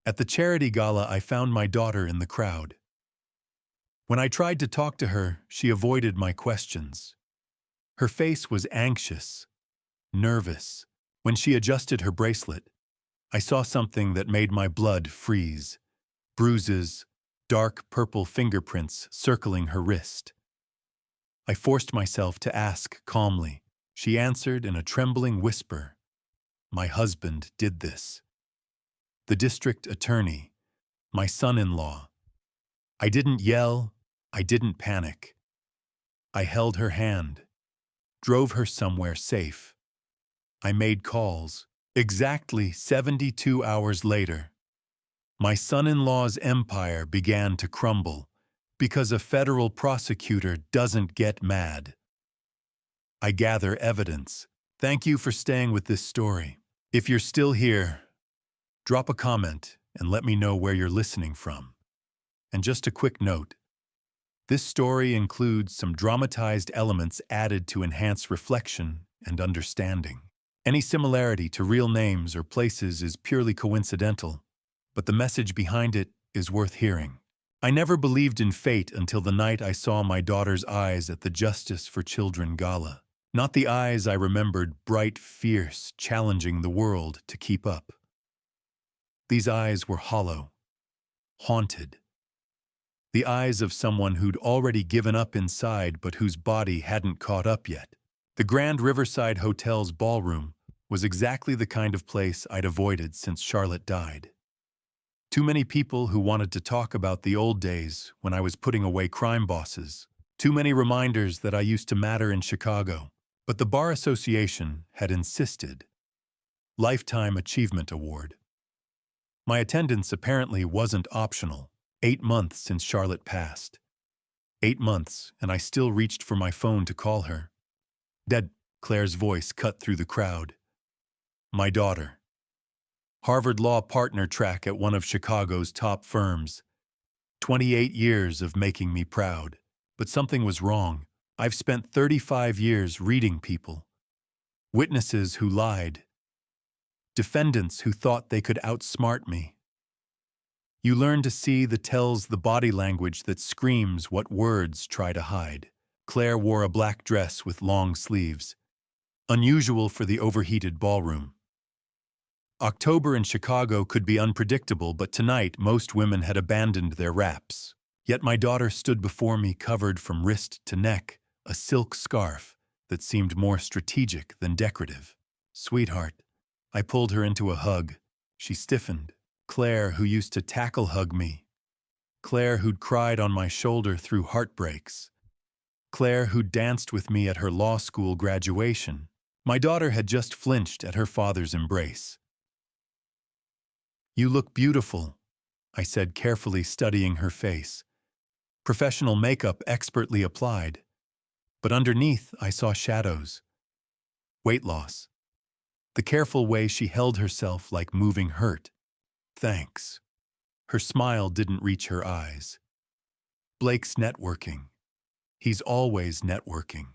At the charity gala, I found my daughter in the crowd. When I tried to talk to her, she avoided my questions. Her face was anxious, nervous. When she adjusted her bracelet, I saw something that made my blood freeze. Bruises, dark purple fingerprints circling her wrist. I forced myself to ask calmly. She answered in a trembling whisper, "My husband did this. The district attorney, my son-in-law." I didn't yell, I didn't panic. I held her hand, drove her somewhere safe. I made calls. Exactly 72 hours later, my son-in-law's empire began to crumble because a federal prosecutor doesn't get mad. I gather evidence. Thank you for staying with this story. If you're still here, drop a comment and let me know where you're listening from. And just a quick note, this story includes some dramatized elements added to enhance reflection and understanding. Any similarity to real names or places is purely coincidental, but the message behind it is worth hearing. I never believed in fate until the night I saw my daughter's eyes at the Justice for Children Gala. Not the eyes I remembered, bright, fierce, challenging the world to keep up. These eyes were hollow, haunted. The eyes of someone who'd already given up inside but whose body hadn't caught up yet. The Grand Riverside Hotel's ballroom was exactly the kind of place I'd avoided since Charlotte died. Too many people who wanted to talk about the old days when I was putting away crime bosses. Too many reminders that I used to matter in Chicago. But the Bar Association had insisted. Lifetime Achievement Award. My attendance apparently wasn't optional. 8 months since Charlotte passed. 8 months, and I still reached for my phone to call her. Dead. Claire's voice cut through the crowd. My daughter. Harvard Law partner track at one of Chicago's top firms. 28 years of making me proud. But something was wrong. I've spent 35 years reading people. Witnesses who lied. Defendants who thought they could outsmart me. You learn to see the tells the body language that screams what words try to hide. Claire wore a black dress with long sleeves, unusual for the overheated ballroom. October in Chicago could be unpredictable, but tonight most women had abandoned their wraps. Yet my daughter stood before me covered from wrist to neck, a silk scarf that seemed more strategic than decorative. Sweetheart. I pulled her into a hug. She stiffened. Claire, who used to tackle hug me. Claire, who'd cried on my shoulder through heartbreaks. Claire, who danced with me at her law school graduation. My daughter had just flinched at her father's embrace. You look beautiful, I said, carefully studying her face. Professional makeup expertly applied. But underneath, I saw shadows. Weight loss. The careful way she held herself like moving hurt. Thanks. Her smile didn't reach her eyes. Blake's networking. He's always networking.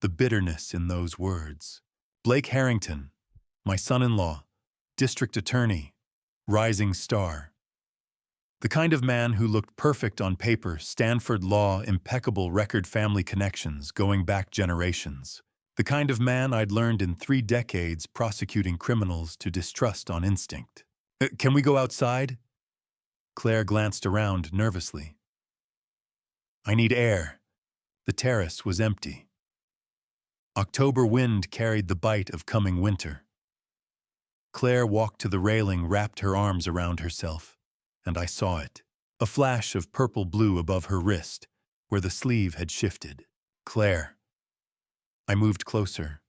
The bitterness in those words. Blake Harrington, my son-in-law, district attorney, rising star. The kind of man who looked perfect on paper, Stanford Law, impeccable record, family connections going back generations. The kind of man I'd learned in 3 decades prosecuting criminals to distrust on instinct. Can we go outside? Claire glanced around nervously. I need air. The terrace was empty. October wind carried the bite of coming winter. Claire walked to the railing, wrapped her arms around herself, and I saw it. A flash of purple-blue above her wrist, where the sleeve had shifted. Claire. I moved closer.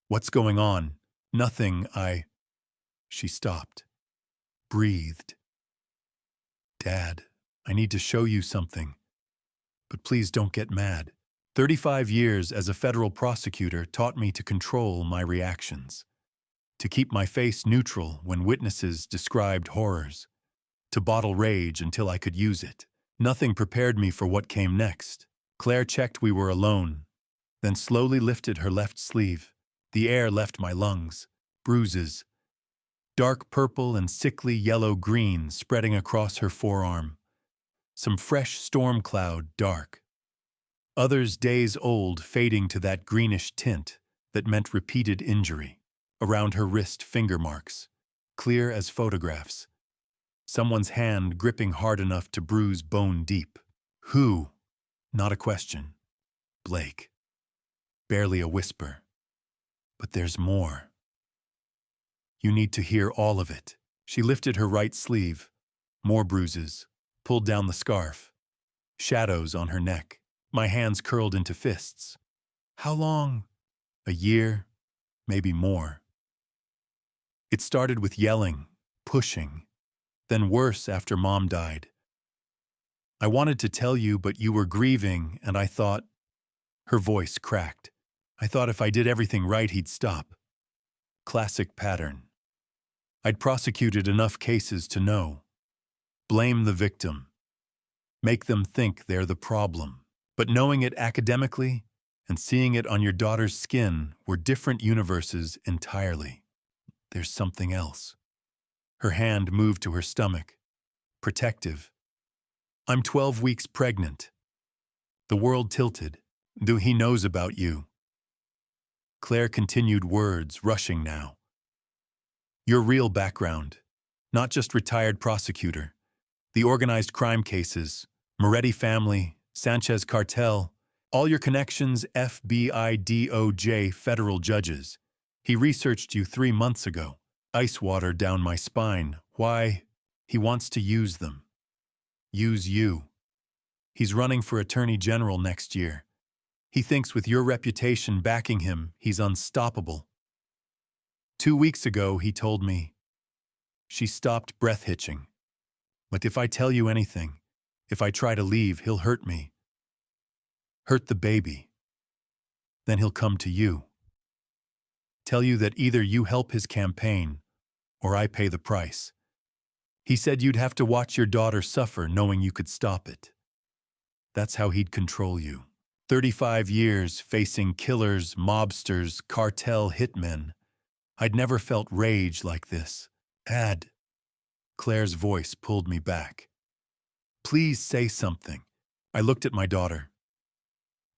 What's going on? Nothing, She stopped. Breathed. Dad, I need to show you something. But please don't get mad. 35 years as a federal prosecutor taught me to control my reactions. To keep my face neutral when witnesses described horrors. To bottle rage until I could use it. Nothing prepared me for what came next. Claire checked we were alone, then slowly lifted her left sleeve. The air left my lungs. Bruises. dark purple and sickly yellow-green spreading across her forearm. Some fresh storm cloud, dark. Others days old, fading to that greenish tint that meant repeated injury. Around her wrist, finger marks, clear as photographs. Someone's hand gripping hard enough to bruise bone deep. Who? Not a question. Blake. Barely a whisper. But there's more. You need to hear all of it. She lifted her right sleeve. More bruises. Pulled down the scarf. Shadows on her neck. My hands curled into fists. How long? A year? Maybe more. It started with yelling, pushing, then worse after Mom died. I wanted to tell you, but you were grieving, and I thought... Her voice cracked. I thought if I did everything right, he'd stop. Classic pattern. I'd prosecuted enough cases to know. Blame the victim. Make them think they're the problem. But knowing it academically and seeing it on your daughter's skin were different universes entirely. There's something else. Her hand moved to her stomach. Protective. I'm 12 weeks pregnant. The world tilted. He knows about you. Claire continued, words rushing now. Your real background. Not just retired prosecutor. The organized crime cases. Moretti family. Sanchez cartel. All your connections, FBI, DOJ, federal judges. He researched you 3 months ago. Ice water down my spine. Why? He wants to use them. Use you. He's running for Attorney General next year. He thinks with your reputation backing him, he's unstoppable. 2 weeks ago, he told me. She stopped, breath hitching. But if I tell you anything, if I try to leave, he'll hurt me. Hurt the baby. Then he'll come to you. Tell you that either you help his campaign, or I pay the price. He said you'd have to watch your daughter suffer knowing you could stop it. That's how he'd control you. 35 years facing killers, mobsters, cartel hitmen. I'd never felt rage like this. Claire's voice pulled me back. Please say something. I looked at my daughter.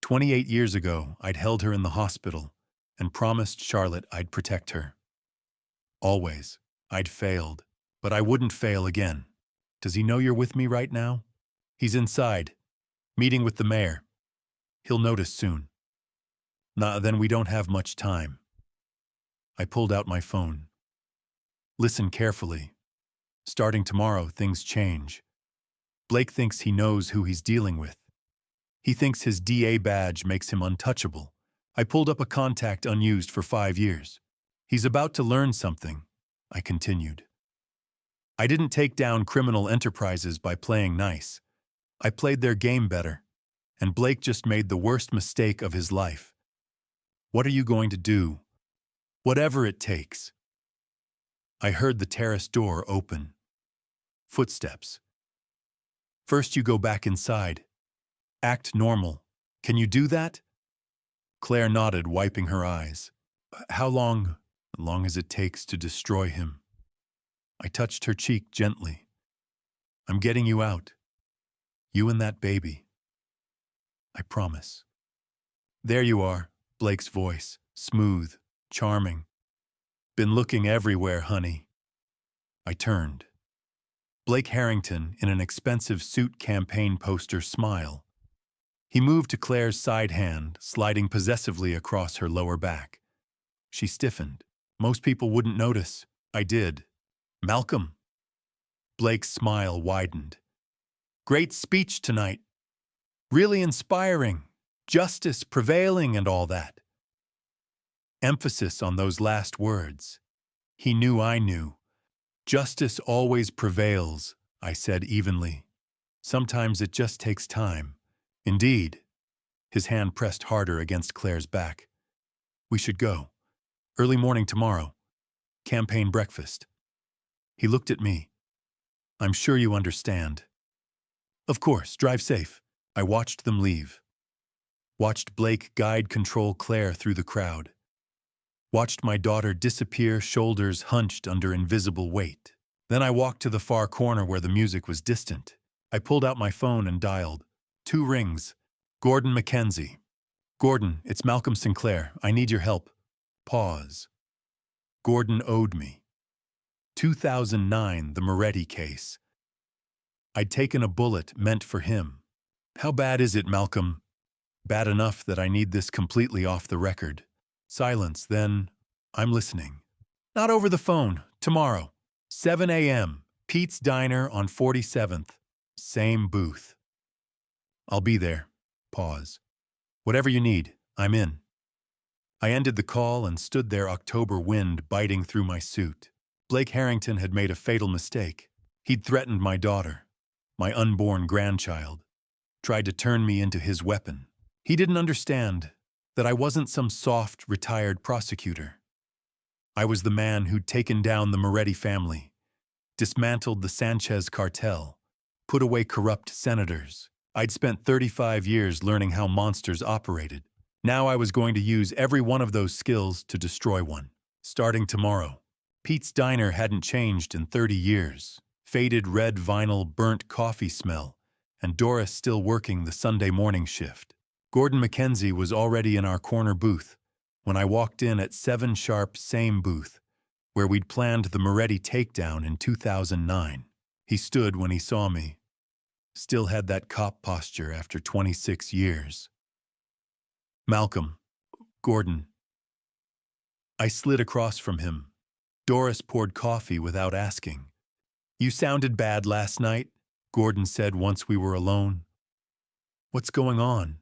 28 years ago, I'd held her in the hospital and promised Charlotte I'd protect her. Always. I'd failed, but I wouldn't fail again. Does he know you're with me right now? He's inside, meeting with the mayor. He'll notice soon. Then we don't have much time. I pulled out my phone. Listen carefully. Starting tomorrow, things change. Blake thinks he knows who he's dealing with. He thinks his DA badge makes him untouchable. I pulled up a contact unused for 5 years. He's about to learn something, I continued. I didn't take down criminal enterprises by playing nice. I played their game better, and Blake just made the worst mistake of his life. What are you going to do? Whatever it takes. I heard the terrace door open. Footsteps. First you go back inside. Act normal. Can you do that? Claire nodded, wiping her eyes. How long? As long as it takes to destroy him. I touched her cheek gently. I'm getting you out. You and that baby. I promise. There you are, Blake's voice, smooth, charming. Been looking everywhere, honey. I turned. Blake Harrington, in an expensive suit campaign poster smile. He moved to Claire's side hand, sliding possessively across her lower back. She stiffened. Most people wouldn't notice. I did. Malcolm. Blake's smile widened. Great speech tonight. Really inspiring. Justice prevailing and all that. Emphasis on those last words. He knew I knew. Justice always prevails, I said evenly. Sometimes it just takes time. Indeed. His hand pressed harder against Claire's back. We should go. Early morning tomorrow. Campaign breakfast. He looked at me. I'm sure you understand. Of course, drive safe. I watched them leave. Watched Blake guide control Claire through the crowd. Watched my daughter disappear, shoulders hunched under invisible weight. Then I walked to the far corner where the music was distant. I pulled out my phone and dialed. 2 rings. Gordon Mackenzie. Gordon, it's Malcolm Sinclair. I need your help. Pause. Gordon owed me. 2009, the Moretti case. I'd taken a bullet meant for him. How bad is it, Malcolm? Bad enough that I need this completely off the record. Silence, then, I'm listening. Not over the phone, tomorrow. 7 a.m., Pete's Diner on 47th. Same booth. I'll be there. Pause. Whatever you need, I'm in. I ended the call and stood there, October wind biting through my suit. Blake Harrington had made a fatal mistake. He'd threatened my daughter, my unborn grandchild, tried to turn me into his weapon. He didn't understand that I wasn't some soft, retired prosecutor. I was the man who'd taken down the Moretti family, dismantled the Sanchez cartel, put away corrupt senators. I'd spent 35 years learning how monsters operated. Now I was going to use every one of those skills to destroy one. Starting tomorrow. Pete's Diner hadn't changed in 30 years. Faded red vinyl, burnt coffee smell, and Doris still working the Sunday morning shift. Gordon Mackenzie was already in our corner booth when I walked in at 7 sharp, same booth, where we'd planned the Moretti takedown in 2009. He stood when he saw me. Still had that cop posture after 26 years. Malcolm. Gordon. I slid across from him. Doris poured coffee without asking. You sounded bad last night, Gordon said once we were alone. What's going on?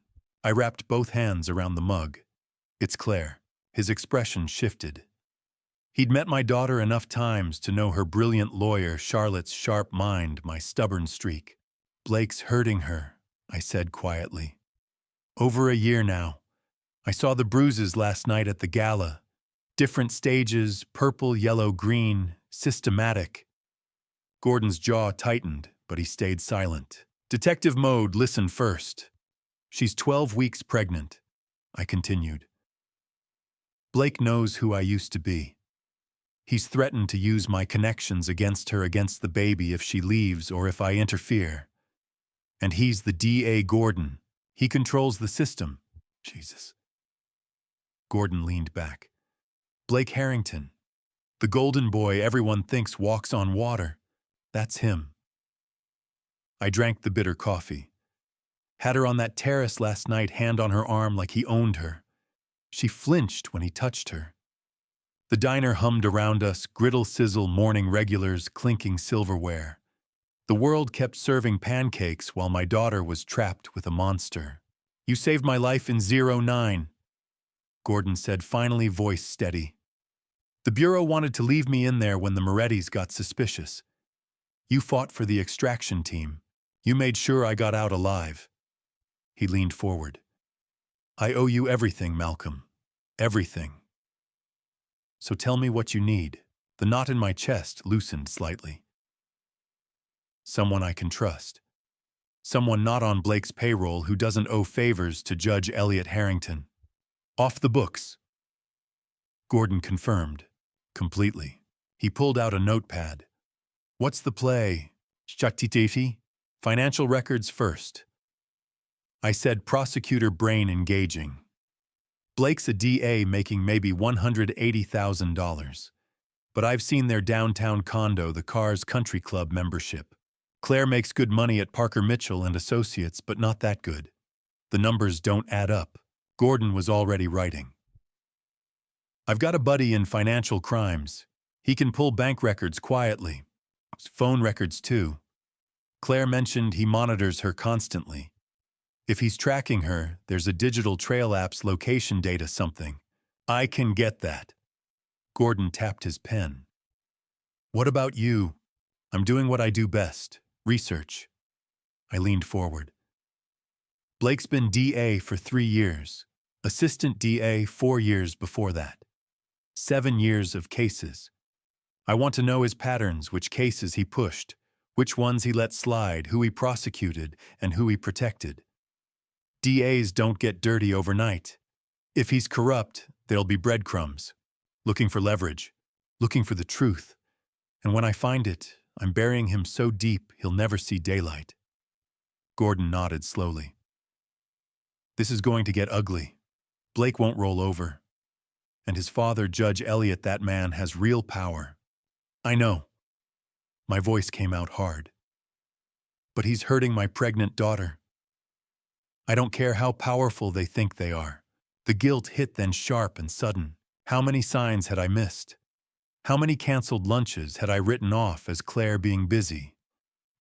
I wrapped both hands around the mug. It's Claire. His expression shifted. He'd met my daughter enough times to know her brilliant lawyer, Charlotte's sharp mind, my stubborn streak. Blake's hurting her, I said quietly. Over a year now. I saw the Bruises last night at the Gala. Different stages, purple, yellow, green, systematic. Gordon's jaw tightened, but he stayed silent. Detective mode, listen first. She's 12 weeks pregnant, I continued. Blake knows who I used to be. He's threatened to use my connections against her, against the baby, if she leaves or if I interfere. And he's the DA Gordon. He controls the system. Jesus. Gordon leaned back. Blake Harrington. The golden boy everyone thinks walks on water. That's him. I drank the bitter coffee. Had her on that terrace last night, hand on her arm like he owned her. She flinched when he touched her. The diner hummed around us, griddle sizzle, morning regulars, clinking silverware. The world kept serving pancakes while my daughter was trapped with a monster. You saved my life in 09, Gordon said, finally, voice steady. The Bureau wanted to leave me in there when the Morettis got suspicious. You fought for the extraction team. You made sure I got out alive. He leaned forward. I owe you everything, Malcolm. Everything. So tell me what you need. The knot in my chest loosened slightly. Someone I can trust. Someone not on Blake's payroll who doesn't owe favors to Judge Elliot Harrington. Off the books. Gordon confirmed. Completely. He pulled out a notepad. What's the play? Shatitifi? Financial records first. I said, prosecutor brain engaging. Blake's a DA making maybe $180,000. But I've seen their downtown condo, the Cars Country Club membership. Claire makes good money at Parker Mitchell and Associates, but not that good. The numbers don't add up. Gordon was already writing. I've got a buddy in financial crimes. He can pull bank records quietly. Phone records too. Claire mentioned he monitors her constantly. If he's tracking her, there's a digital trail app's location data something. I can get that. Gordon tapped his pen. What about you? I'm doing what I do best. Research. I leaned forward. Blake's been DA for 3 years. Assistant DA 4 years before that. 7 years of cases. I want to know his patterns, which cases he pushed, which ones he let slide, who he prosecuted, and who he protected. DAs don't get dirty overnight. If he's corrupt, there'll be breadcrumbs. looking for leverage, looking for the truth. And when I find it, I'm burying him so deep he'll never see daylight. Gordon nodded slowly. This is going to get ugly. Blake won't roll over. And his father, Judge Elliot, that man has real power. I know. My voice came out hard. But he's hurting my pregnant daughter. I don't care how powerful they think they are. The guilt hit then sharp and sudden. How many signs had I missed? How many canceled lunches had I written off as Claire being busy?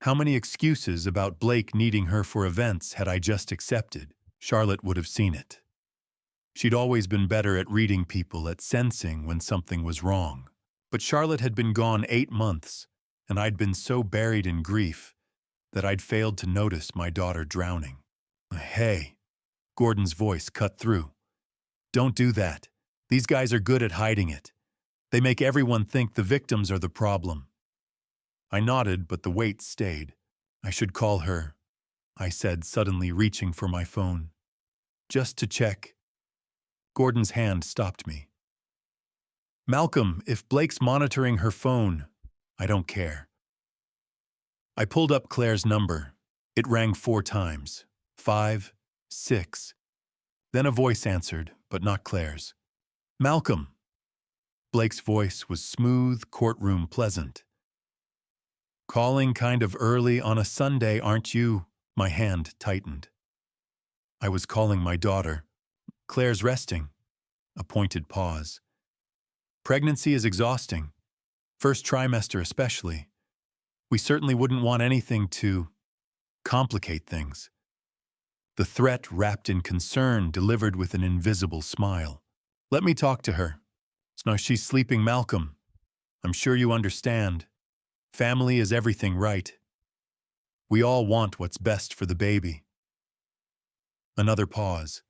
How many excuses about Blake needing her for events had I just accepted? Charlotte would have seen it. She'd always been better at reading people, at sensing when something was wrong. But Charlotte had been gone 8 months, and I'd been so buried in grief that I'd failed to notice my daughter drowning. Hey, Gordon's voice cut through. Don't do that. These guys are good at hiding it. They make everyone think the victims are the problem. I nodded, but the weight stayed. I should call her, I said, suddenly reaching for my phone. Just to check. Gordon's hand stopped me. Malcolm, if Blake's monitoring her phone, I don't care. I pulled up Claire's number. It rang 4 times. 5, 6. Then a voice answered, but not Claire's. Malcolm. Blake's voice was smooth, courtroom pleasant. Calling kind of early on a Sunday, aren't you? My hand tightened. I was calling my daughter. Claire's resting. A pointed pause. Pregnancy is exhausting. First trimester especially. We certainly wouldn't want anything to complicate things. The threat wrapped in concern delivered with an invisible smile. Let me talk to her. Now she's sleeping, Malcolm. I'm sure you understand. Family is everything, right? We all want what's best for the baby. Another pause.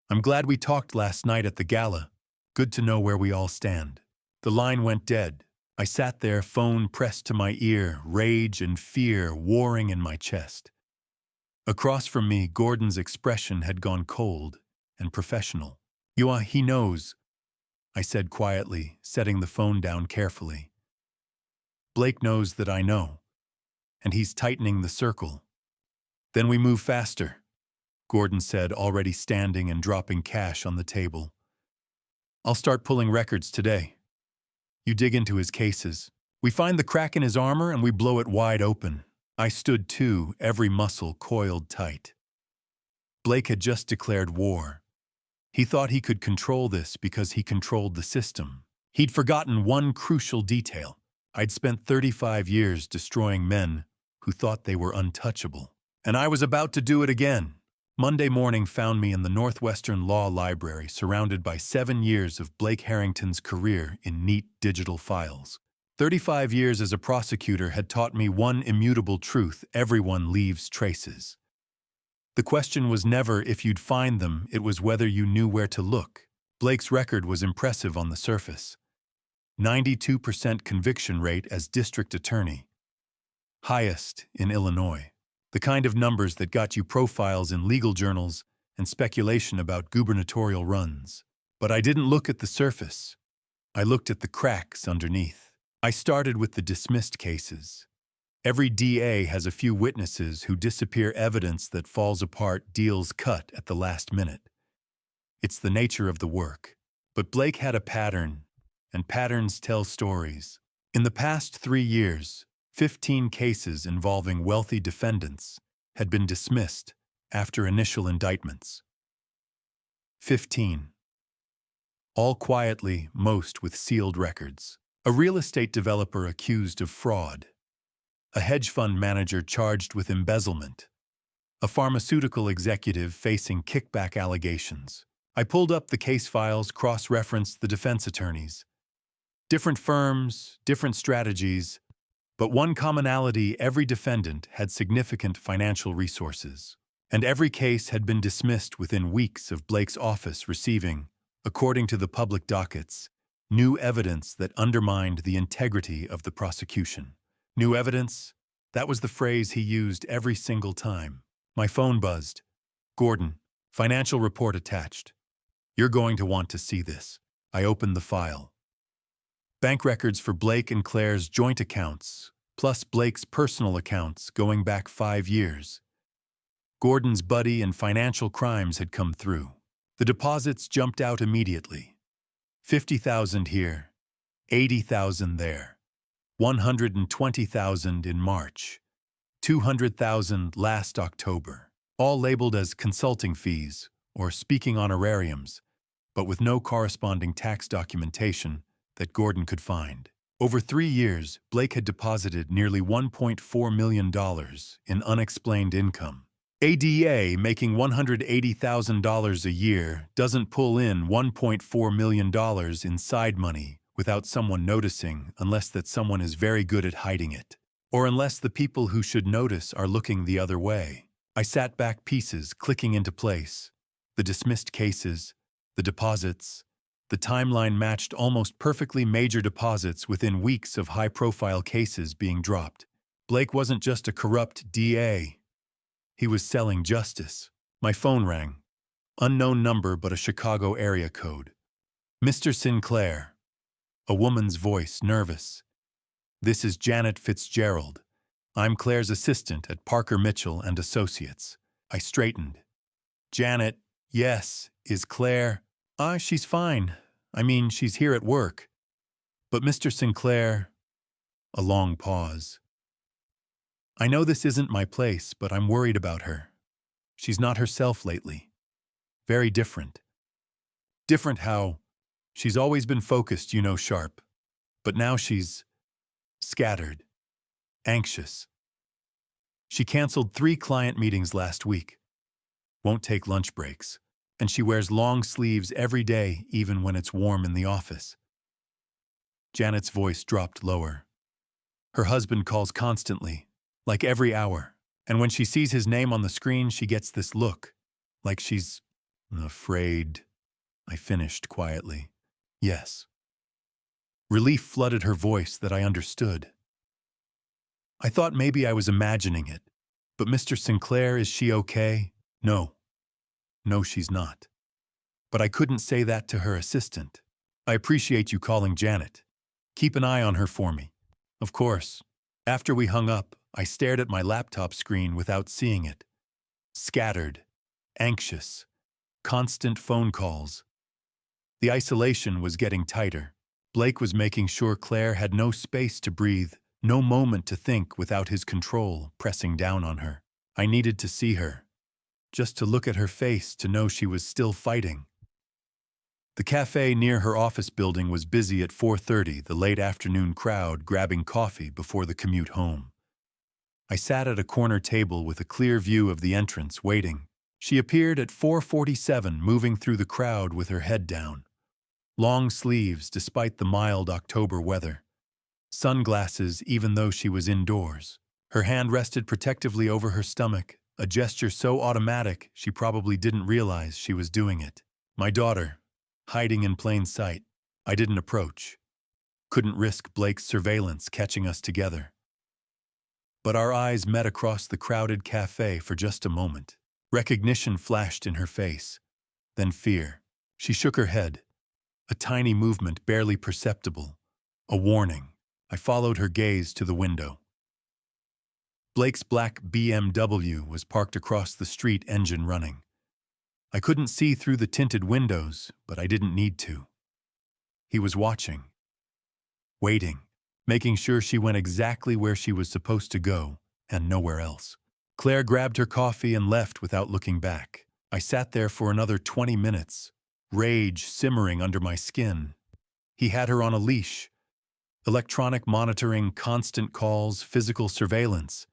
I'm glad we talked last night at the gala. Good to know where we all stand. The line went dead. I sat there, phone pressed to my ear, rage and fear warring in my chest. Across from me, Gordon's expression had gone cold and professional. He knows, I said quietly, setting the phone down carefully. Blake knows that I know, and he's tightening the circle. Then we move faster, Gordon said, already standing and dropping cash on the table. I'll start pulling records today. You dig into his cases. We find the crack in his armor and we blow it wide open. I stood too, every muscle coiled tight. Blake had just declared war. He thought he could control this because he controlled the system. He'd forgotten one crucial detail. I'd spent 35 years destroying men who thought they were untouchable. And I was about to do it again. Monday morning found me in the Northwestern Law Library, surrounded by 7 years of Blake Harrington's career in neat digital files. 35 years as a prosecutor had taught me one immutable truth: everyone leaves traces. The question was never if you'd find them, it was whether you knew where to look. Blake's record was impressive on the surface. 92% conviction rate as district attorney. Highest in Illinois. The kind of numbers that got you profiles in legal journals and speculation about gubernatorial runs. But I didn't look at the surface. I looked at the cracks underneath. I started with the dismissed cases. Every DA has a few witnesses who disappear, evidence that falls apart, deals cut at the last minute. It's the nature of the work. But Blake had a pattern, and patterns tell stories. In the past 3 years, 15 cases involving wealthy defendants had been dismissed after initial indictments. 15. All quietly, most with sealed records. A real estate developer accused of fraud. A hedge fund manager charged with embezzlement. A pharmaceutical executive facing kickback allegations. I pulled up the case files, cross-referenced the defense attorneys. Different firms, different strategies, but one commonality: every defendant had significant financial resources. And every case had been dismissed within weeks of Blake's office receiving, according to the public dockets, new evidence that undermined the integrity of the prosecution. New evidence? That was the phrase he used every single time. My phone buzzed. Gordon, financial report attached. You're going to want to see this. I opened the file. Bank records for Blake and Claire's joint accounts, plus Blake's personal accounts going back 5 years. Gordon's buddy and financial crimes had come through. The deposits jumped out immediately. 50,000 here, 80,000 there, 120,000 in March, 200,000 last October, all labeled as consulting fees or speaking honorariums, but with no corresponding tax documentation that Gordon could find. Over 3 years, Blake had deposited nearly $1.4 million in unexplained income. ADA making $180,000 a year doesn't pull in $1.4 million in side money without someone noticing, unless that someone is very good at hiding it. Or unless the people who should notice are looking the other way. I sat back, pieces clicking into place. The dismissed cases, the deposits. The timeline matched almost perfectly, major deposits within weeks of high-profile cases being dropped. Blake wasn't just a corrupt DA. He was selling justice. My phone rang. Unknown number, but a Chicago area code. Mr. Sinclair. A woman's voice, nervous. This is Janet Fitzgerald. I'm Claire's assistant at Parker Mitchell and Associates. I straightened. Janet, yes. Is Claire? She's fine. I mean, she's here at work. But Mr. Sinclair... A long pause. I know this isn't my place, but I'm worried about her. She's not herself lately. Very different. Different how? She's always been focused, sharp. But now she's... scattered. Anxious. She canceled 3 client meetings last week. Won't take lunch breaks. And she wears long sleeves every day, even when it's warm in the office. Janet's voice dropped lower. Her husband calls constantly, like every hour, and when she sees his name on the screen, she gets this look, like she's afraid. I finished quietly. Yes. Relief flooded her voice that I understood. I thought maybe I was imagining it, but Mr. Sinclair, is she okay? No. No, she's not. But I couldn't say that to her assistant. I appreciate you calling Janet. Keep an eye on her for me. Of course. After we hung up, I stared at my laptop screen without seeing it. Scattered. Anxious. Constant phone calls. The isolation was getting tighter. Blake was making sure Claire had no space to breathe, no moment to think without his control pressing down on her. I needed to see her. Just to look at her face to know she was still fighting. The cafe near her office building was busy at 4:30, the late afternoon crowd grabbing coffee before the commute home. I sat at a corner table with a clear view of the entrance, waiting. She appeared at 4:47, moving through the crowd with her head down. Long sleeves despite the mild October weather. Sunglasses even though she was indoors. Her hand rested protectively over her stomach, a gesture so automatic she probably didn't realize she was doing it. My daughter, hiding in plain sight. I didn't approach. Couldn't risk Blake's surveillance catching us together. But our eyes met across the crowded cafe for just a moment. Recognition flashed in her face, then fear. She shook her head. A tiny movement barely perceptible. A warning. I followed her gaze to the window. Blake's black BMW was parked across the street, engine running. I couldn't see through the tinted windows, but I didn't need to. He was watching. Waiting. Making sure she went exactly where she was supposed to go, and nowhere else. Claire grabbed her coffee and left without looking back. I sat there for another 20 minutes, rage simmering under my skin. He had her on a leash. Electronic monitoring, constant calls, physical surveillance.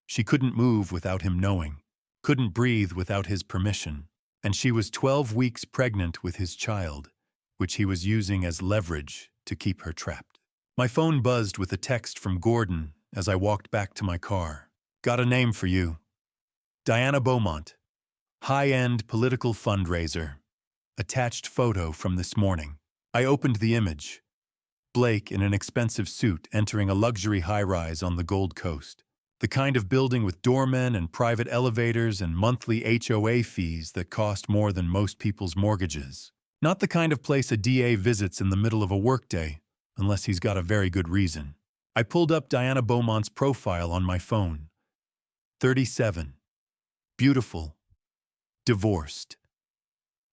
She couldn't move without him knowing, couldn't breathe without his permission, and she was 12 weeks pregnant with his child, which he was using as leverage to keep her trapped. My phone buzzed with a text from Gordon as I walked back to my car. Got a name for you. Diana Beaumont. High-end political fundraiser. Attached photo from this morning. I opened the image. Blake in an expensive suit entering a luxury high-rise on the Gold Coast. The kind of building with doormen and private elevators and monthly HOA fees that cost more than most people's mortgages. Not the kind of place a DA visits in the middle of a workday, unless he's got a very good reason. I pulled up Diana Beaumont's profile on my phone. 37. Beautiful. Divorced.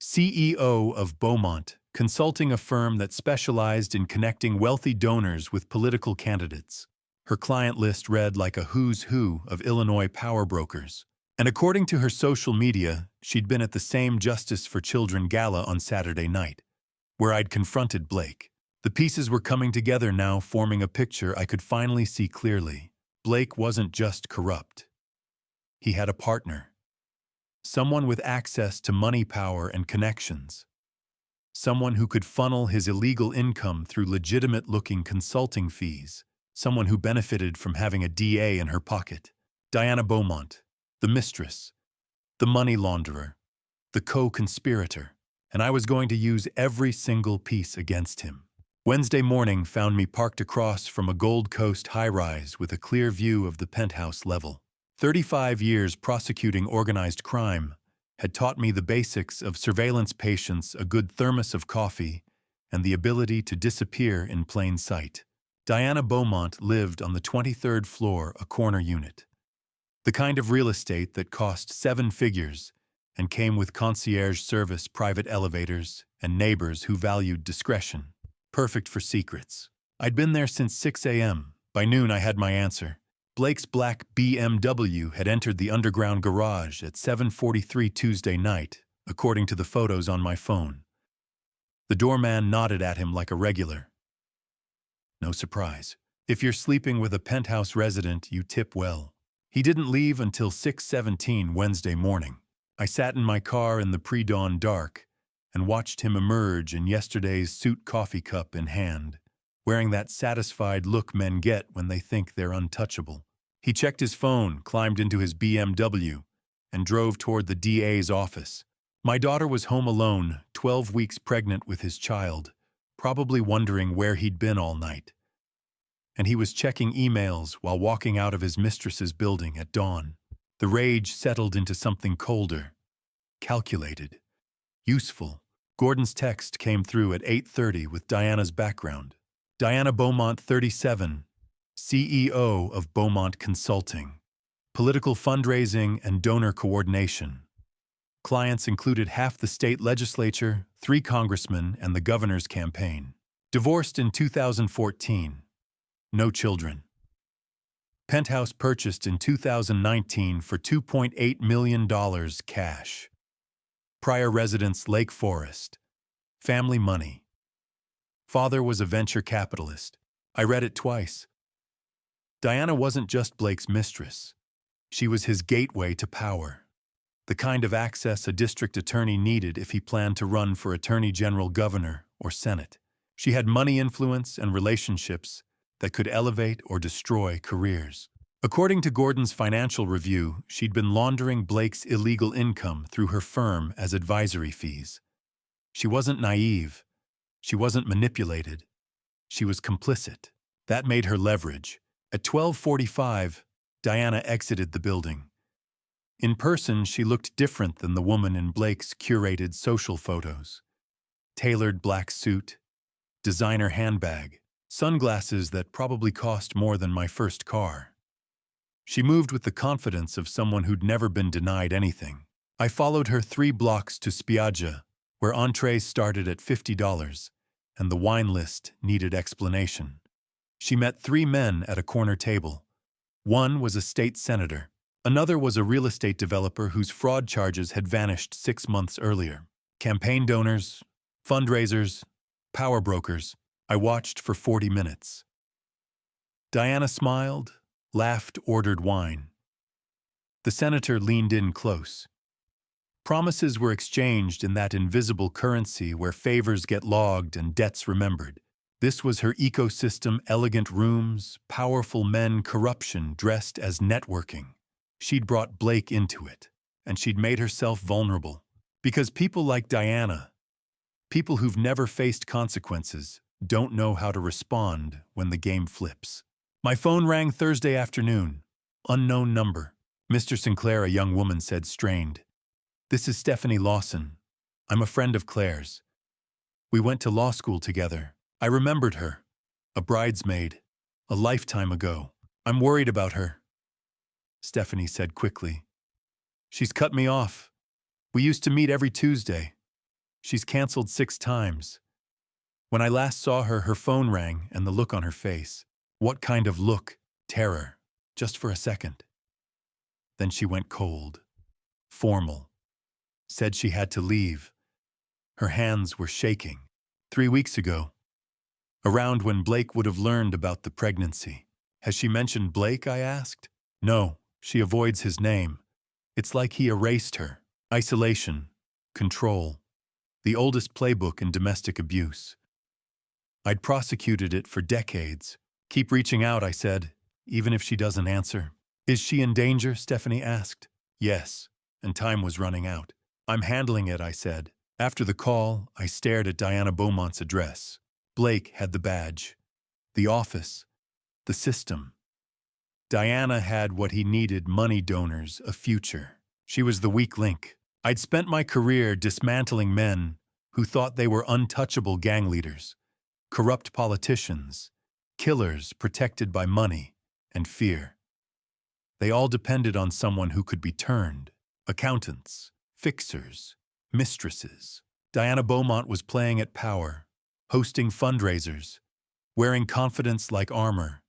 CEO of Beaumont, consulting a firm that specialized in connecting wealthy donors with political candidates. Her client list read like a who's who of Illinois power brokers. And according to her social media, she'd been at the same Justice for Children Gala on Saturday night, where I'd confronted Blake. The pieces were coming together now, forming a picture I could finally see clearly. Blake wasn't just corrupt. He had a partner. Someone with access to money, power, and connections. Someone who could funnel his illegal income through legitimate-looking consulting fees. Someone who benefited from having a DA in her pocket. Diana Beaumont, the mistress, the money launderer, the co-conspirator. And I was going to use every single piece against him. Wednesday morning found me parked across from a Gold Coast high-rise with a clear view of the penthouse level. 35 years prosecuting organized crime had taught me the basics of surveillance patience, a good thermos of coffee, and the ability to disappear in plain sight. Diana Beaumont lived on the 23rd floor, a corner unit. The kind of real estate that cost 7 figures and came with concierge service, private elevators, and neighbors who valued discretion. Perfect for secrets. I'd been there since 6 a.m. By noon I had my answer. Blake's black BMW had entered the underground garage at 7:43 Tuesday night, according to the photos on my phone. The doorman nodded at him like a regular. No surprise. If you're sleeping with a penthouse resident, you tip well. He didn't leave until 6:17 Wednesday morning. I sat in my car in the pre-dawn dark and watched him emerge in yesterday's suit, coffee cup in hand, wearing that satisfied look men get when they think they're untouchable. He checked his phone, climbed into his BMW, and drove toward the DA's office. My daughter was home alone, 12 weeks pregnant with his child, probably wondering where he'd been all night. And he was checking emails while walking out of his mistress's building at dawn. The rage settled into something colder, calculated, useful. Gordon's text came through at 8:30 with Diana's background. Diana Beaumont, 37, CEO of Beaumont Consulting. Political fundraising and donor coordination. Clients included half the state legislature, 3 congressmen, and the governor's campaign. Divorced in 2014. No children. Penthouse purchased in 2019 for $2.8 million cash. Prior residence Lake Forest. Family money. Father was a venture capitalist. I read it twice. Diana wasn't just Blake's mistress. She was his gateway to power. The kind of access a district attorney needed if he planned to run for attorney general, governor, or senate. She had money, influence, and relationships that could elevate or destroy careers. According to Gordon's financial review, she'd been laundering Blake's illegal income through her firm as advisory fees. She wasn't naive. She wasn't manipulated. She was complicit. That made her leverage. At 12:45, Diana exited the building. In person, she looked different than the woman in Blake's curated social photos. Tailored black suit, designer handbag, sunglasses that probably cost more than my first car. She moved with the confidence of someone who'd never been denied anything. I followed her 3 blocks to Spiaggia, where entrees started at $50, and the wine list needed explanation. She met 3 men at a corner table. One was a state senator. Another was a real estate developer whose fraud charges had vanished 6 months earlier. Campaign donors, fundraisers, power brokers. I watched for 40 minutes. Diana smiled, laughed, ordered wine. The senator leaned in close. Promises were exchanged in that invisible currency where favors get logged and debts remembered. This was her ecosystem: elegant rooms, powerful men, corruption dressed as networking. She'd brought Blake into it, and she'd made herself vulnerable. Because people like Diana, people who've never faced consequences, don't know how to respond when the game flips. My phone rang Thursday afternoon. Unknown number. Mr. Sinclair, a young woman said, strained. This is Stephanie Lawson. I'm a friend of Claire's. We went to law school together. I remembered her. A bridesmaid. A lifetime ago. I'm worried about her, Stephanie said quickly. She's cut me off. We used to meet every Tuesday. She's canceled 6 times. When I last saw her, her phone rang and the look on her face. What kind of look? Terror. Just for a second. Then she went cold. Formal. Said she had to leave. Her hands were shaking. 3 weeks ago. Around when Blake would have learned about the pregnancy. Has she mentioned Blake, I asked? No, she avoids his name. It's like he erased her. Isolation. Control. The oldest playbook in domestic abuse. I'd prosecuted it for decades. Keep reaching out, I said, even if she doesn't answer. Is she in danger? Stephanie asked. Yes, and time was running out. I'm handling it, I said. After the call, I stared at Diana Beaumont's address. Blake had the badge, the office, the system. Diana had what he needed: money donors, a future. She was the weak link. I'd spent my career dismantling men who thought they were untouchable gang leaders, corrupt politicians, killers protected by money and fear. They all depended on someone who could be turned: accountants, fixers, mistresses. Diana Beaumont was playing at power, hosting fundraisers, wearing confidence like armor,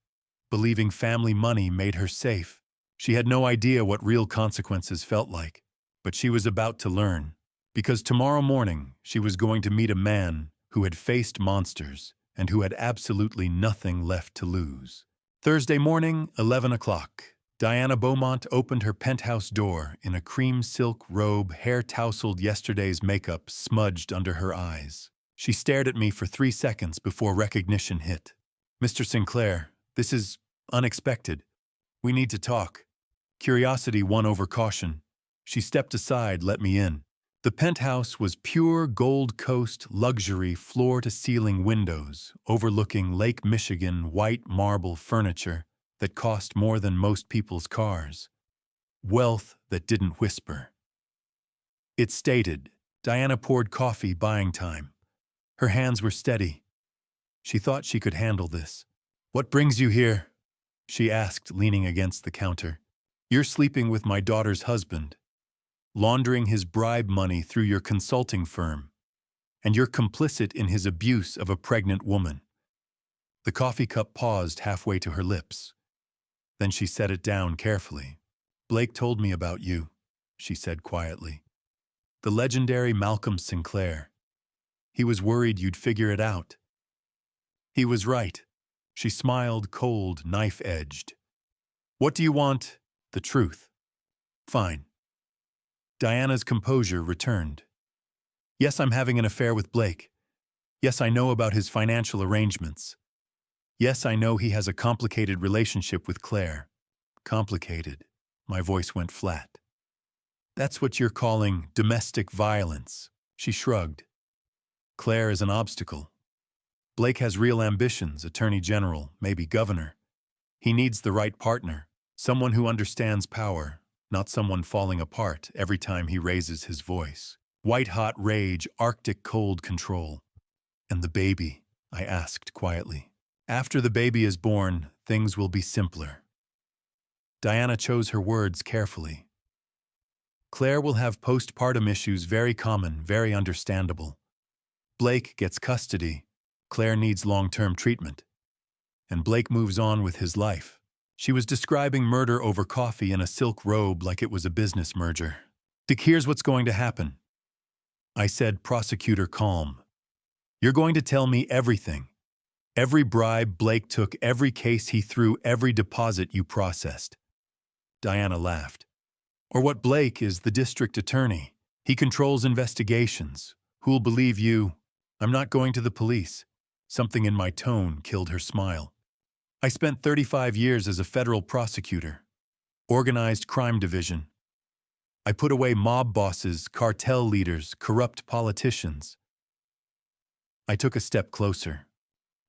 believing family money made her safe. She had no idea what real consequences felt like, but she was about to learn, because tomorrow morning she was going to meet a man who had faced monsters and who had absolutely nothing left to lose. Thursday morning, 11 o'clock. Diana Beaumont opened her penthouse door in a cream silk robe, hair tousled, yesterday's makeup smudged under her eyes. She stared at me for 3 seconds before recognition hit. Mr. Sinclair, this is unexpected. We need to talk. Curiosity won over caution. She stepped aside, let me in. The penthouse was pure Gold Coast luxury, floor-to-ceiling windows, overlooking Lake Michigan, white marble furniture that cost more than most people's cars. Wealth that didn't whisper. It stated. Diana poured coffee, buying time. Her hands were steady. She thought she could handle this. What brings you here? She asked, leaning against the counter. You're sleeping with my daughter's husband, laundering his bribe money through your consulting firm, and you're complicit in his abuse of a pregnant woman. The coffee cup paused halfway to her lips. Then she set it down carefully. Blake told me about you, she said quietly. The legendary Malcolm Sinclair. He was worried you'd figure it out. He was right. She smiled, cold, knife-edged. What do you want? The truth. Fine. Diana's composure returned. Yes, I'm having an affair with Blake. Yes, I know about his financial arrangements. Yes, I know he has a complicated relationship with Claire. Complicated. My voice went flat. That's what you're calling domestic violence. She shrugged. Claire is an obstacle. Blake has real ambitions, attorney general, maybe governor. He needs the right partner, someone who understands power, not someone falling apart every time he raises his voice. White-hot rage, Arctic cold control. And the baby? I asked quietly. After the baby is born, things will be simpler. Diana chose her words carefully. Claire will have postpartum issues, very common, very understandable. Blake gets custody. Claire needs long-term treatment. And Blake moves on with his life. She was describing murder over coffee in a silk robe like it was a business merger. Dick, here's what's going to happen. I said, prosecutor calm. You're going to tell me everything. Every bribe Blake took, every case he threw, every deposit you processed. Diana laughed. Or what? Blake is the district attorney. He controls investigations. Who'll believe you? I'm not going to the police. Something in my tone killed her smile. I spent 35 years as a federal prosecutor. Organized crime division. I put away mob bosses, cartel leaders, corrupt politicians. I took a step closer.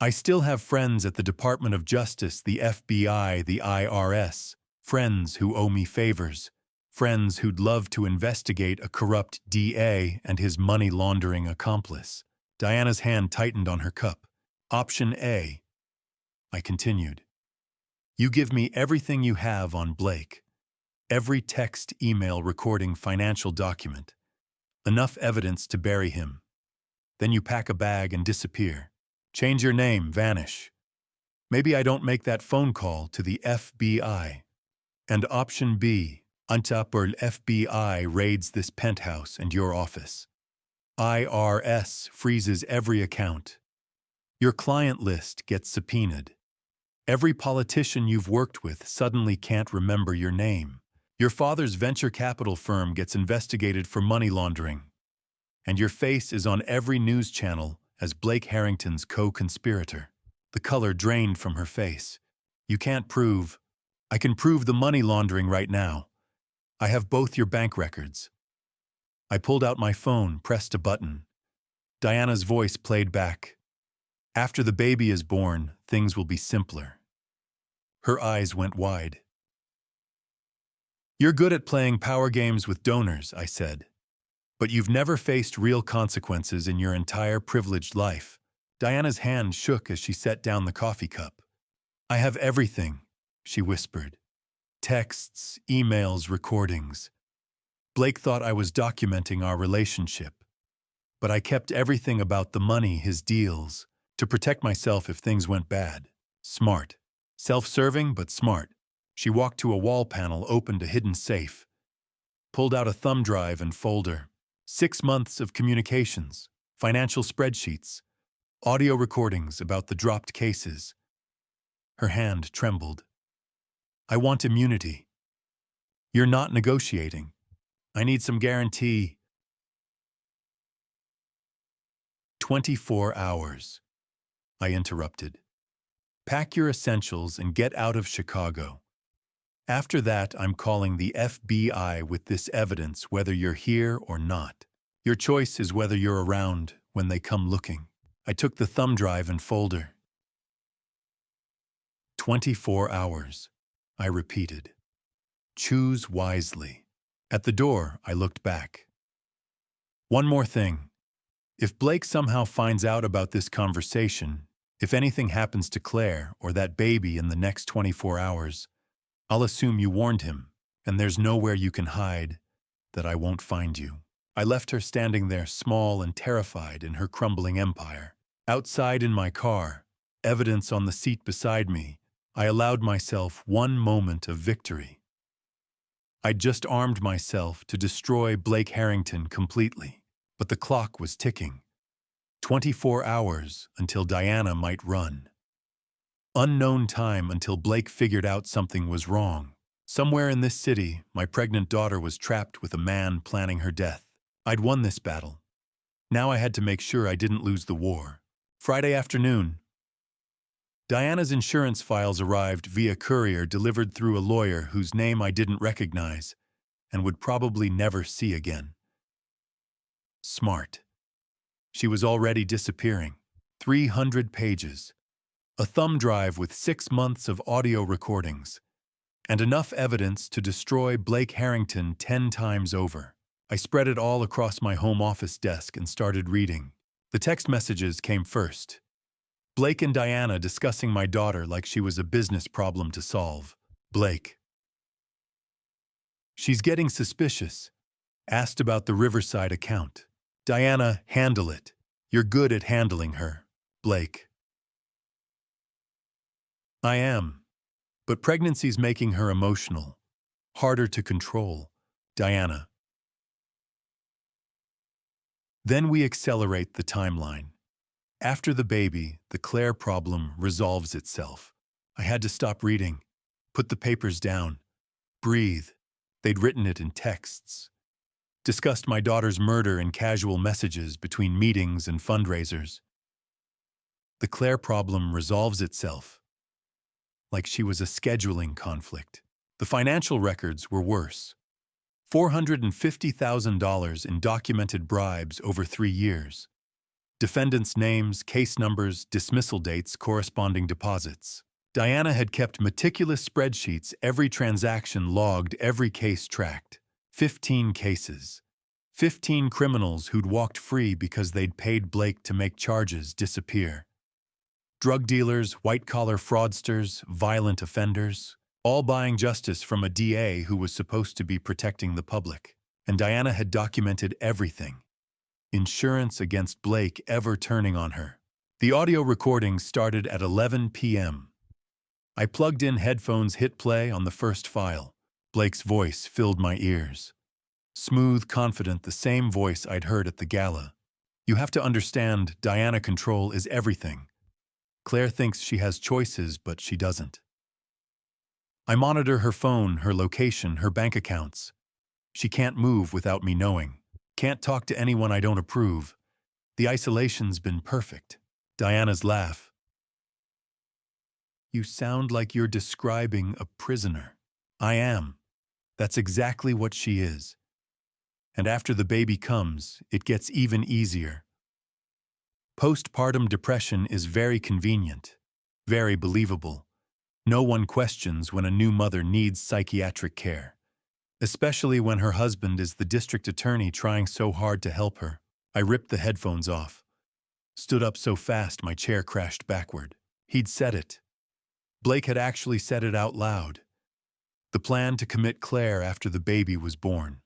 I still have friends at the Department of Justice, the FBI, the IRS, friends who owe me favors, friends who'd love to investigate a corrupt DA and his money laundering accomplice. Diana's hand tightened on her cup. Option A, I continued. You give me everything you have on Blake. Every text, email, recording, financial document. Enough evidence to bury him. Then you pack a bag and disappear. Change your name, vanish. Maybe I don't make that phone call to the FBI. And option B, Antapur FBI raids this penthouse and your office. IRS freezes every account. Your client list gets subpoenaed. Every politician you've worked with suddenly can't remember your name. Your father's venture capital firm gets investigated for money laundering. And your face is on every news channel as Blake Harrington's co-conspirator. The color drained from her face. You can't prove. I can prove the money laundering right now. I have both your bank records. I pulled out my phone, pressed a button. Diana's voice played back. After the baby is born, things will be simpler. Her eyes went wide. You're good at playing power games with donors, I said. But you've never faced real consequences in your entire privileged life. Diana's hand shook as she set down the coffee cup. I have everything, she whispered. Texts, emails, recordings. Blake thought I was documenting our relationship. But I kept everything about the money, his deals, to protect myself if things went bad. Smart. Self-serving, but smart. She walked to a wall panel, opened a hidden safe, pulled out a thumb drive and folder. 6 months of communications, financial spreadsheets, audio recordings about the dropped cases. Her hand trembled. I want immunity. You're not negotiating. I need some guarantee. 24 hours. I interrupted. Pack your essentials and get out of Chicago. After that, I'm calling the FBI with this evidence whether you're here or not. Your choice is whether you're around when they come looking. I took the thumb drive and folder. 24 hours, I repeated. Choose wisely. At the door, I looked back. One more thing. If Blake somehow finds out about this conversation, if anything happens to Claire or that baby in the next 24 hours, I'll assume you warned him, and there's nowhere you can hide that I won't find you. I left her standing there small and terrified in her crumbling empire. Outside in my car, evidence on the seat beside me, I allowed myself one moment of victory. I'd just armed myself to destroy Blake Harrington completely, but the clock was ticking. 24 hours until Diana might run. Unknown time until Blake figured out something was wrong. Somewhere in this city, my pregnant daughter was trapped with a man planning her death. I'd won this battle. Now I had to make sure I didn't lose the war. Friday afternoon. Diana's insurance files arrived via courier delivered through a lawyer whose name I didn't recognize and would probably never see again. Smart. She was already disappearing. 300 pages. A thumb drive with 6 months of audio recordings, and enough evidence to destroy Blake Harrington 10 times over. I spread it all across my home office desk and started reading. The text messages came first. Blake and Diana discussing my daughter like she was a business problem to solve. Blake. She's getting suspicious. Asked about the Riverside account. Diana, handle it. You're good at handling her. Blake. I am. But pregnancy's making her emotional. Harder to control. Diana. Then we accelerate the timeline. After the baby, the Claire problem resolves itself. I had to stop reading. Put the papers down. Breathe. They'd written it in texts. Discussed my daughter's murder in casual messages between meetings and fundraisers. The Claire problem resolves itself. Like she was a scheduling conflict. The financial records were worse. $450,000 in documented bribes over 3 years. Defendants' names, case numbers, dismissal dates, corresponding deposits. Diana had kept meticulous spreadsheets, every transaction logged, every case tracked. 15 cases. 15 criminals who'd walked free because they'd paid Blake to make charges disappear. Drug dealers, white-collar fraudsters, violent offenders, all buying justice from a DA who was supposed to be protecting the public. And Diana had documented everything. Insurance against Blake ever turning on her. The audio recording started at 11 p.m. I plugged in headphones, hit play on the first file. Blake's voice filled my ears. Smooth, confident, the same voice I'd heard at the Gala. You have to understand, Diana control is everything. Claire thinks she has choices, but she doesn't. I monitor her phone, her location, her bank accounts. She can't move without me knowing. Can't talk to anyone I don't approve. The isolation's been perfect. Diana's laugh. You sound like you're describing a prisoner. I am. That's exactly what she is. And after the baby comes, it gets even easier. Postpartum depression is very convenient, very believable. No one questions when a new mother needs psychiatric care, especially when her husband is the district attorney trying so hard to help her. I ripped the headphones off, stood up so fast my chair crashed backward. He'd said it. Blake had actually said it out loud. The plan to commit Claire after the baby was born,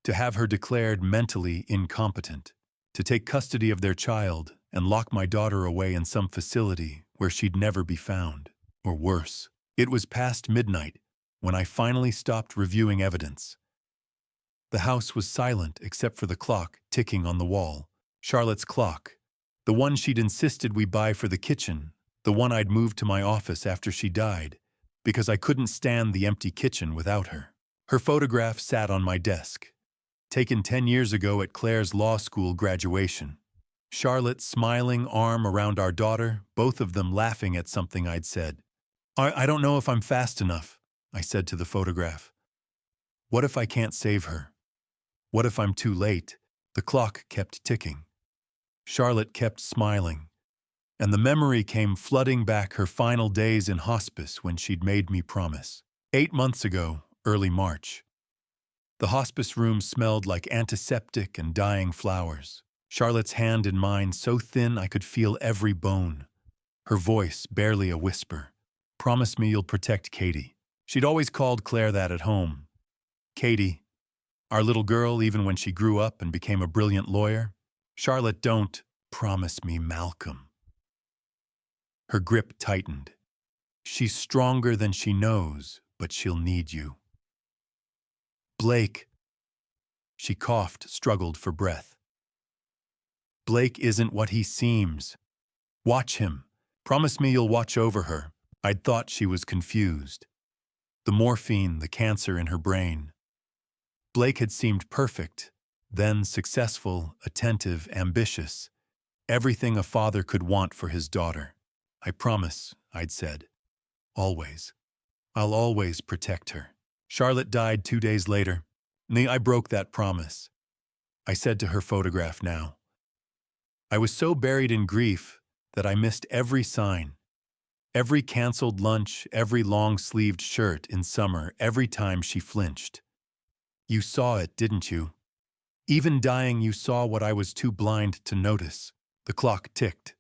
to have her declared mentally incompetent, to take custody of their child and lock my daughter away in some facility where she'd never be found, or worse. It was past midnight when I finally stopped reviewing evidence. The house was silent except for the clock ticking on the wall. Charlotte's clock, the one she'd insisted we buy for the kitchen, the one I'd moved to my office after she died, because I couldn't stand the empty kitchen without her. Her photograph sat on my desk, taken 10 years ago at Claire's law school graduation. Charlotte smiling, arm around our daughter, both of them laughing at something I'd said. I don't know if I'm fast enough, I said to the photograph. What if I can't save her? What if I'm too late? The clock kept ticking. Charlotte kept smiling, and the memory came flooding back her final days in hospice when she'd made me promise. 8 months ago, early March. The hospice room smelled like antiseptic and dying flowers. Charlotte's hand in mine so thin I could feel every bone. Her voice barely a whisper. Promise me you'll protect Katie. She'd always called Claire that at home. Katie, our little girl, even when she grew up and became a brilliant lawyer. Charlotte, don't. Promise me, Malcolm. Her grip tightened. She's stronger than she knows, but she'll need you. Blake. She coughed, struggled for breath. Blake isn't what he seems. Watch him. Promise me you'll watch over her. I'd thought she was confused. The morphine, the cancer in her brain. Blake had seemed perfect, then successful, attentive, ambitious. Everything a father could want for his daughter. I promise, I'd said. Always. I'll always protect her. Charlotte died 2 days later. I broke that promise. I said to her photograph now. I was so buried in grief that I missed every sign. Every canceled lunch, every long-sleeved shirt in summer, every time she flinched. You saw it, didn't you? Even dying, you saw what I was too blind to notice. The clock ticked.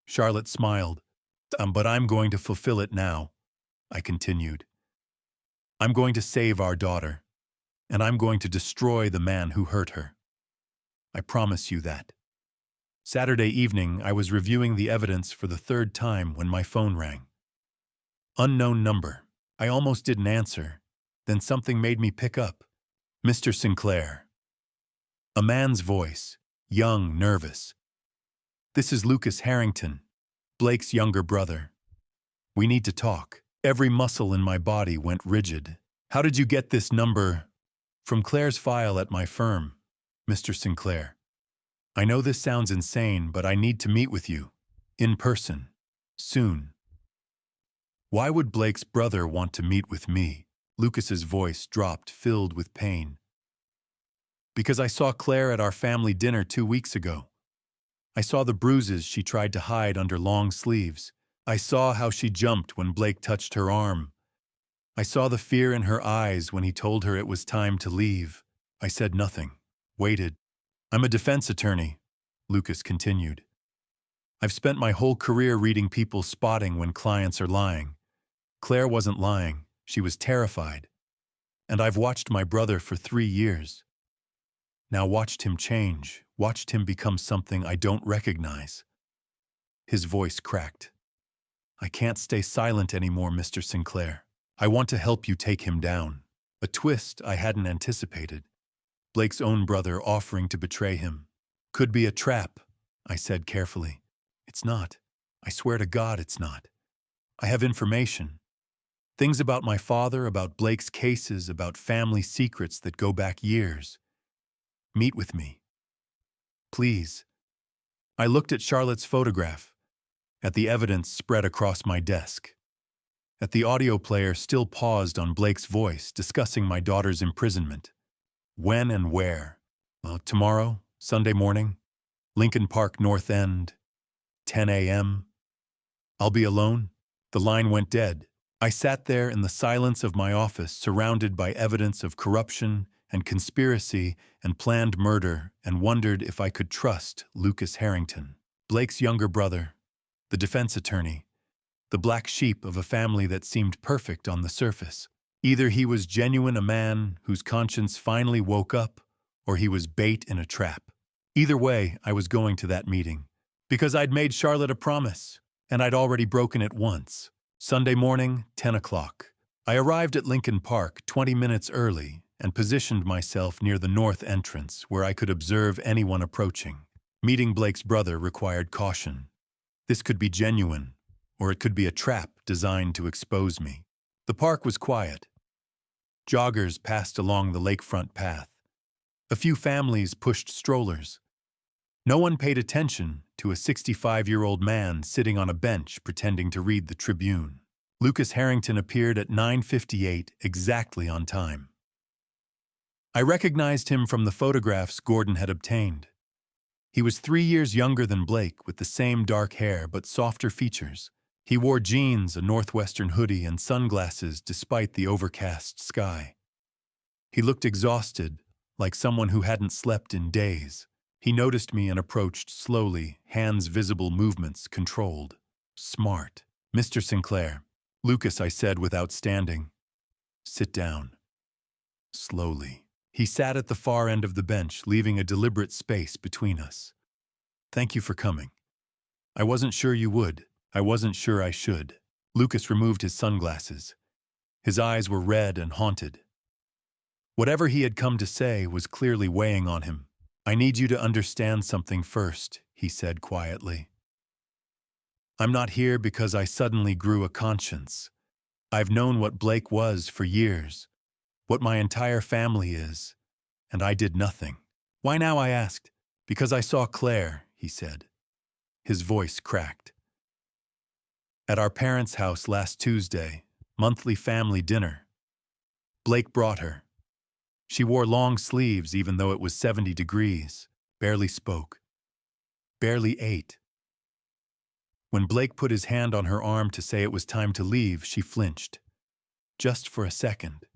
Charlotte smiled. But I'm going to fulfill it now, I continued. I'm going to save our daughter, and I'm going to destroy the man who hurt her. I promise you that. Saturday evening, I was reviewing the evidence for the 3rd time when my phone rang. Unknown number. I almost didn't answer. Then something made me pick up. Mr. Sinclair. A man's voice, young, nervous. This is Lucas Harrington, Blake's younger brother. We need to talk. Every muscle in my body went rigid. How did you get this number? From Claire's file at my firm, Mr. Sinclair. I know this sounds insane, but I need to meet with you. In person. Soon. Why would Blake's brother want to meet with me? Lucas's voice dropped, filled with pain. Because I saw Claire at our family dinner 2 weeks ago. I saw the bruises she tried to hide under long sleeves. I saw how she jumped when Blake touched her arm. I saw the fear in her eyes when he told her it was time to leave. I said nothing. waited. I'm a defense attorney, Lucas continued. I've spent my whole career reading people spotting when clients are lying. Claire wasn't lying. She was terrified. And I've watched my brother for 3 years. Now watched him change, watched him become something I don't recognize. His voice cracked. I can't stay silent anymore, Mr. Sinclair. I want to help you take him down. A twist I hadn't anticipated. Blake's own brother offering to betray him. Could be a trap, I said carefully. It's not. I swear to God it's not. I have information. Things about my father, about Blake's cases, about family secrets that go back years. Meet with me. Please. I looked at Charlotte's photograph, at the evidence spread across my desk, at the audio player still paused on Blake's voice discussing my daughter's imprisonment. When and where? Tomorrow, Sunday morning, Lincoln Park North End, 10 a.m. I'll be alone. The line went dead. I sat there in the silence of my office, surrounded by evidence of corruption and conspiracy and planned murder, and wondered if I could trust Lucas Harrington, Blake's younger brother, the defense attorney, the black sheep of a family that seemed perfect on the surface. Either he was genuine, a man whose conscience finally woke up, or he was bait in a trap. Either way, I was going to that meeting, because I'd made Charlotte a promise, and I'd already broken it once. Sunday morning, 10 o'clock. I arrived at Lincoln Park 20 minutes early and positioned myself near the north entrance where I could observe anyone approaching. Meeting Blake's brother required caution. This could be genuine, or it could be a trap designed to expose me. The park was quiet. Joggers passed along the lakefront path. A few families pushed strollers. No one paid attention to a 65-year-old man sitting on a bench pretending to read the Tribune. Lucas Harrington appeared at 9:58 exactly on time. I recognized him from the photographs Gordon had obtained. He was 3 years younger than Blake, with the same dark hair but softer features. He wore jeans, a northwestern hoodie, and sunglasses despite the overcast sky. He looked exhausted, like someone who hadn't slept in days. He noticed me and approached slowly, hands visible, movements controlled. Smart. Mr. Sinclair. Lucas, I said without standing. Sit down. Slowly. He sat at the far end of the bench, leaving a deliberate space between us. Thank you for coming. I wasn't sure you would. I wasn't sure I should. Lucas removed his sunglasses. His eyes were red and haunted. Whatever he had come to say was clearly weighing on him. I need you to understand something first, he said quietly. I'm not here because I suddenly grew a conscience. I've known what Blake was for years, what my entire family is, and I did nothing. Why now, I asked. Because I saw Claire, he said. His voice cracked. At our parents' house last Tuesday, monthly family dinner. Blake brought her. She wore long sleeves even though it was 70 degrees, barely spoke, barely ate. When Blake put his hand on her arm to say it was time to leave, she flinched, just for a second.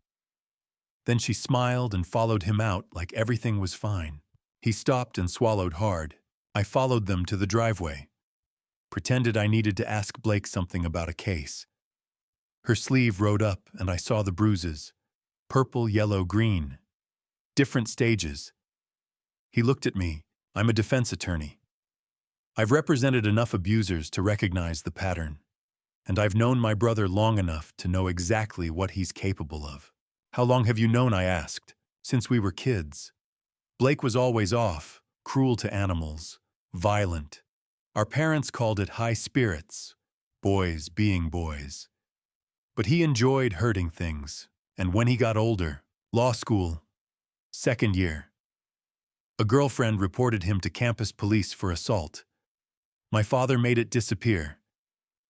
Then she smiled and followed him out like everything was fine. He stopped and swallowed hard. I followed them to the driveway, pretended I needed to ask Blake something about a case. Her sleeve rode up and I saw the bruises. Purple, yellow, green. Different stages. He looked at me. I'm a defense attorney. I've represented enough abusers to recognize the pattern, and I've known my brother long enough to know exactly what he's capable of. How long have you known, I asked. Since we were kids. Blake was always off, cruel to animals, violent. Our parents called it high spirits, boys being boys. But he enjoyed hurting things. And when he got older, law school, second year, a girlfriend reported him to campus police for assault. My father made it disappear,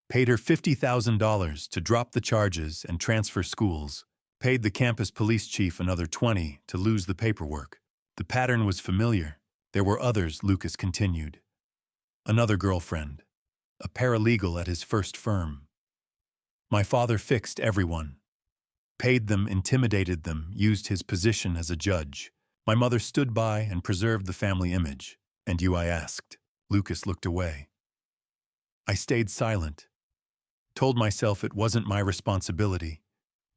paid her $50,000 to drop the charges and transfer schools, paid the campus police chief another $20,000 to lose the paperwork. The pattern was familiar. There were others, Lucas continued. Another girlfriend, a paralegal at his first firm. My father fixed everyone. Paid them, intimidated them, used his position as a judge. My mother stood by and preserved the family image. And you, I asked. Lucas looked away. I stayed silent, told myself it wasn't my responsibility,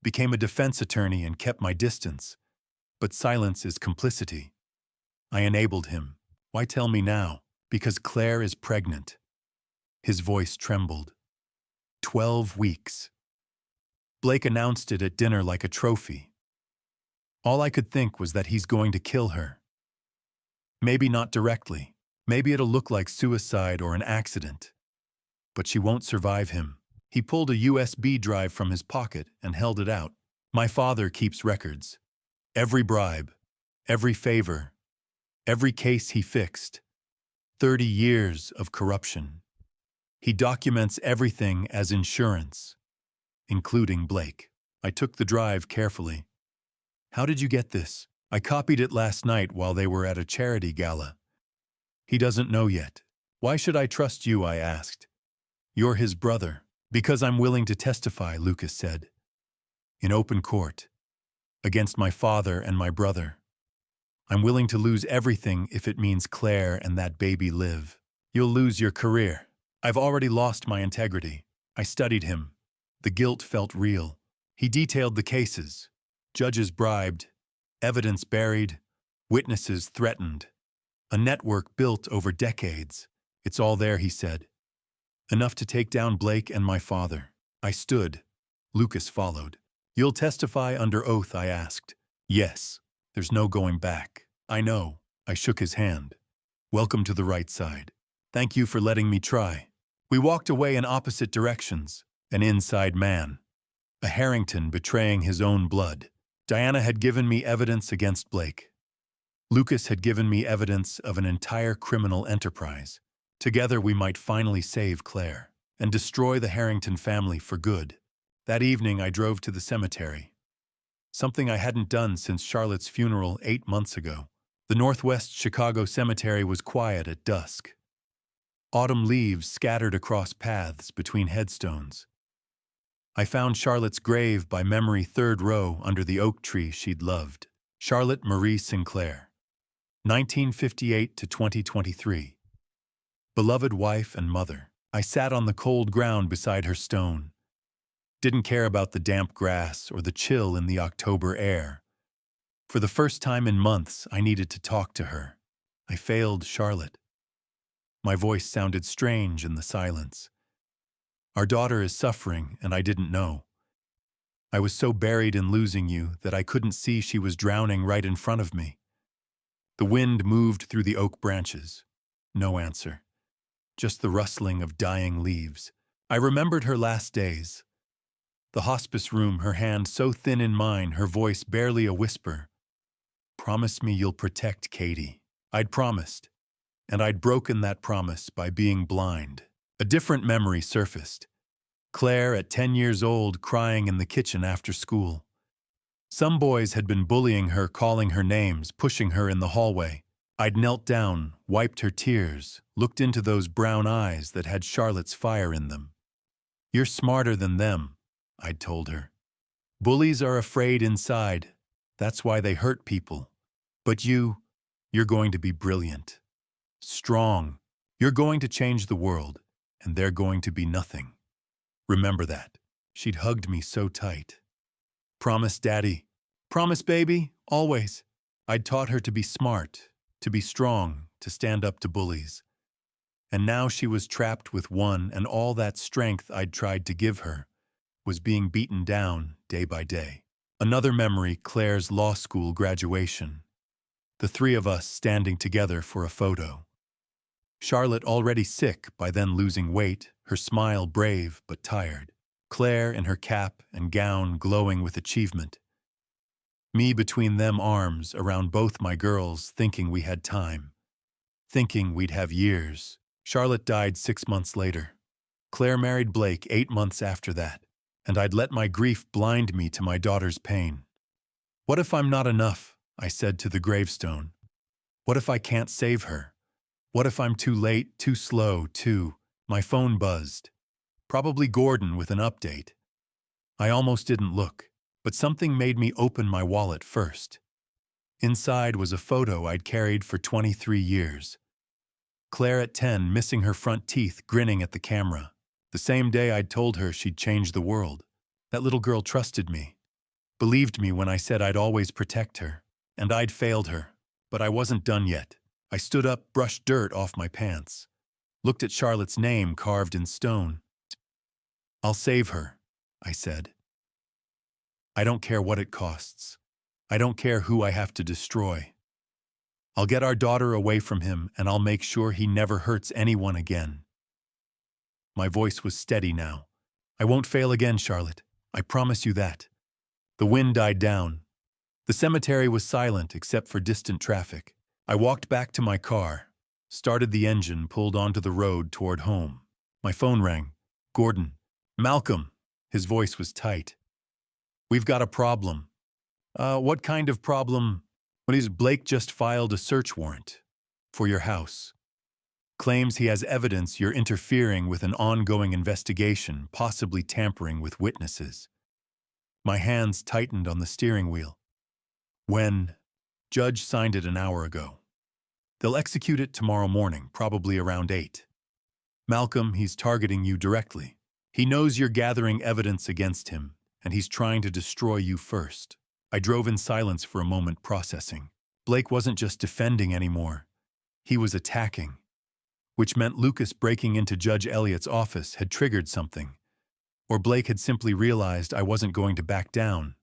became a defense attorney and kept my distance. But silence is complicity. I enabled him. Why tell me now? Because Claire is pregnant. His voice trembled. 12 weeks. Blake announced it at dinner like a trophy. All I could think was that he's going to kill her. Maybe not directly. Maybe it'll look like suicide or an accident. But she won't survive him. He pulled a USB drive from his pocket and held it out. My father keeps records. Every bribe, every favor, every case he fixed. 30 years of corruption. He documents everything as insurance, including Blake. I took the drive carefully. How did you get this? I copied it last night while they were at a charity gala. He doesn't know yet. Why should I trust you? I asked. You're his brother. Because I'm willing to testify, Lucas said. In open court. Against my father and my brother. I'm willing to lose everything if it means Claire and that baby live. You'll lose your career. I've already lost my integrity. I studied him. The guilt felt real. He detailed the cases. Judges bribed, evidence buried, witnesses threatened. A network built over decades. It's all there, he said. Enough to take down Blake and my father. I stood. Lucas followed. You'll testify under oath, I asked. Yes. There's no going back. I know. I shook his hand. Welcome to the right side. Thank you for letting me try. We walked away in opposite directions. An inside man. A Harrington betraying his own blood. Diana had given me evidence against Blake. Lucas had given me evidence of an entire criminal enterprise. Together we might finally save Claire and destroy the Harrington family for good. That evening I drove to the cemetery. Something I hadn't done since Charlotte's funeral 8 months ago. The Northwest Chicago cemetery was quiet at dusk. Autumn leaves scattered across paths between headstones. I found Charlotte's grave by memory, 3rd row under the oak tree she'd loved. Charlotte Marie Sinclair, 1958 to 2023. Beloved wife and mother. I sat on the cold ground beside her stone. Didn't care about the damp grass or the chill in the October air. For the first time in months, I needed to talk to her. I failed Charlotte. My voice sounded strange in the silence. Our daughter is suffering, and I didn't know. I was so buried in losing you that I couldn't see she was drowning right in front of me. The wind moved through the oak branches. No answer. Just the rustling of dying leaves. I remembered her last days. The hospice room, her hand so thin in mine, her voice barely a whisper. Promise me you'll protect Katie. I'd promised, and I'd broken that promise by being blind. A different memory surfaced. Claire, at 10 years old, crying in the kitchen after school. Some boys had been bullying her, calling her names, pushing her in the hallway. I'd knelt down, wiped her tears, looked into those brown eyes that had Charlotte's fire in them. You're smarter than them, I'd told her. Bullies are afraid inside. That's why they hurt people. But you're going to be brilliant. Strong. You're going to change the world, and they're going to be nothing. Remember that. She'd hugged me so tight. Promise, Daddy. Promise, baby. Always. I'd taught her to be smart, to be strong, to stand up to bullies. And now she was trapped with one, and all that strength I'd tried to give her was being beaten down day by day. Another memory, Claire's law school graduation. The 3 of us standing together for a photo. Charlotte already sick, by then losing weight, her smile brave but tired. Claire in her cap and gown glowing with achievement. Me between them, arms around both my girls, thinking we had time. Thinking we'd have years. Charlotte died 6 months later. Claire married Blake 8 months after that, and I'd let my grief blind me to my daughter's pain. What if I'm not enough? I said to the gravestone. What if I can't save her? What if I'm too late, too slow, too? My phone buzzed. Probably Gordon with an update. I almost didn't look, but something made me open my wallet first. Inside was a photo I'd carried for 23 years. Claire at 10, missing her front teeth, grinning at the camera. The same day I'd told her she'd change the world. That little girl trusted me, believed me when I said I'd always protect her. And I'd failed her. But I wasn't done yet. I stood up, brushed dirt off my pants, looked at Charlotte's name carved in stone. "I'll save her," I said. "I don't care what it costs. I don't care who I have to destroy. I'll get our daughter away from him, and I'll make sure he never hurts anyone again." My voice was steady now. "I won't fail again, Charlotte. I promise you that." The wind died down. The cemetery was silent except for distant traffic. I walked back to my car, started the engine, pulled onto the road toward home. My phone rang. "Gordon." "Malcolm." His voice was tight. "We've got a problem." What kind of problem?" "Blake just filed a search warrant for your house. Claims he has evidence you're interfering with an ongoing investigation, possibly tampering with witnesses." My hands tightened on the steering wheel. "When?" "Judge signed it an hour ago. They'll execute it tomorrow morning, probably around 8. Malcolm, he's targeting you directly. He knows you're gathering evidence against him, and he's trying to destroy you first." I drove in silence for a moment, processing. Blake wasn't just defending anymore. He was attacking. Which meant Lucas breaking into Judge Elliott's office had triggered something. Or Blake had simply realized I wasn't going to back down.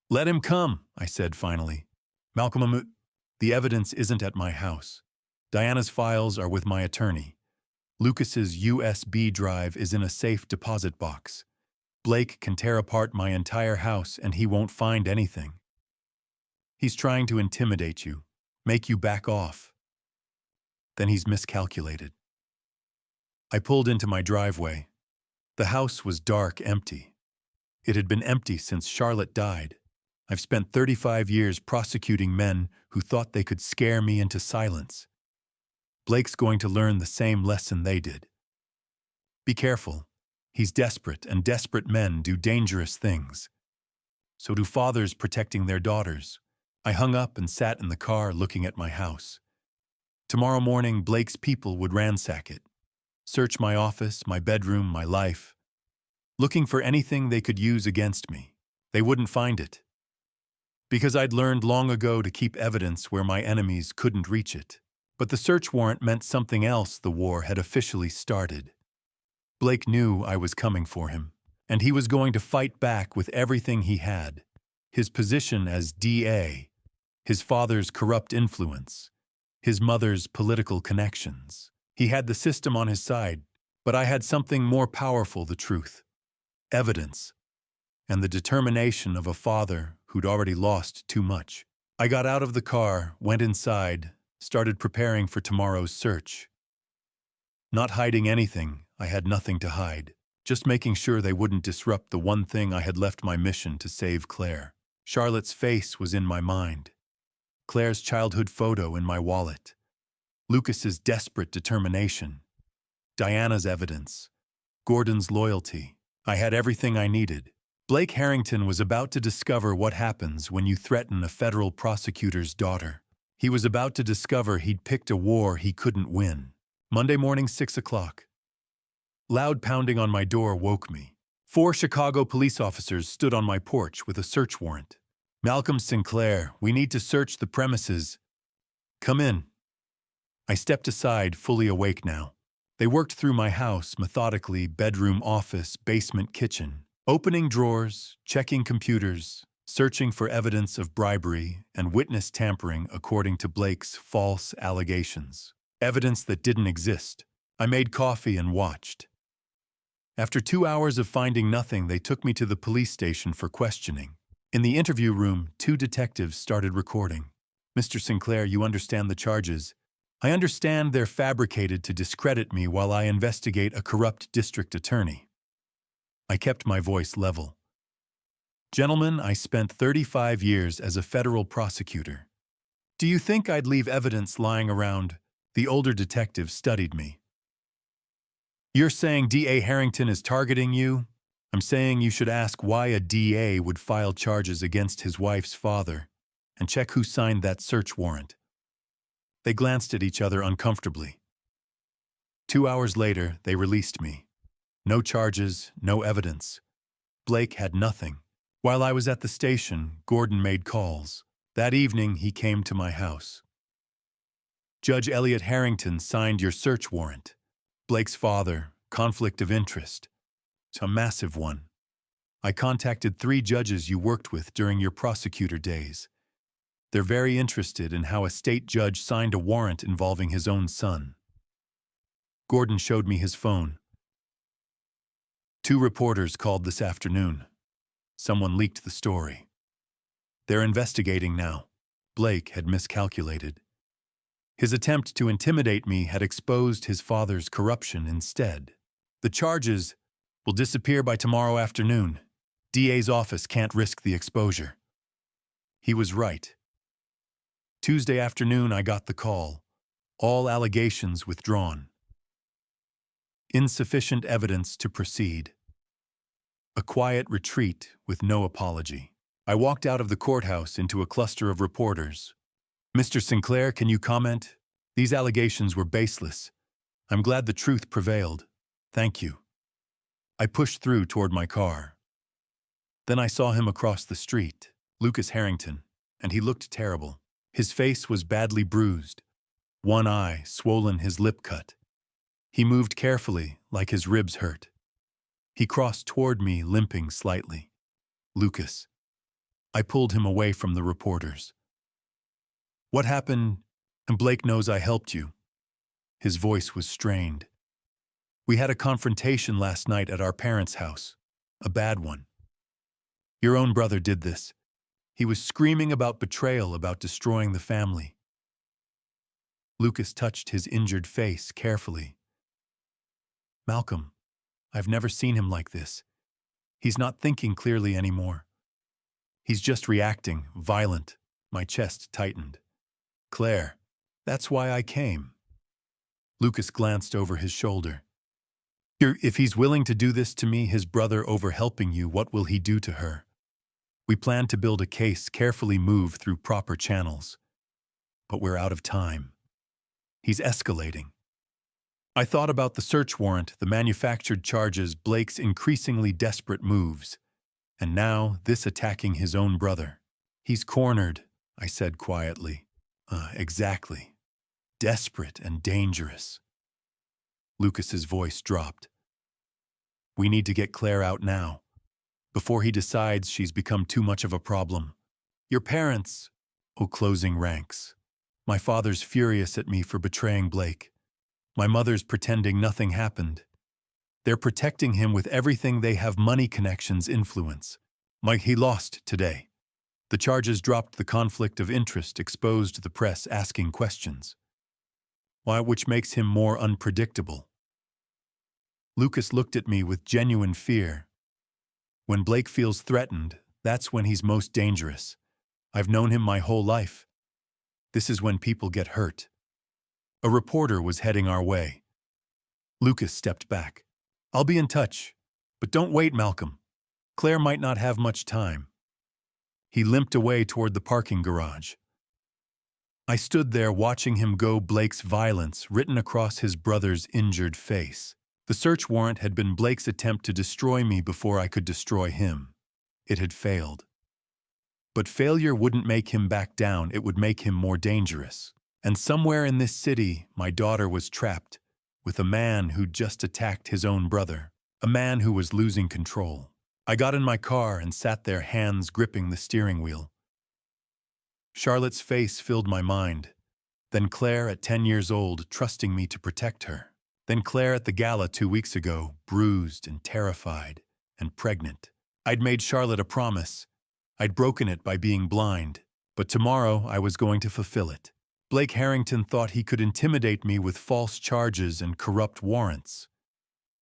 "Let him come," I said finally. "Malcolm, the evidence isn't at my house. Diana's files are with my attorney. Lucas's USB drive is in a safe deposit box. Blake can tear apart my entire house and he won't find anything. He's trying to intimidate you, make you back off. Then he's miscalculated." I pulled into my driveway. The house was dark, empty. It had been empty since Charlotte died. I've spent 35 years prosecuting men who thought they could scare me into silence. Blake's going to learn the same lesson they did. Be careful. He's desperate, and desperate men do dangerous things. So do fathers protecting their daughters. I hung up and sat in the car looking at my house. Tomorrow morning, Blake's people would ransack it. Search my office, my bedroom, my life. Looking for anything they could use against me. They wouldn't find it. Because I'd learned long ago to keep evidence where my enemies couldn't reach it. But the search warrant meant something else. The war had officially started. Blake knew I was coming for him, and he was going to fight back with everything he had. His position as DA, his father's corrupt influence, his mother's political connections. He had the system on his side, but I had something more powerful: the truth, evidence, and the determination of a father who'd already lost too much. I got out of the car, went inside, started preparing for tomorrow's search. Not hiding anything. I had nothing to hide, just making sure they wouldn't disrupt the one thing I had left my mission to save Claire. Charlotte's face was in my mind. Claire's childhood photo in my wallet. Lucas's desperate determination. Diana's evidence. Gordon's loyalty. I had everything I needed. Blake Harrington was about to discover what happens when you threaten a federal prosecutor's daughter. He was about to discover he'd picked a war he couldn't win. Monday morning, 6 o'clock. Loud pounding on my door woke me. 4 Chicago police officers stood on my porch with a search warrant. "Malcolm Sinclair, we need to search the premises." "Come in." I stepped aside, fully awake now. They worked through my house methodically: bedroom, office, basement, kitchen. Opening drawers, checking computers, searching for evidence of bribery and witness tampering according to Blake's false allegations. Evidence that didn't exist. I made coffee and watched. After 2 hours of finding nothing, they took me to the police station for questioning. In the interview room, 2 detectives started recording. "Mr. Sinclair, you understand the charges. I understand they're fabricated to discredit me while I investigate a corrupt district attorney." I kept my voice level. "Gentlemen, I spent 35 years as a federal prosecutor. Do you think I'd leave evidence lying around?" The older detective studied me. "You're saying DA Harrington is targeting you? I'm saying you should ask why a DA would file charges against his wife's father and check who signed that search warrant." They glanced at each other uncomfortably. 2 hours later, they released me. No charges, no evidence. Blake had nothing. While I was at the station, Gordon made calls. That evening, he came to my house. "Judge Elliot Harrington signed your search warrant. Blake's father, conflict of interest. It's a massive one. I contacted 3 judges you worked with during your prosecutor days. They're very interested in how a state judge signed a warrant involving his own son." Gordon showed me his phone. 2 reporters called this afternoon. Someone leaked the story. They're investigating now. Blake had miscalculated. His attempt to intimidate me had exposed his father's corruption instead. The charges will disappear by tomorrow afternoon. DA's office can't risk the exposure. He was right. Tuesday afternoon, I got the call. All allegations withdrawn. Insufficient evidence to proceed. A quiet retreat with no apology. I walked out of the courthouse into a cluster of reporters. "Mr. Sinclair, can you comment? These allegations were baseless. I'm glad the truth prevailed. Thank you." I pushed through toward my car. Then I saw him across the street, Lucas Harrington, and he looked terrible. His face was badly bruised, one eye swollen, his lip cut. He moved carefully, like his ribs hurt. He crossed toward me, limping slightly. "Lucas." I pulled him away from the reporters. "What happened? And Blake knows I helped you." His voice was strained. "We had a confrontation last night at our parents' house. A bad one. Your own brother did this. He was screaming about betrayal, about destroying the family." Lucas touched his injured face carefully. "Malcolm, I've never seen him like this. He's not thinking clearly anymore. He's just reacting, violent." My chest tightened. "Claire, that's why I came." Lucas glanced over his shoulder. "If he's willing to do this to me, his brother, over helping you, what will he do to her? We plan to build a case, carefully move through proper channels. But we're out of time. He's escalating." I thought about the search warrant, the manufactured charges, Blake's increasingly desperate moves, and now this attacking his own brother. "He's cornered," I said quietly. Exactly. Desperate and dangerous." Lucas's voice dropped. "We need to get Claire out now, before he decides she's become too much of a problem. Your parents..." Oh, closing ranks. "My father's furious at me for betraying Blake. My mother's pretending nothing happened. They're protecting him with everything they have, money, connections, influence. He lost today. The charges dropped, the conflict of interest exposed, the press asking questions. Which makes him more unpredictable." Lucas looked at me with genuine fear. "When Blake feels threatened, that's when he's most dangerous. I've known him my whole life. This is when people get hurt." A reporter was heading our way. Lucas stepped back. "I'll be in touch. But don't wait, Malcolm. Claire might not have much time." He limped away toward the parking garage. I stood there watching him go, Blake's violence written across his brother's injured face. The search warrant had been Blake's attempt to destroy me before I could destroy him. It had failed. But failure wouldn't make him back down, it would make him more dangerous. And somewhere in this city, my daughter was trapped with a man who'd just attacked his own brother, a man who was losing control. I got in my car and sat there, hands gripping the steering wheel. Charlotte's face filled my mind. Then Claire at 10 years old, trusting me to protect her. Then Claire at the Gala 2 weeks ago, bruised and terrified and pregnant. I'd made Charlotte a promise. I'd broken it by being blind. But tomorrow I was going to fulfill it. Blake Harrington thought he could intimidate me with false charges and corrupt warrants.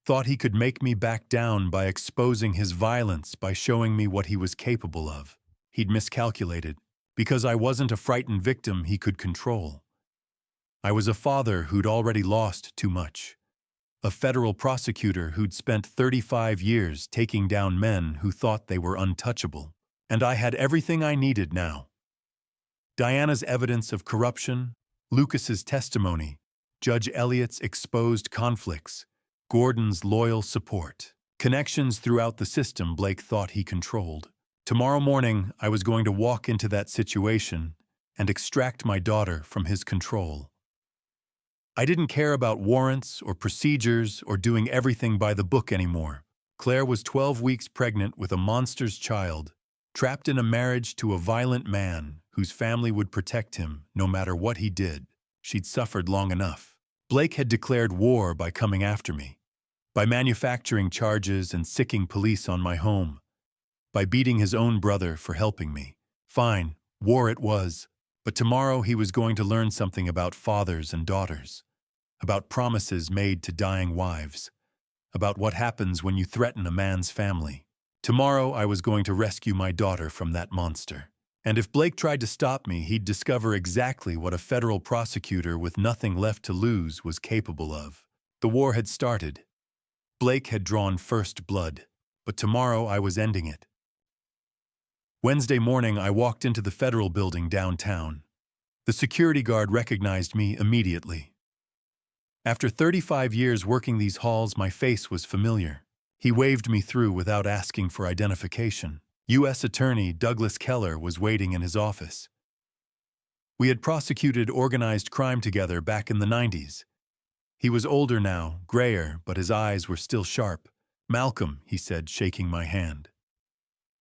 Thought he could make me back down by exposing his violence, by showing me what he was capable of. He'd miscalculated, because I wasn't a frightened victim he could control. I was a father who'd already lost too much. A federal prosecutor who'd spent 35 years taking down men who thought they were untouchable. And I had everything I needed now. Diana's evidence of corruption, Lucas's testimony, Judge Elliott's exposed conflicts, Gordon's loyal support. Connections throughout the system Blake thought he controlled. Tomorrow morning, I was going to walk into that situation and extract my daughter from his control. I didn't care about warrants or procedures or doing everything by the book anymore. Claire was 12 weeks pregnant with a monster's child, trapped in a marriage to a violent man whose family would protect him no matter what he did. She'd suffered long enough. Blake had declared war by coming after me, by manufacturing charges and sicking police on my home, by beating his own brother for helping me. Fine, war it was, but tomorrow he was going to learn something about fathers and daughters, about promises made to dying wives, about what happens when you threaten a man's family. Tomorrow I was going to rescue my daughter from that monster. And if Blake tried to stop me, he'd discover exactly what a federal prosecutor with nothing left to lose was capable of. The war had started. Blake had drawn first blood, but tomorrow I was ending it. Wednesday morning, I walked into the federal building downtown. The security guard recognized me immediately. After 35 years working these halls, my face was familiar. He waved me through without asking for identification. U.S. Attorney Douglas Keller was waiting in his office. We had prosecuted organized crime together back in the 90s. He was older now, grayer, but his eyes were still sharp. "Malcolm," he said, shaking my hand.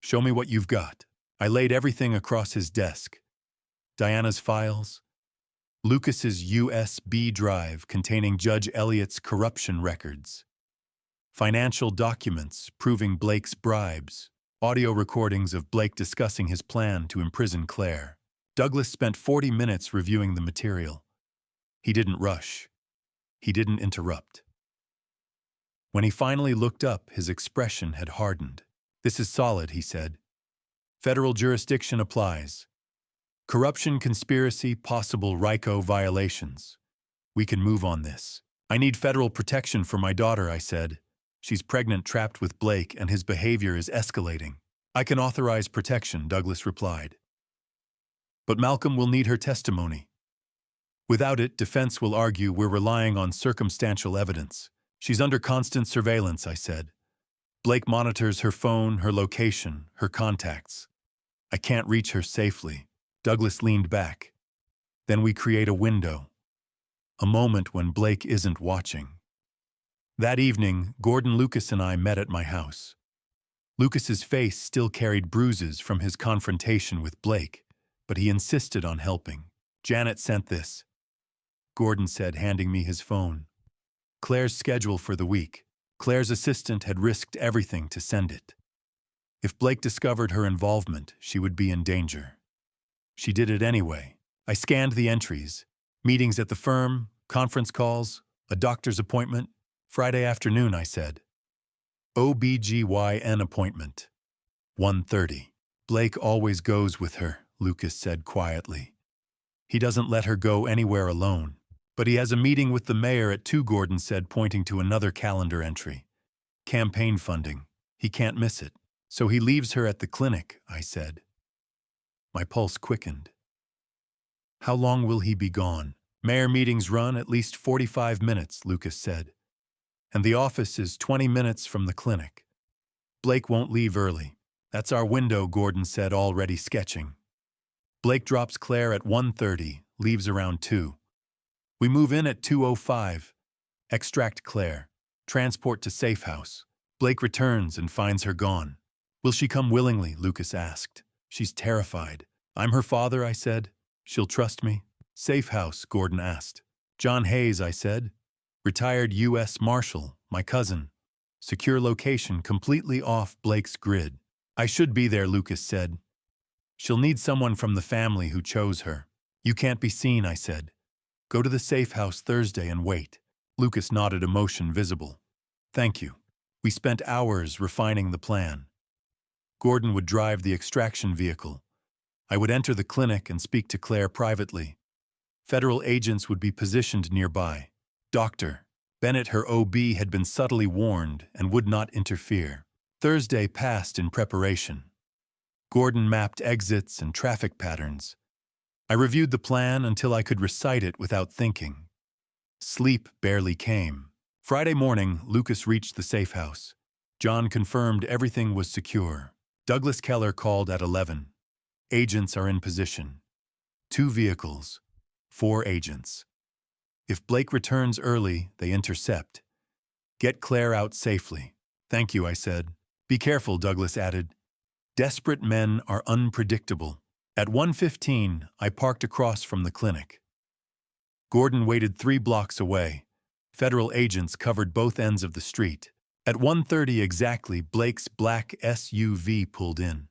"Show me what you've got." I laid everything across his desk. Diana's files, Lucas's USB drive containing Judge Elliott's corruption records, financial documents proving Blake's bribes, audio recordings of Blake discussing his plan to imprison Claire. Douglas spent 40 minutes reviewing the material. He didn't rush. He didn't interrupt. When he finally looked up, his expression had hardened. "This is solid," he said. "Federal jurisdiction applies. Corruption, conspiracy, possible RICO violations. We can move on this." "I need federal protection for my daughter," I said. "She's pregnant, trapped with Blake, and his behavior is escalating." "I can authorize protection," Douglas replied. "But Malcolm will need her testimony. Without it, defense will argue we're relying on circumstantial evidence." "She's under constant surveillance," I said. "Blake monitors her phone, her location, her contacts. I can't reach her safely." Douglas leaned back. "Then we create a window. A moment when Blake isn't watching." That evening, Gordon, Lucas, and I met at my house. Lucas's face still carried bruises from his confrontation with Blake, but he insisted on helping. "Janet sent this," Gordon said, handing me his phone. "Claire's schedule for the week. Claire's assistant had risked everything to send it. If Blake discovered her involvement, she would be in danger. She did it anyway." I scanned the entries. Meetings at the firm, conference calls, a doctor's appointment. "Friday afternoon," I said. "OBGYN appointment. 1:30. "Blake always goes with her," Lucas said quietly. "He doesn't let her go anywhere alone. But he has a meeting with the mayor at 2, Gordon said, pointing to another calendar entry. "Campaign funding. He can't miss it. So he leaves her at the clinic," I said. My pulse quickened. "How long will he be gone?" "Mayor meetings run at least 45 minutes, Lucas said. "And the office is 20 minutes from the clinic. Blake won't leave early." "That's our window," Gordon said, already sketching. "Blake drops Claire at 1:30, leaves around 2. We move in at 2:05. Extract Claire. Transport to safe house. Blake returns and finds her gone." "Will she come willingly?" Lucas asked. "She's terrified." "I'm her father," I said. "She'll trust me." "Safe house?" Gordon asked. "John Hayes," I said. "Retired U.S. Marshal, my cousin. Secure location completely off Blake's grid." "I should be there," Lucas said. "She'll need someone from the family who chose her." "You can't be seen," I said. "Go to the safe house Thursday and wait." Lucas nodded, emotion visible. "Thank you." We spent hours refining the plan. Gordon would drive the extraction vehicle. I would enter the clinic and speak to Claire privately. Federal agents would be positioned nearby. Dr. Bennett, her OB, had been subtly warned and would not interfere. Thursday passed in preparation. Gordon mapped exits and traffic patterns. I reviewed the plan until I could recite it without thinking. Sleep barely came. Friday morning, Lucas reached the safe house. John confirmed everything was secure. Douglas Keller called at 11. Agents are in position. 2 vehicles. 4 agents. If Blake returns early, they intercept. Get Claire out safely. Thank you, I said. Be careful, Douglas added. Desperate men are unpredictable. At 1:15, I parked across from the clinic. Gordon waited 3 blocks away. Federal agents covered both ends of the street. At 1:30 exactly, Blake's black SUV pulled in.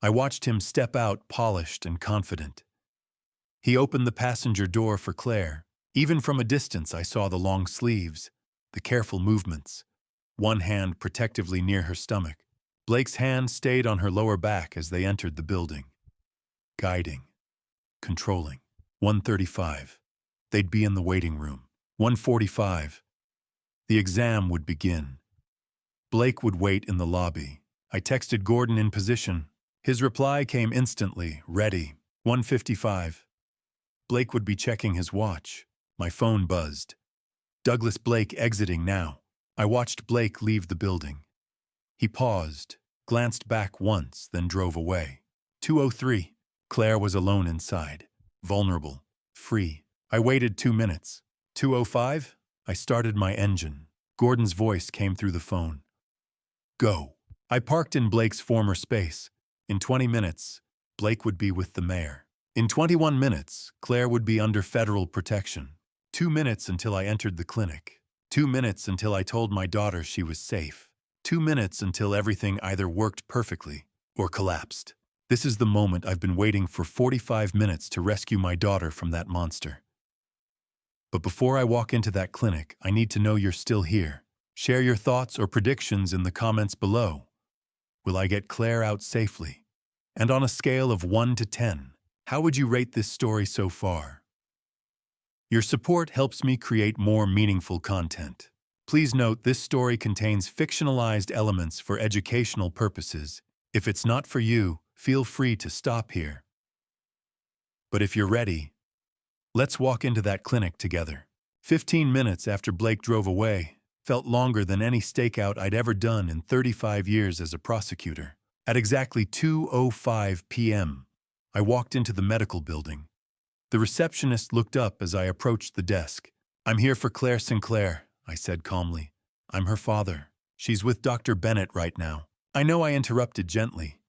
I watched him step out, polished and confident. He opened the passenger door for Claire. Even from a distance, I saw the long sleeves, the careful movements, one hand protectively near her stomach. Blake's hand stayed on her lower back as they entered the building. Guiding. Controlling. 1:35. They'd be in the waiting room. 1:45. The exam would begin. Blake would wait in the lobby. I texted Gordon in position. His reply came instantly, ready. 1:55. Blake would be checking his watch. My phone buzzed. Douglas Blake exiting now. I watched Blake leave the building. He paused, glanced back once, then drove away. 2:03. Claire was alone inside. Vulnerable. Free. I waited 2 minutes. 2:05. I started my engine. Gordon's voice came through the phone. Go. I parked in Blake's former space. In 20 minutes, Blake would be with the mayor. In 21 minutes, Claire would be under federal protection. 2 minutes until I entered the clinic. 2 minutes until I told my daughter she was safe. 2 minutes until everything either worked perfectly or collapsed. This is the moment I've been waiting for 45 minutes to rescue my daughter from that monster. But before I walk into that clinic, I need to know you're still here. Share your thoughts or predictions in the comments below. Will I get Claire out safely? And on a scale of 1 to 10, how would you rate this story so far? Your support helps me create more meaningful content. Please note this story contains fictionalized elements for educational purposes. If it's not for you, feel free to stop here. But if you're ready, let's walk into that clinic together. 15 minutes after Blake drove away felt longer than any stakeout I'd ever done in 35 years as a prosecutor. At exactly 2:05 p.m., I walked into the medical building. The receptionist looked up as I approached the desk. I'm here for Claire Sinclair, I said calmly. I'm her father. She's with Dr. Bennett right now. I know I interrupted gently.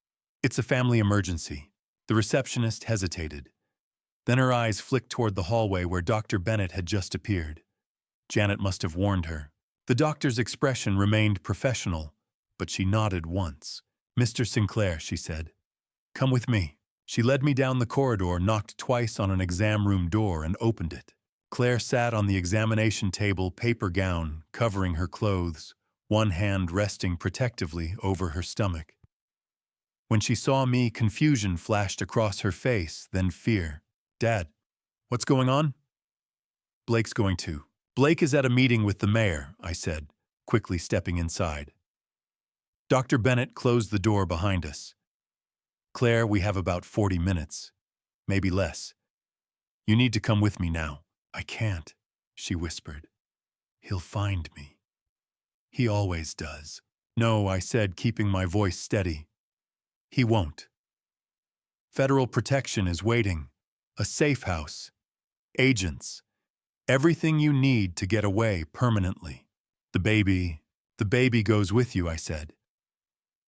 It's a family emergency. The receptionist hesitated. Then her eyes flicked toward the hallway where Dr. Bennett had just appeared. Janet must have warned her. The doctor's expression remained professional, but she nodded once. Mr. Sinclair, she said. Come with me. She led me down the corridor, knocked twice on an exam room door, and opened it. Claire sat on the examination table, paper gown, covering her clothes, one hand resting protectively over her stomach. When she saw me, confusion flashed across her face, then fear. Dad, what's going on? Blake's going to. Blake is at a meeting with the mayor, I said, quickly stepping inside. Dr. Bennett closed the door behind us. Claire, we have about 40 minutes, maybe less. You need to come with me now. I can't, she whispered. He'll find me. He always does. No, I said, keeping my voice steady. He won't. Federal protection is waiting. A safe house. Agents. Everything you need to get away permanently. The baby goes with you, I said.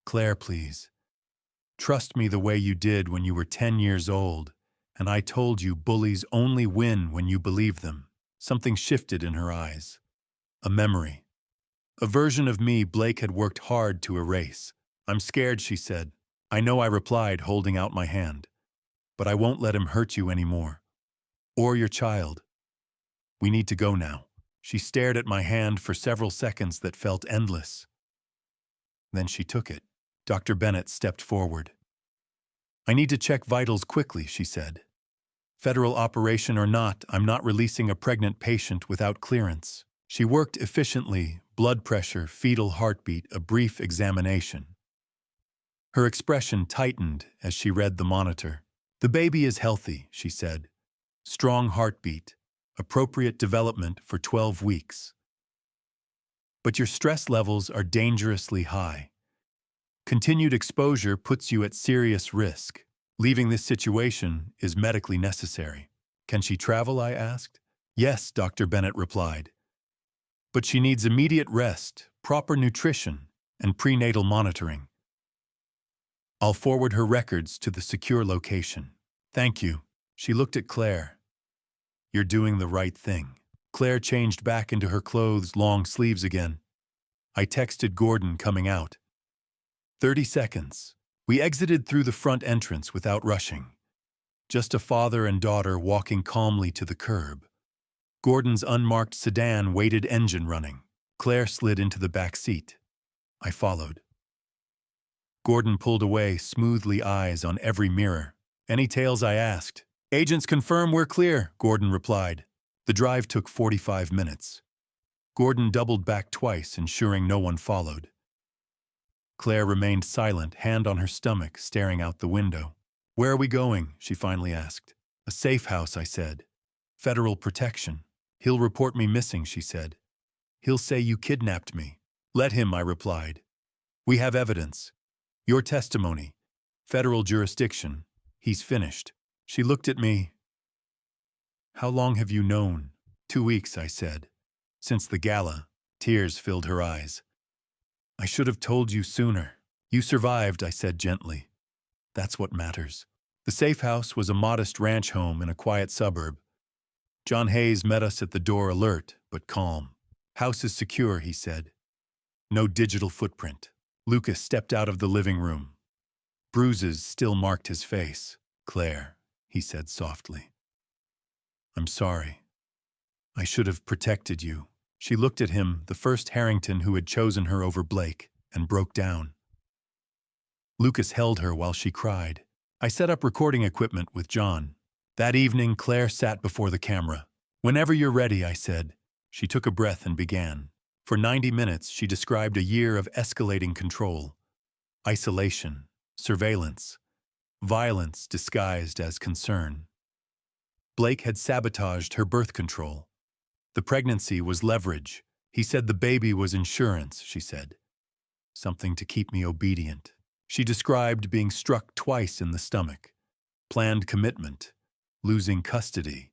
Claire, please. Trust me the way you did when you were 10 years old, and I told you bullies only win when you believe them. Something shifted in her eyes. A memory. A version of me Blake had worked hard to erase. I'm scared, she said. I know, I replied, holding out my hand. But I won't let him hurt you anymore. Or your child. We need to go now. She stared at my hand for several seconds that felt endless. Then she took it. Dr. Bennett stepped forward. I need to check vitals quickly, she said. Federal operation or not, I'm not releasing a pregnant patient without clearance. She worked efficiently, blood pressure, fetal heartbeat, a brief examination. Her expression tightened as she read the monitor. The baby is healthy, she said. Strong heartbeat, appropriate development for 12 weeks. But your stress levels are dangerously high. Continued exposure puts you at serious risk. Leaving this situation is medically necessary. Can she travel? I asked. Yes, Dr. Bennett replied. But she needs immediate rest, proper nutrition, and prenatal monitoring. I'll forward her records to the secure location. Thank you. She looked at Claire. You're doing the right thing. Claire changed back into her clothes' long sleeves again. I texted Gordon coming out. 30 seconds. We exited through the front entrance without rushing. Just a father and daughter walking calmly to the curb. Gordon's unmarked sedan waited engine running. Claire slid into the back seat. I followed. Gordon pulled away, smoothly, eyes on every mirror. Any tales? I asked. Agents confirm we're clear, Gordon replied. The drive took 45 minutes. Gordon doubled back twice, ensuring no one followed. Claire remained silent, hand on her stomach, staring out the window. Where are we going? She finally asked. A safe house, I said. Federal protection. He'll report me missing, she said. He'll say you kidnapped me. Let him, I replied. We have evidence. Your testimony. Federal jurisdiction. He's finished. She looked at me. How long have you known? 2 weeks, I said. Since the gala. Tears filled her eyes. I should have told you sooner. You survived, I said gently. That's what matters. The safe house was a modest ranch home in a quiet suburb. John Hayes met us at the door, alert but calm. House is secure, he said. No digital footprint. Lucas stepped out of the living room. Bruises still marked his face. Claire, he said softly. I'm sorry. I should have protected you. She looked at him, the first Harrington who had chosen her over Blake, and broke down. Lucas held her while she cried. I set up recording equipment with John. That evening, Claire sat before the camera. Whenever you're ready, I said. She took a breath and began. For 90 minutes, she described a year of escalating control. Isolation, surveillance, violence disguised as concern. Blake had sabotaged her birth control. The pregnancy was leverage. He said the baby was insurance, she said. Something to keep me obedient. She described being struck twice in the stomach. Planned commitment. Losing custody.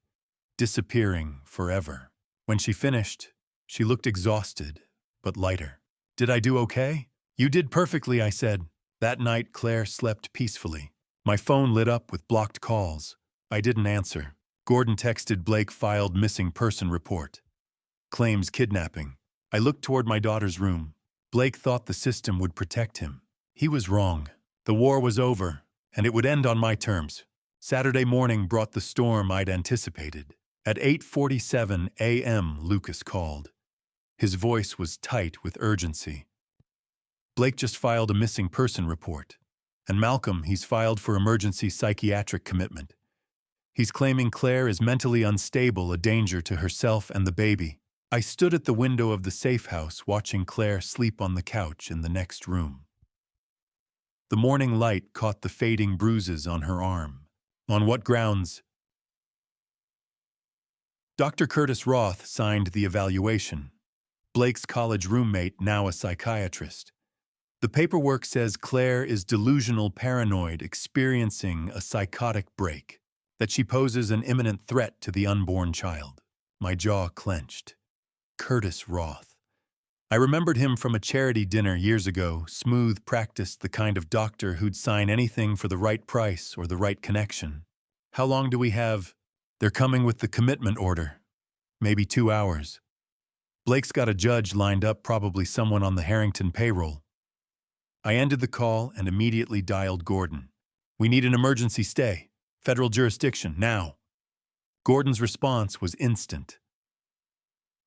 Disappearing forever. When she finished, she looked exhausted, but lighter. Did I do okay? You did perfectly, I said. That night, Claire slept peacefully. My phone lit up with blocked calls. I didn't answer. Gordon texted Blake filed missing person report. Claims kidnapping. I looked toward my daughter's room. Blake thought the system would protect him. He was wrong. The war was over, and it would end on my terms. Saturday morning brought the storm I'd anticipated. At 8:47 a.m., Lucas called. His voice was tight with urgency. Blake just filed a missing person report. And Malcolm, he's filed for emergency psychiatric commitment. He's claiming Claire is mentally unstable, a danger to herself and the baby. I stood at the window of the safe house watching Claire sleep on the couch in the next room. The morning light caught the fading bruises on her arm. On what grounds? Dr. Curtis Roth signed the evaluation. Blake's college roommate, now a psychiatrist. The paperwork says Claire is delusional paranoid, experiencing a psychotic break, that she poses an imminent threat to the unborn child. My jaw clenched. Curtis Roth. I remembered him from a charity dinner years ago, smooth, practiced, the kind of doctor who'd sign anything for the right price or the right connection. How long do we have? They're coming with the commitment order. Maybe 2 hours. Blake's got a judge lined up, probably someone on the Harrington payroll. I ended the call and immediately dialed Gordon. We need an emergency stay. Federal jurisdiction, now. Gordon's response was instant.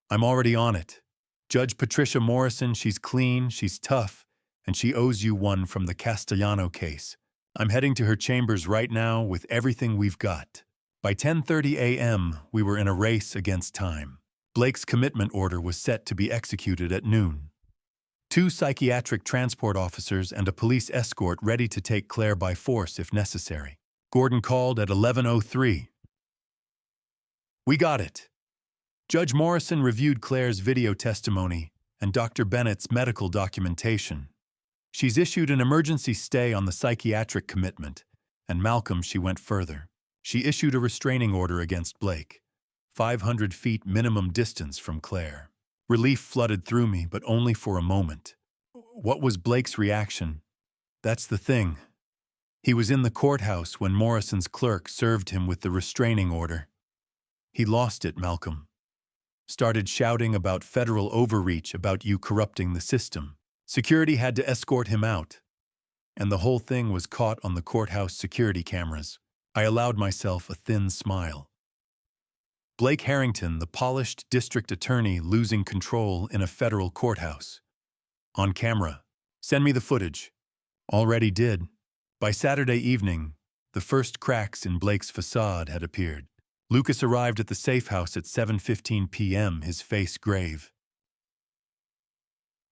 I'm already on it. Judge Patricia Morrison, she's clean, she's tough, and she owes you one from the Castellano case. I'm heading to her chambers right now with everything we've got. By 10:30 a.m., we were in a race against time. Blake's commitment order was set to be executed at noon. 2 psychiatric transport officers and a police escort ready to take Claire by force if necessary. Gordon called at 11:03. We got it. Judge Morrison reviewed Claire's video testimony and Dr. Bennett's medical documentation. She's issued an emergency stay on the psychiatric commitment, and Malcolm, she went further. She issued a restraining order against Blake, 500 feet minimum distance from Claire. Relief flooded through me, but only for a moment. What was Blake's reaction? That's the thing. He was in the courthouse when Morrison's clerk served him with the restraining order. He lost it, Malcolm. Started shouting about federal overreach, about you corrupting the system. Security had to escort him out. And the whole thing was caught on the courthouse security cameras. I allowed myself a thin smile. Blake Harrington, the polished district attorney, losing control in a federal courthouse. On camera. Send me the footage. Already did. By Saturday evening, the first cracks in Blake's facade had appeared. Lucas arrived at the safe house at 7:15 p.m., his face grave.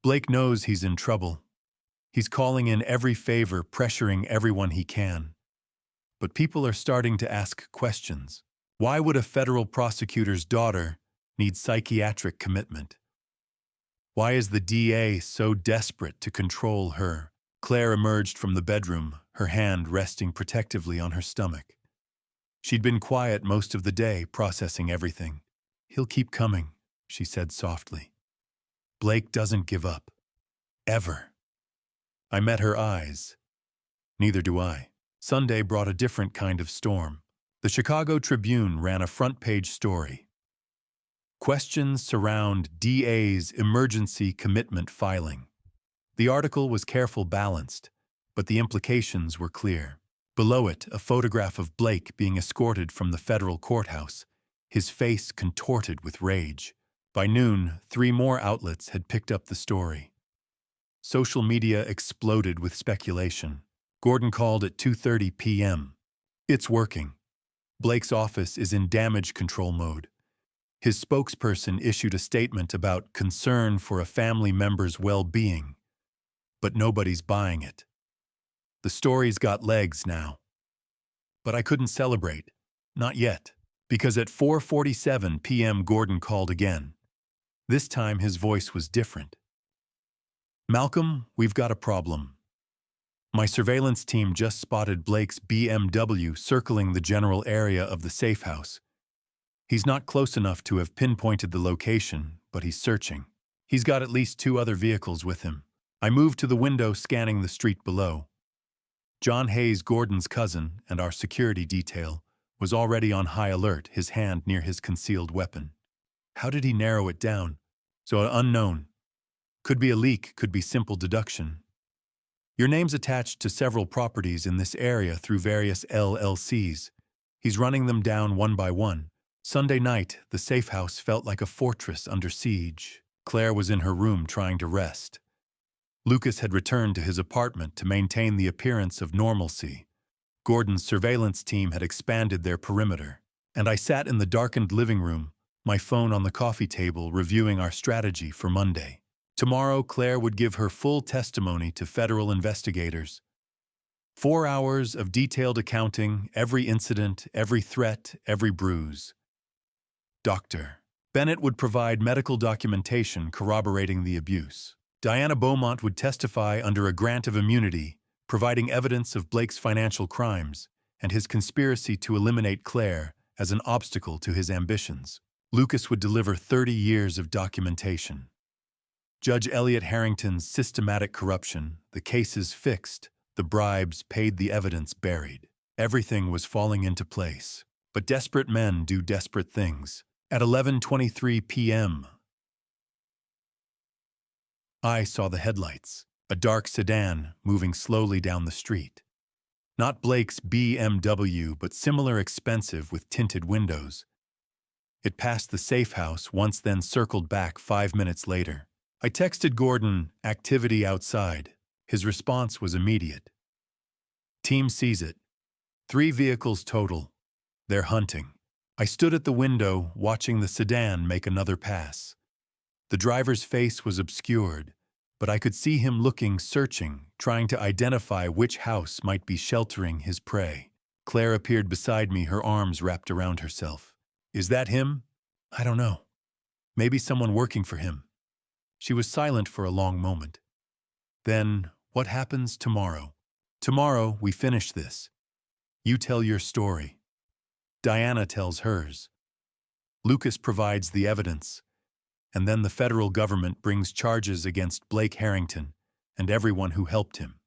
Blake knows he's in trouble. He's calling in every favor, pressuring everyone he can. But people are starting to ask questions. Why would a federal prosecutor's daughter need psychiatric commitment? Why is the DA so desperate to control her? Claire emerged from the bedroom, her hand resting protectively on her stomach. She'd been quiet most of the day, processing everything. He'll keep coming, she said softly. Blake doesn't give up. Ever. I met her eyes. Neither do I. Sunday brought a different kind of storm. The Chicago Tribune ran a front-page story. Questions surround DA's emergency commitment filing. The article was carefully balanced, but the implications were clear. Below it, a photograph of Blake being escorted from the federal courthouse, his face contorted with rage. By noon, 3 more outlets had picked up the story. Social media exploded with speculation. Gordon called at 2:30 p.m. It's working. Blake's office is in damage control mode. His spokesperson issued a statement about concern for a family member's well-being, but nobody's buying it. The story's got legs now. But I couldn't celebrate. Not yet. Because at 4:47 p.m. Gordon called again. This time his voice was different. Malcolm, we've got a problem. My surveillance team just spotted Blake's BMW circling the general area of the safe house. He's not close enough to have pinpointed the location, but he's searching. He's got at least 2 other vehicles with him. I moved to the window, scanning the street below. John Hayes, Gordon's cousin, and our security detail, was already on high alert, his hand near his concealed weapon. How did he narrow it down? So unknown. Could be a leak, could be simple deduction. Your name's attached to several properties in this area through various LLCs. He's running them down one by one. Sunday night, the safe house felt like a fortress under siege. Claire was in her room trying to rest. Lucas had returned to his apartment to maintain the appearance of normalcy. Gordon's surveillance team had expanded their perimeter. And I sat in the darkened living room, my phone on the coffee table, reviewing our strategy for Monday. Tomorrow, Claire would give her full testimony to federal investigators. 4 hours of detailed accounting, every incident, every threat, every bruise. Dr. Bennett would provide medical documentation corroborating the abuse. Diana Beaumont would testify under a grant of immunity, providing evidence of Blake's financial crimes and his conspiracy to eliminate Claire as an obstacle to his ambitions. Lucas would deliver 30 years of documentation. Judge Elliot Harrington's systematic corruption, the cases fixed, the bribes paid, the evidence buried. Everything was falling into place. But desperate men do desperate things. At 11:23 p.m., I saw the headlights, a dark sedan moving slowly down the street. Not Blake's BMW, but similar, expensive with tinted windows. It passed the safe house once, then circled back 5 minutes later. I texted Gordon, activity outside. His response was immediate. Team sees it. 3 vehicles total. They're hunting. I stood at the window, watching the sedan make another pass. The driver's face was obscured, but I could see him looking, searching, trying to identify which house might be sheltering his prey. Claire appeared beside me, her arms wrapped around herself. Is that him? I don't know. Maybe someone working for him. She was silent for a long moment. Then, what happens tomorrow? Tomorrow, we finish this. You tell your story. Diana tells hers. Lucas provides the evidence. And then the federal government brings charges against Blake Harrington and everyone who helped him.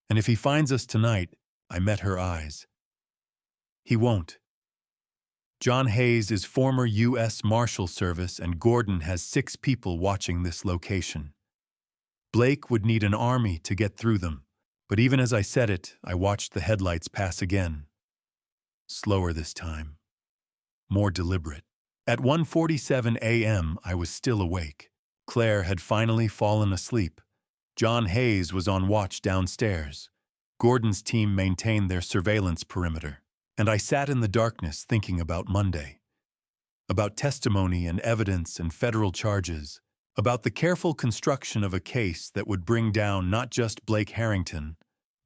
And if he finds us tonight, I met her eyes. He won't. John Hayes is former U.S. Marshal Service, and Gordon has 6 people watching this location. Blake would need an army to get through them, but even as I said it, I watched the headlights pass again. Slower this time. More deliberate. At 1:47 a.m., I was still awake. Claire had finally fallen asleep. John Hayes was on watch downstairs. Gordon's team maintained their surveillance perimeter. And I sat in the darkness thinking about Monday. About testimony and evidence and federal charges. About the careful construction of a case that would bring down not just Blake Harrington,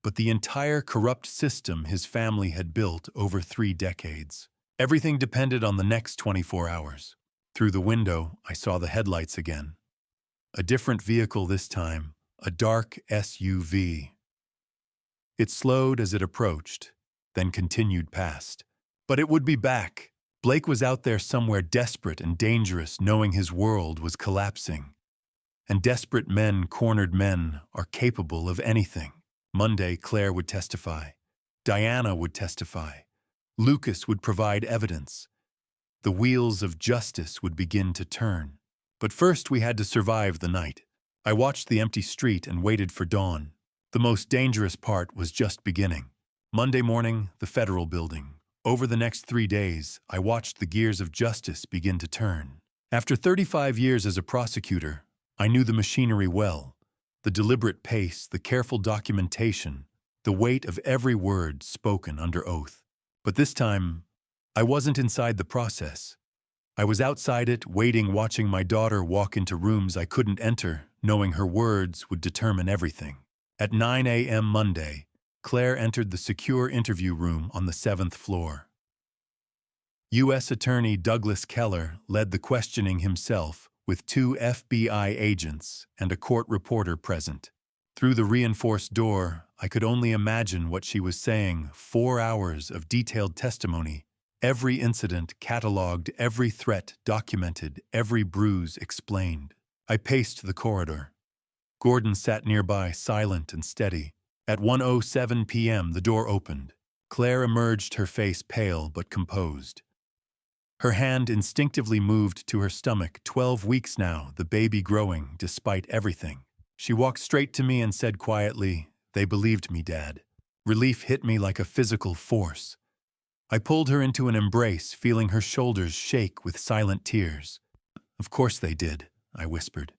but the entire corrupt system his family had built over 3 decades. Everything depended on the next 24 hours. Through the window, I saw the headlights again. A different vehicle this time, a dark SUV. It slowed as it approached, then continued past. But it would be back. Blake was out there somewhere, desperate and dangerous, knowing his world was collapsing. And desperate men, cornered men, are capable of anything. Monday, Claire would testify. Diana would testify. Lucas would provide evidence. The wheels of justice would begin to turn. But first we had to survive the night. I watched the empty street and waited for dawn. The most dangerous part was just beginning. Monday morning, the federal building. Over the next 3 days, I watched the gears of justice begin to turn. After 35 years as a prosecutor, I knew the machinery well. The deliberate pace, the careful documentation, the weight of every word spoken under oath. But this time, I wasn't inside the process. I was outside it, waiting, watching my daughter walk into rooms I couldn't enter, knowing her words would determine everything. At 9 a.m. Monday, Claire entered the secure interview room on the 7th floor. U.S. Attorney Douglas Keller led the questioning himself, with 2 FBI agents and a court reporter present. Through the reinforced door, I could only imagine what she was saying. 4 hours of detailed testimony, every incident catalogued, every threat documented, every bruise explained. I paced the corridor. Gordon sat nearby, silent and steady. At 1:07 p.m., the door opened. Claire emerged, her face pale but composed. Her hand instinctively moved to her stomach. 12 weeks now, the baby growing, despite everything. She walked straight to me and said quietly, "They believed me, Dad." Relief hit me like a physical force. I pulled her into an embrace, feeling her shoulders shake with silent tears. "Of course they did," I whispered.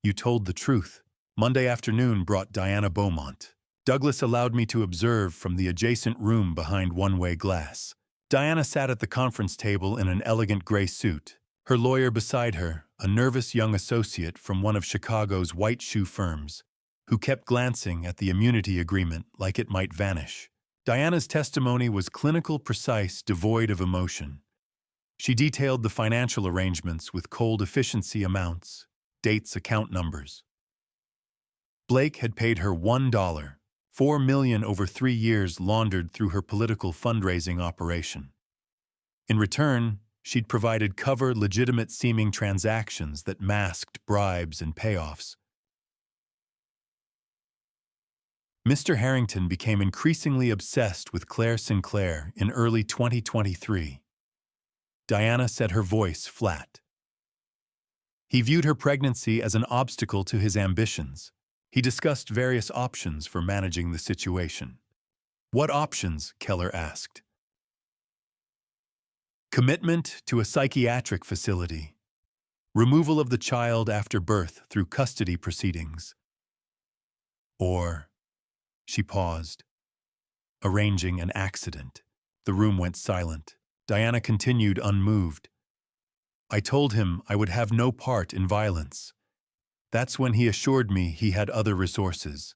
"You told the truth." Monday afternoon brought Diana Beaumont. Douglas allowed me to observe from the adjacent room behind one-way glass. Diana sat at the conference table in an elegant gray suit. Her lawyer beside her, a nervous young associate from one of Chicago's white shoe firms, who kept glancing at the immunity agreement like it might vanish. Diana's testimony was clinical, precise, devoid of emotion. She detailed the financial arrangements with cold efficiency amounts, dates, account numbers. Blake had paid her $1. $4 million over 3 years laundered through her political fundraising operation. In return, she'd provided cover, legitimate-seeming transactions that masked bribes and payoffs. Mr. Harrington became increasingly obsessed with Claire Sinclair in early 2023. Diana said, her voice flat. He viewed her pregnancy as an obstacle to his ambitions. He discussed various options for managing the situation. "What options?" Keller asked. "Commitment to a psychiatric facility. Removal of the child after birth through custody proceedings. Or," she paused, "arranging an accident." The room went silent. Diana continued, unmoved. "I told him I would have no part in violence. That's when he assured me he had other resources.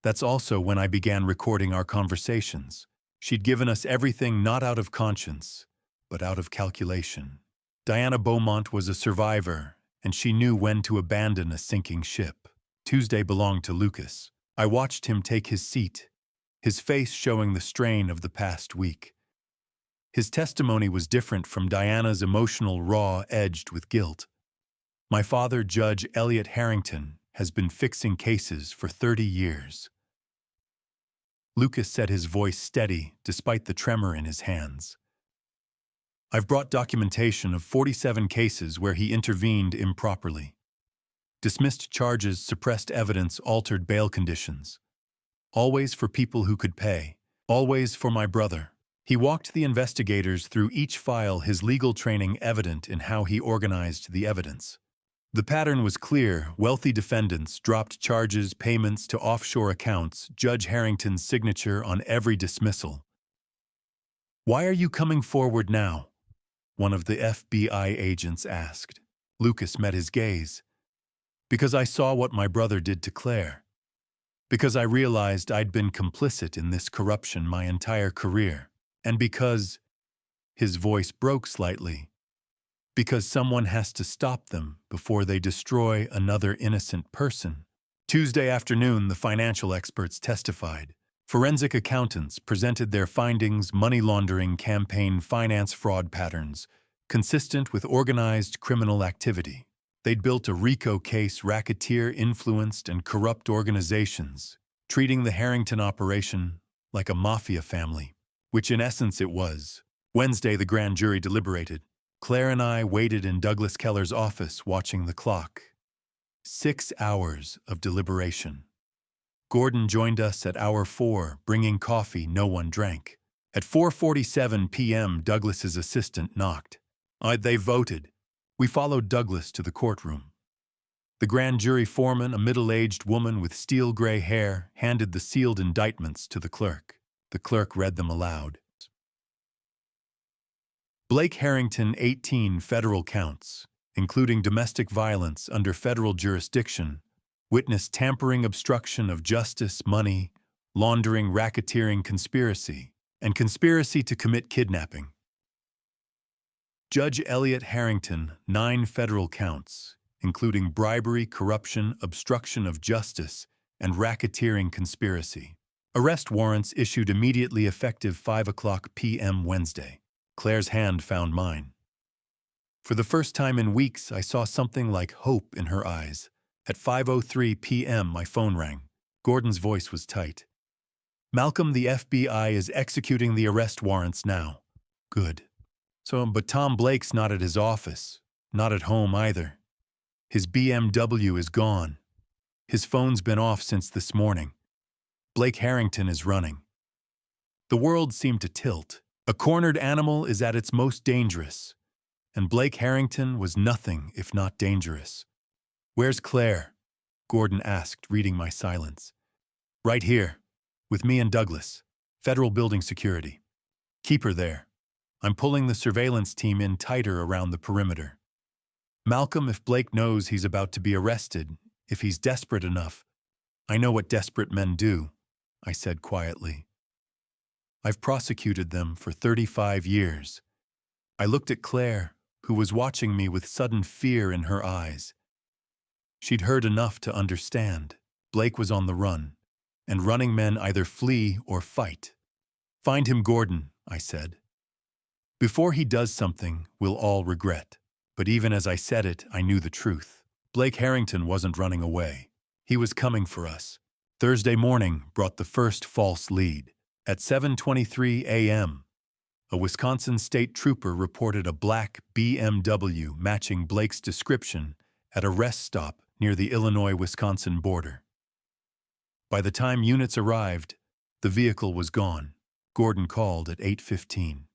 That's also when I began recording our conversations. She'd given us everything not out of conscience, but out of calculation. Diana Beaumont was a survivor, and she knew when to abandon a sinking ship. Tuesday belonged to Lucas. I watched him take his seat, his face showing the strain of the past week. His testimony was different from Diana's emotional raw, edged with guilt. My father, Judge Elliot Harrington, has been fixing cases for 30 years. Lucas said, his voice steady despite the tremor in his hands. I've brought documentation of 47 cases where he intervened improperly. Dismissed charges, suppressed evidence, altered bail conditions. Always for people who could pay. Always for my brother. He walked the investigators through each file, his legal training evident in how he organized the evidence. The pattern was clear. Wealthy defendants dropped charges, payments to offshore accounts, Judge Harrington's signature on every dismissal. "Why are you coming forward now?" one of the FBI agents asked. Lucas met his gaze. "Because I saw what my brother did to Claire. Because I realized I'd been complicit in this corruption my entire career. And because," his voice broke slightly, "because someone has to stop them before they destroy another innocent person." Tuesday afternoon, the financial experts testified. Forensic accountants presented their findings: money laundering, campaign finance fraud patterns, consistent with organized criminal activity. They'd built a RICO case, racketeer-influenced and corrupt organizations, treating the Harrington operation like a mafia family, which in essence it was. Wednesday, the grand jury deliberated. Claire and I waited in Douglas Keller's office watching the clock. 6 hours of deliberation. Gordon joined us at hour 4, bringing coffee no one drank. At 4:47 p.m., Douglas's assistant knocked. They voted. We followed Douglas to the courtroom. The grand jury foreman, a middle-aged woman with steel-gray hair, handed the sealed indictments to the clerk. The clerk read them aloud. Blake Harrington, 18 federal counts, including domestic violence under federal jurisdiction, witness tampering, obstruction of justice, money laundering, racketeering, conspiracy, and conspiracy to commit kidnapping. Judge Elliot Harrington, 9 federal counts, including bribery, corruption, obstruction of justice, and racketeering conspiracy. Arrest warrants issued immediately, effective 5:00 p.m. Wednesday. Claire's hand found mine. For the first time in weeks, I saw something like hope in her eyes. At 5:03 p.m., my phone rang. Gordon's voice was tight. "Malcolm, the FBI is executing the arrest warrants now." "Good." But Tom Blake's not at his office, not at home either. His BMW is gone. His phone's been off since this morning. Blake Harrington is running. The world seemed to tilt. A cornered animal is at its most dangerous, and Blake Harrington was nothing if not dangerous. "Where's Claire?" Gordon asked, reading my silence. "Right here, with me and Douglas. Federal building security. Keep her there. I'm pulling the surveillance team in tighter around the perimeter. Malcolm, if Blake knows he's about to be arrested, if he's desperate enough, I know what desperate men do," I said quietly. "I've prosecuted them for 35 years. I looked at Claire, who was watching me with sudden fear in her eyes. She'd heard enough to understand. Blake was on the run, and running men either flee or fight. "Find him, Gordon," I said. "Before he does something we'll all regret." But even as I said it, I knew the truth. Blake Harrington wasn't running away. He was coming for us. Thursday morning brought the first false lead. At 7:23 a.m., a Wisconsin state trooper reported a black BMW matching Blake's description at a rest stop near the Illinois-Wisconsin border. By the time units arrived, the vehicle was gone. Gordon called at 8:15.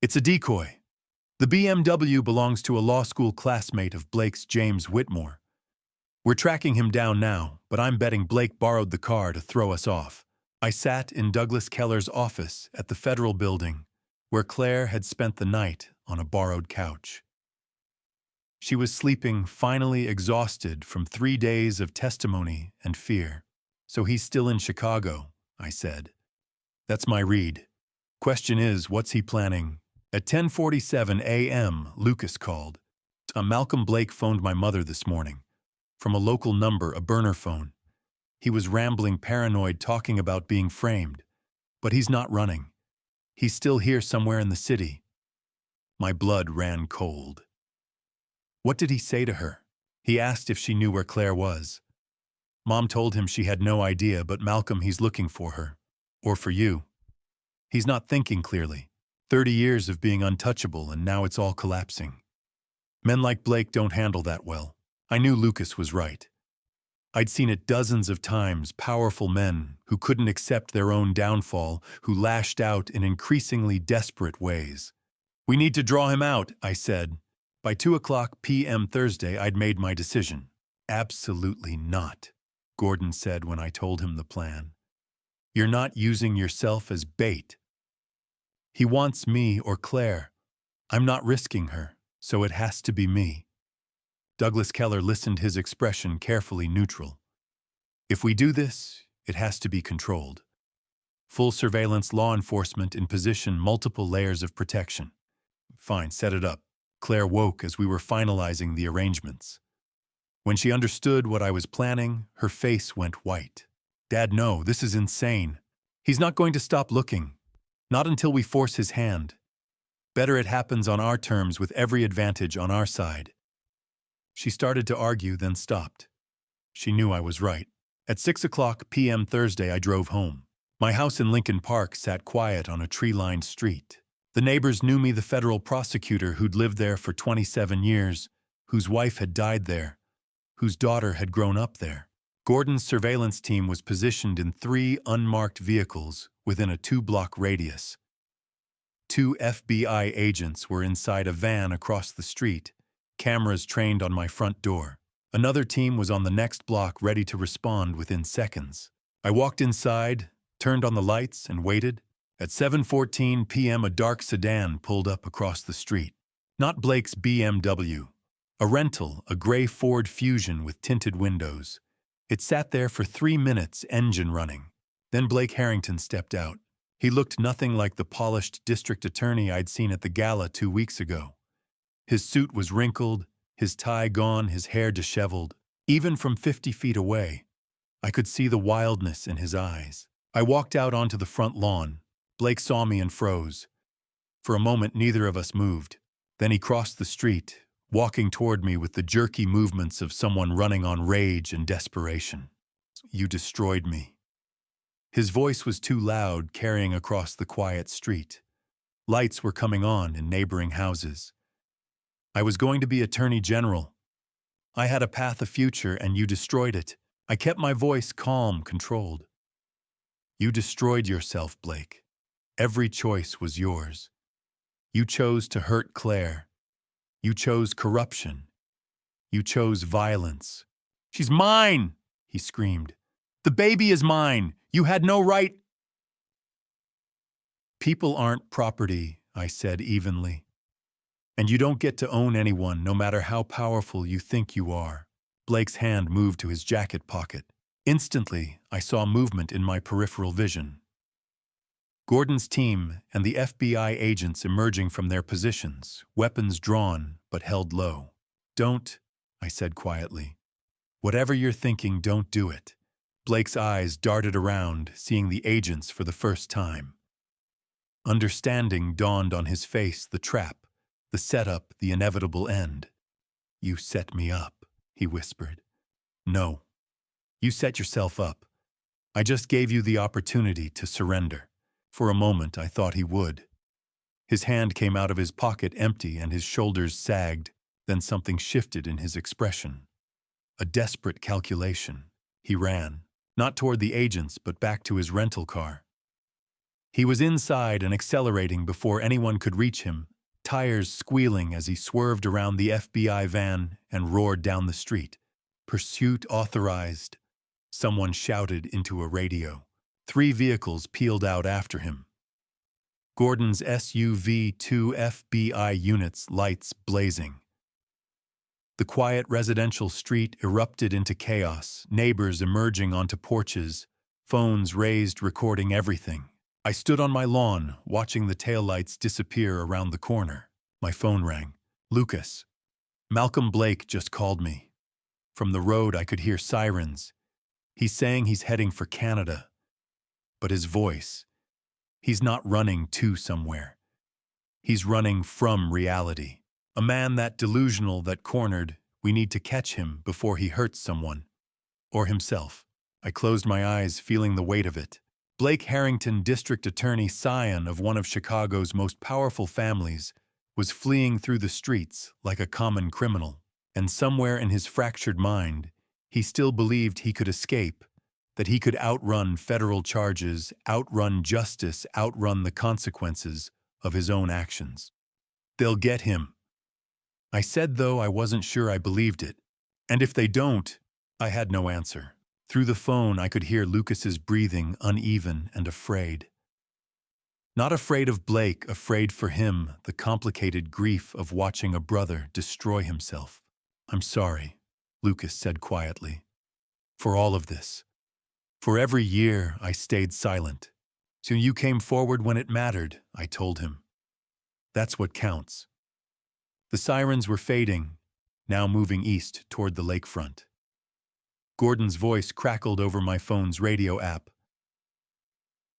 "It's a decoy. The BMW belongs to a law school classmate of Blake's, James Whitmore. We're tracking him down now, but I'm betting Blake borrowed the car to throw us off." I sat in Douglas Keller's office at the federal building, where Claire had spent the night on a borrowed couch. She was sleeping, finally exhausted from 3 days of testimony and fear. "So he's still in Chicago," I said. That's my read. Question is, what's he planning? At 10:47 a.m., Lucas called. Malcolm Blake phoned my mother this morning. From a local number, a burner phone. He was rambling paranoid talking about being framed. But he's not running. He's still here somewhere in the city. My blood ran cold. What did he say to her? He asked if she knew where Claire was. Mom told him she had no idea, but Malcolm, he's looking for her. Or for you. He's not thinking clearly. 30 years of being untouchable, and now it's all collapsing. Men like Blake don't handle that well. I knew Lucas was right. I'd seen it dozens of times, powerful men who couldn't accept their own downfall, who lashed out in increasingly desperate ways. We need to draw him out, I said. By 2:00 p.m. Thursday, I'd made my decision. Absolutely not, Gordon said when I told him the plan. You're not using yourself as bait. He wants me or Claire. I'm not risking her, so it has to be me. Douglas Keller listened, his expression carefully neutral. If we do this, it has to be controlled. Full surveillance, law enforcement in position, multiple layers of protection. Fine, set it up. Claire woke as we were finalizing the arrangements. When she understood what I was planning, her face went white. Dad, no, this is insane. He's not going to stop looking. Not until we force his hand. Better it happens on our terms with every advantage on our side. She started to argue, then stopped. She knew I was right. At 6:00 p.m. Thursday, I drove home. My house in Lincoln Park sat quiet on a tree-lined street. The neighbors knew me, the federal prosecutor who'd lived there for 27 years, whose wife had died there, whose daughter had grown up there. Gordon's surveillance team was positioned in 3 unmarked vehicles within a 2-block radius. 2 FBI agents were inside a van across the street, cameras trained on my front door. Another team was on the next block, ready to respond within seconds. I walked inside, turned on the lights, and waited. At 7:14 p.m., a dark sedan pulled up across the street. Not Blake's BMW. A rental, a gray Ford Fusion with tinted windows. It sat there for 3 minutes, engine running. Then Blake Harrington stepped out. He looked nothing like the polished district attorney I'd seen at the Gala 2 weeks ago. His suit was wrinkled, his tie gone, his hair disheveled. Even from 50 feet away, I could see the wildness in his eyes. I walked out onto the front lawn. Blake saw me and froze. For a moment, neither of us moved. Then he crossed the street, walking toward me with the jerky movements of someone running on rage and desperation. You destroyed me. His voice was too loud, carrying across the quiet street. Lights were coming on in neighboring houses. I was going to be Attorney General. I had a path, a future, and you destroyed it. I kept my voice calm, controlled. You destroyed yourself, Blake. Every choice was yours. You chose to hurt Claire. You chose corruption. You chose violence. She's mine, he screamed. The baby is mine. You had no right. People aren't property, I said evenly. And you don't get to own anyone, no matter how powerful you think you are. Blake's hand moved to his jacket pocket. Instantly, I saw movement in my peripheral vision. Gordon's team and the FBI agents emerging from their positions, weapons drawn but held low. Don't, I said quietly. Whatever you're thinking, don't do it. Blake's eyes darted around, seeing the agents for the first time. Understanding dawned on his face, the trap, the setup, the inevitable end. You set me up, he whispered. No. You set yourself up. I just gave you the opportunity to surrender. For a moment, I thought he would. His hand came out of his pocket empty and his shoulders sagged. Then something shifted in his expression. A desperate calculation. He ran, not toward the agents, but back to his rental car. He was inside and accelerating before anyone could reach him, tires squealing as he swerved around the FBI van and roared down the street. Pursuit authorized. Someone shouted into a radio. 3 vehicles peeled out after him. Gordon's SUV, 2 FBI units, lights blazing. The quiet residential street erupted into chaos, neighbors emerging onto porches, phones raised recording everything. I stood on my lawn, watching the taillights disappear around the corner. My phone rang. Lucas. Malcolm Blake just called me. From the road, I could hear sirens. He's saying he's heading for Canada. But his voice, he's not running to somewhere. He's running from reality. A man that delusional, that cornered, we need to catch him before he hurts someone. Or himself. I closed my eyes, feeling the weight of it. Blake Harrington, district attorney, scion of one of Chicago's most powerful families, was fleeing through the streets like a common criminal. And somewhere in his fractured mind, he still believed he could escape, that he could outrun federal charges, outrun justice, outrun the consequences of his own actions. They'll get him. I said, though I wasn't sure I believed it. And if they don't, I had no answer. Through the phone, I could hear Lucas's breathing, uneven and afraid. Not afraid of Blake, afraid for him, the complicated grief of watching a brother destroy himself. I'm sorry, Lucas said quietly, for all of this. For every year I stayed silent. So you came forward when it mattered, I told him. That's what counts. The sirens were fading, now moving east toward the lakefront. Gordon's voice crackled over my phone's radio app.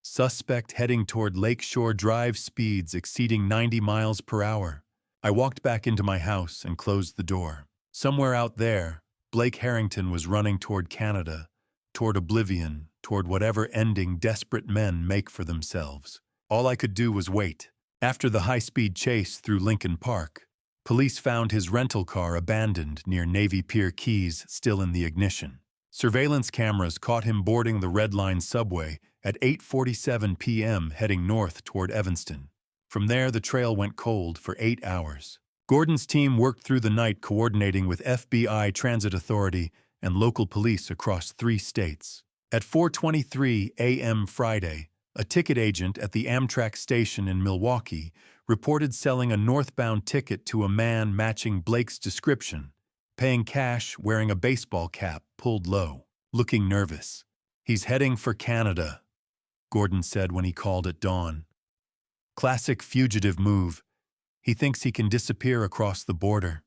Suspect heading toward Lakeshore Drive, speeds exceeding 90 miles per hour. I walked back into my house and closed the door. Somewhere out there, Blake Harrington was running toward Canada, toward oblivion, toward whatever ending desperate men make for themselves. All I could do was wait. After the high-speed chase through Lincoln Park, police found his rental car abandoned near Navy Pier keys, still in the ignition. Surveillance cameras caught him boarding the Red Line subway at 8:47 p.m. heading north toward Evanston. From there, the trail went cold for 8 hours. Gordon's team worked through the night coordinating with FBI Transit Authority and local police across 3 states. At 4:23 a.m. Friday, a ticket agent at the Amtrak station in Milwaukee reported selling a northbound ticket to a man matching Blake's description, paying cash, wearing a baseball cap pulled low, looking nervous. He's heading for Canada, Gordon said when he called at dawn. Classic fugitive move. He thinks he can disappear across the border.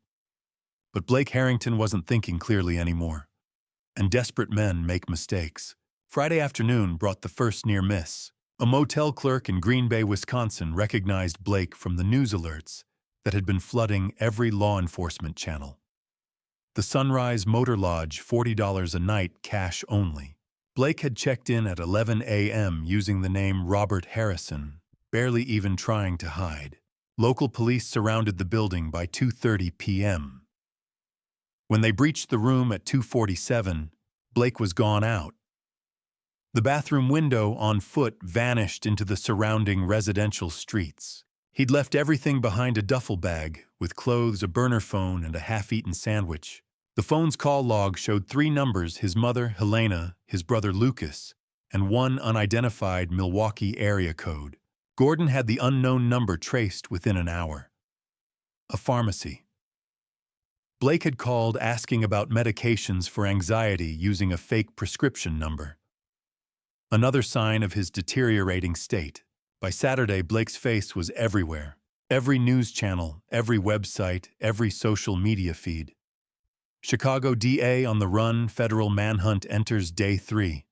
But Blake Harrington wasn't thinking clearly anymore. And desperate men make mistakes. Friday afternoon brought the first near miss. A motel clerk in Green Bay, Wisconsin recognized Blake from the news alerts that had been flooding every law enforcement channel. The Sunrise Motor Lodge, $40 a night, cash only. Blake had checked in at 11 a.m. using the name Robert Harrison, barely even trying to hide. Local police surrounded the building by 2:30 p.m. When they breached the room at 2:47, Blake was gone out. The bathroom window, on foot, vanished into the surrounding residential streets. He'd left everything behind a duffel bag, with clothes, a burner phone, and a half-eaten sandwich. The phone's call log showed 3 numbers: his mother, Helena, his brother, Lucas, and 1 unidentified Milwaukee area code. Gordon had the unknown number traced within an hour. A pharmacy. Blake had called asking about medications for anxiety using a fake prescription number. Another sign of his deteriorating state. By Saturday, Blake's face was everywhere. Every news channel, every website, every social media feed. Chicago DA on the run, federal manhunt enters day 3.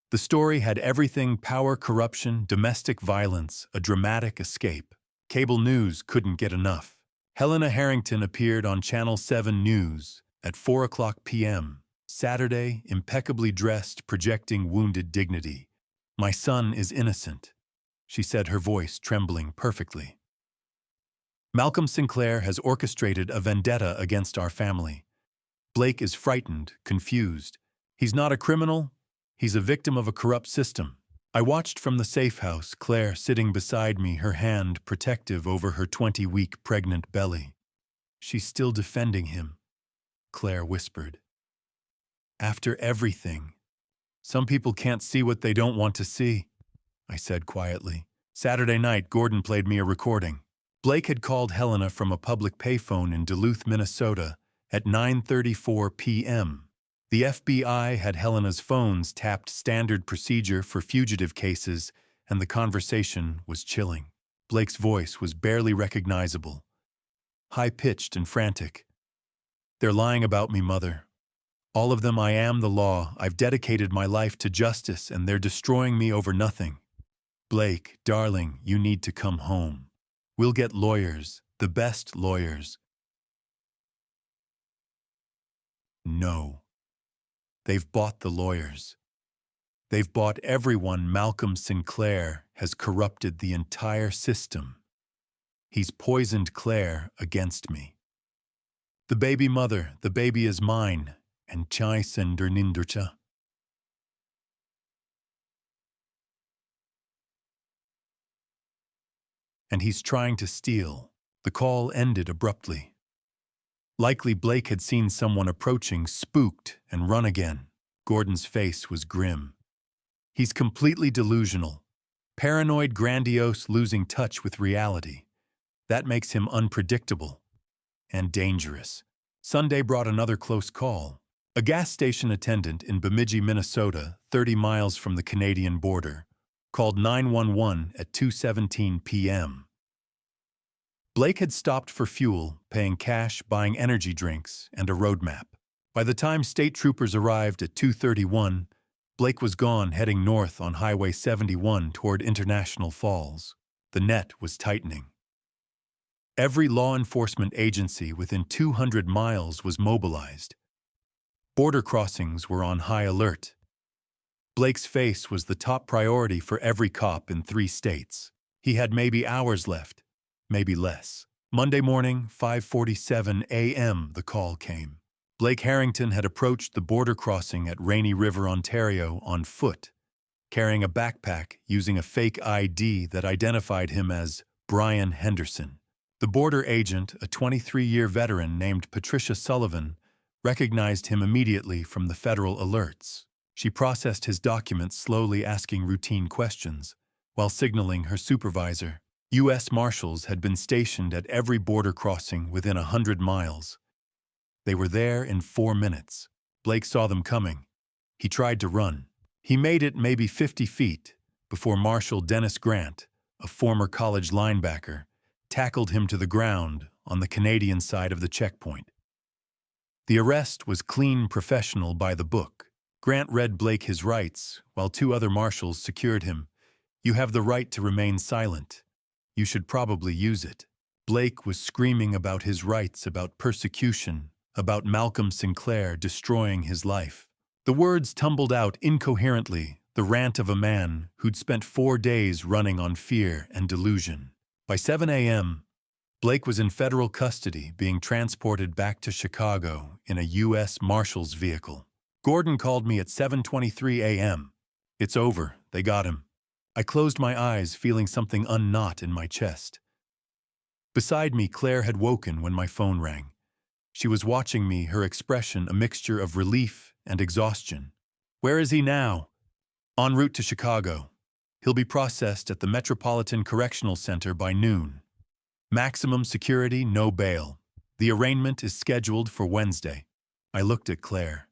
The story had everything: power, corruption, domestic violence, a dramatic escape. Cable news couldn't get enough. Helena Harrington appeared on Channel 7 News at 4:00 p.m. Saturday, impeccably dressed, projecting wounded dignity. "My son is innocent," she said, her voice trembling perfectly. "Malcolm Sinclair has orchestrated a vendetta against our family. Blake is frightened, confused. He's not a criminal. He's a victim of a corrupt system." I watched from the safe house, Claire sitting beside me, her hand protective over her 20-week pregnant belly. "She's still defending him," Claire whispered. "After everything. Some people can't see what they don't want to see," I said quietly. Saturday night, Gordon played me a recording. Blake had called Helena from a public payphone in Duluth, Minnesota, at 9:34 p.m. The FBI had Helena's phones tapped, standard procedure for fugitive cases, and the conversation was chilling. Blake's voice was barely recognizable, high-pitched and frantic. "They're lying about me, Mother. All of them. I am the law. I've dedicated my life to justice, and they're destroying me over nothing. Blake, darling, you need to come home. We'll get lawyers, the best lawyers." No. They've bought the lawyers. They've bought everyone. Malcolm Sinclair has corrupted the entire system. He's poisoned Claire against me. The baby, Mother, the baby is mine, and chai sender nindercha. And he's trying to steal. The call ended abruptly. Likely Blake had seen someone approaching, spooked, and run again. Gordon's face was grim. He's completely delusional. Paranoid, grandiose, losing touch with reality. That makes him unpredictable and dangerous. Sunday brought another close call. A gas station attendant in Bemidji, Minnesota, 30 miles from the Canadian border, called 911 at 2:17 p.m. Blake had stopped for fuel, paying cash, buying energy drinks, and a roadmap. By the time state troopers arrived at 2:31, Blake was gone, heading north on Highway 71 toward International Falls. The net was tightening. Every law enforcement agency within 200 miles was mobilized. Border crossings were on high alert. Blake's face was the top priority for every cop in 3 states. He had maybe hours left, maybe less. Monday morning, 5:47 a.m., the call came. Blake Harrington had approached the border crossing at Rainy River, Ontario, on foot, carrying a backpack using a fake ID that identified him as Brian Henderson. The border agent, a 23-year veteran named Patricia Sullivan, recognized him immediately from the federal alerts. She processed his documents, slowly asking routine questions, while signaling her supervisor. U.S. Marshals had been stationed at every border crossing within 100 miles. They were there in 4 minutes. Blake saw them coming. He tried to run. He made it maybe 50 feet before Marshal Dennis Grant, a former college linebacker, tackled him to the ground on the Canadian side of the checkpoint. The arrest was clean, professional, by the book. Grant read Blake his rights, while 2 other marshals secured him. "You have the right to remain silent. You should probably use it." Blake was screaming about his rights, about persecution, about Malcolm Sinclair destroying his life. The words tumbled out incoherently, the rant of a man who'd spent 4 days running on fear and delusion. By 7 a.m., Blake was in federal custody, being transported back to Chicago in a U.S. Marshals vehicle. Gordon called me at 7:23 a.m. "It's over. They got him." I closed my eyes, feeling something unknot in my chest. Beside me, Claire had woken when my phone rang. She was watching me, her expression a mixture of relief and exhaustion. "Where is he now?" "En route to Chicago. He'll be processed at the Metropolitan Correctional Center by noon. Maximum security, no bail. The arraignment is scheduled for Wednesday." I looked at Claire.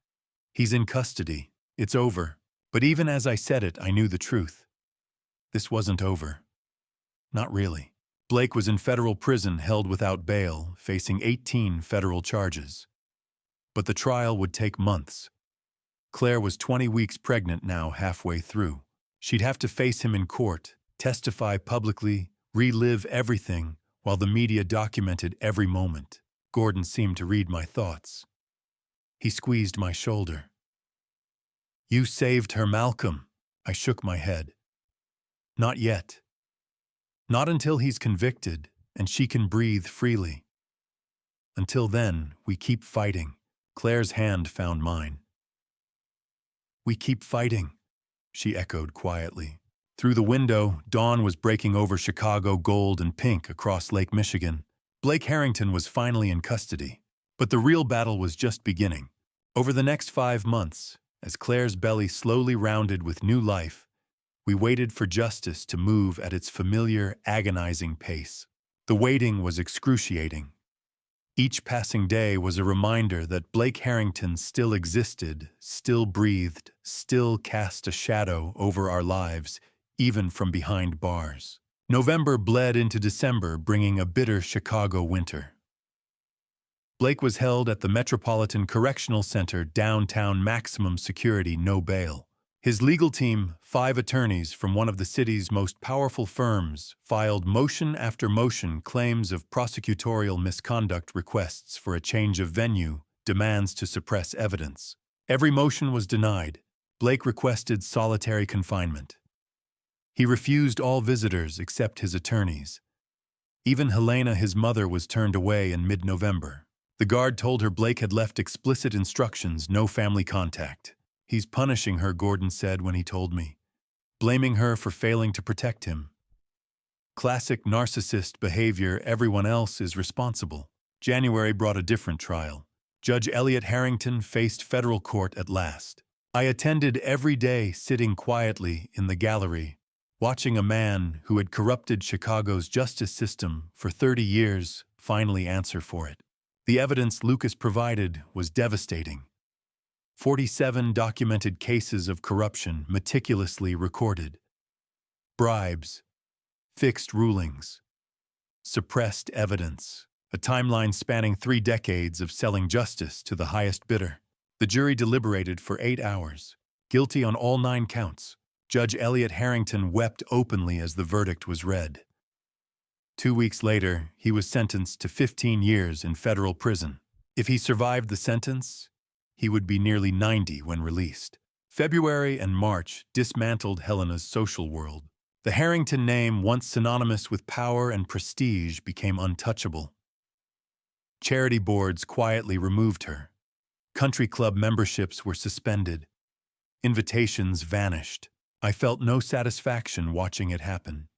"He's in custody. It's over." But even as I said it, I knew the truth. This wasn't over. Not really. Blake was in federal prison, held without bail, facing 18 federal charges. But the trial would take months. Claire was 20 weeks pregnant now, halfway through. She'd have to face him in court, testify publicly, relive everything, while the media documented every moment. Gordon seemed to read my thoughts. He squeezed my shoulder. "You saved her, Malcolm." I shook my head. "Not yet. Not until he's convicted and she can breathe freely. Until then, we keep fighting." Claire's hand found mine. "We keep fighting," she echoed quietly. Through the window, dawn was breaking over Chicago, gold and pink across Lake Michigan. Blake Harrington was finally in custody. But the real battle was just beginning. Over the next 5 months, as Claire's belly slowly rounded with new life, we waited for justice to move at its familiar, agonizing pace. The waiting was excruciating. Each passing day was a reminder that Blake Harrington still existed, still breathed, still cast a shadow over our lives, even from behind bars. November bled into December, bringing a bitter Chicago winter. Blake was held at the Metropolitan Correctional Center, downtown, maximum security, no bail. His legal team, 5 attorneys from one of the city's most powerful firms, filed motion after motion claims of prosecutorial misconduct, requests for a change of venue, demands to suppress evidence. Every motion was denied. Blake requested solitary confinement. He refused all visitors except his attorneys. Even Helena, his mother, was turned away in mid-November. The guard told her Blake had left explicit instructions, no family contact. "He's punishing her," Gordon said when he told me, blaming her for failing to protect him. Classic narcissist behavior, everyone else is responsible. January brought a different trial. Judge Elliot Harrington faced federal court at last. I attended every day, sitting quietly in the gallery, watching a man who had corrupted Chicago's justice system for 30 years finally answer for it. The evidence Lucas provided was devastating. 47 documented cases of corruption meticulously recorded. Bribes, fixed rulings, suppressed evidence, a timeline spanning 3 decades of selling justice to the highest bidder. The jury deliberated for 8 hours, guilty on all 9 counts. Judge Elliot Harrington wept openly as the verdict was read. 2 weeks later, he was sentenced to 15 years in federal prison. If he survived the sentence, he would be nearly 90 when released. February and March dismantled Helena's social world. The Harrington name, once synonymous with power and prestige, became untouchable. Charity boards quietly removed her. Country club memberships were suspended. Invitations vanished. I felt no satisfaction watching it happen.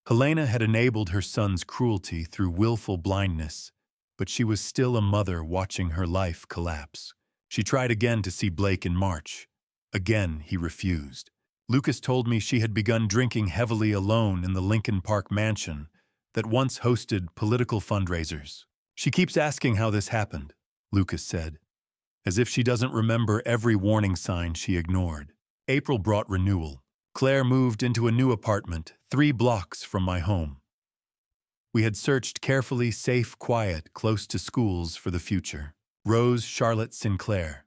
Helena had enabled her son's cruelty through willful blindness, but she was still a mother watching her life collapse. She tried again to see Blake in March. Again, he refused. Lucas told me she had begun drinking heavily alone in the Lincoln Park mansion that once hosted political fundraisers. "She keeps asking how this happened," Lucas said, as if she doesn't remember every warning sign she ignored. April brought renewal. Claire moved into a new apartment 3 blocks from my home. We had searched carefully, safe, quiet, close to schools for the future. Rose Charlotte Sinclair.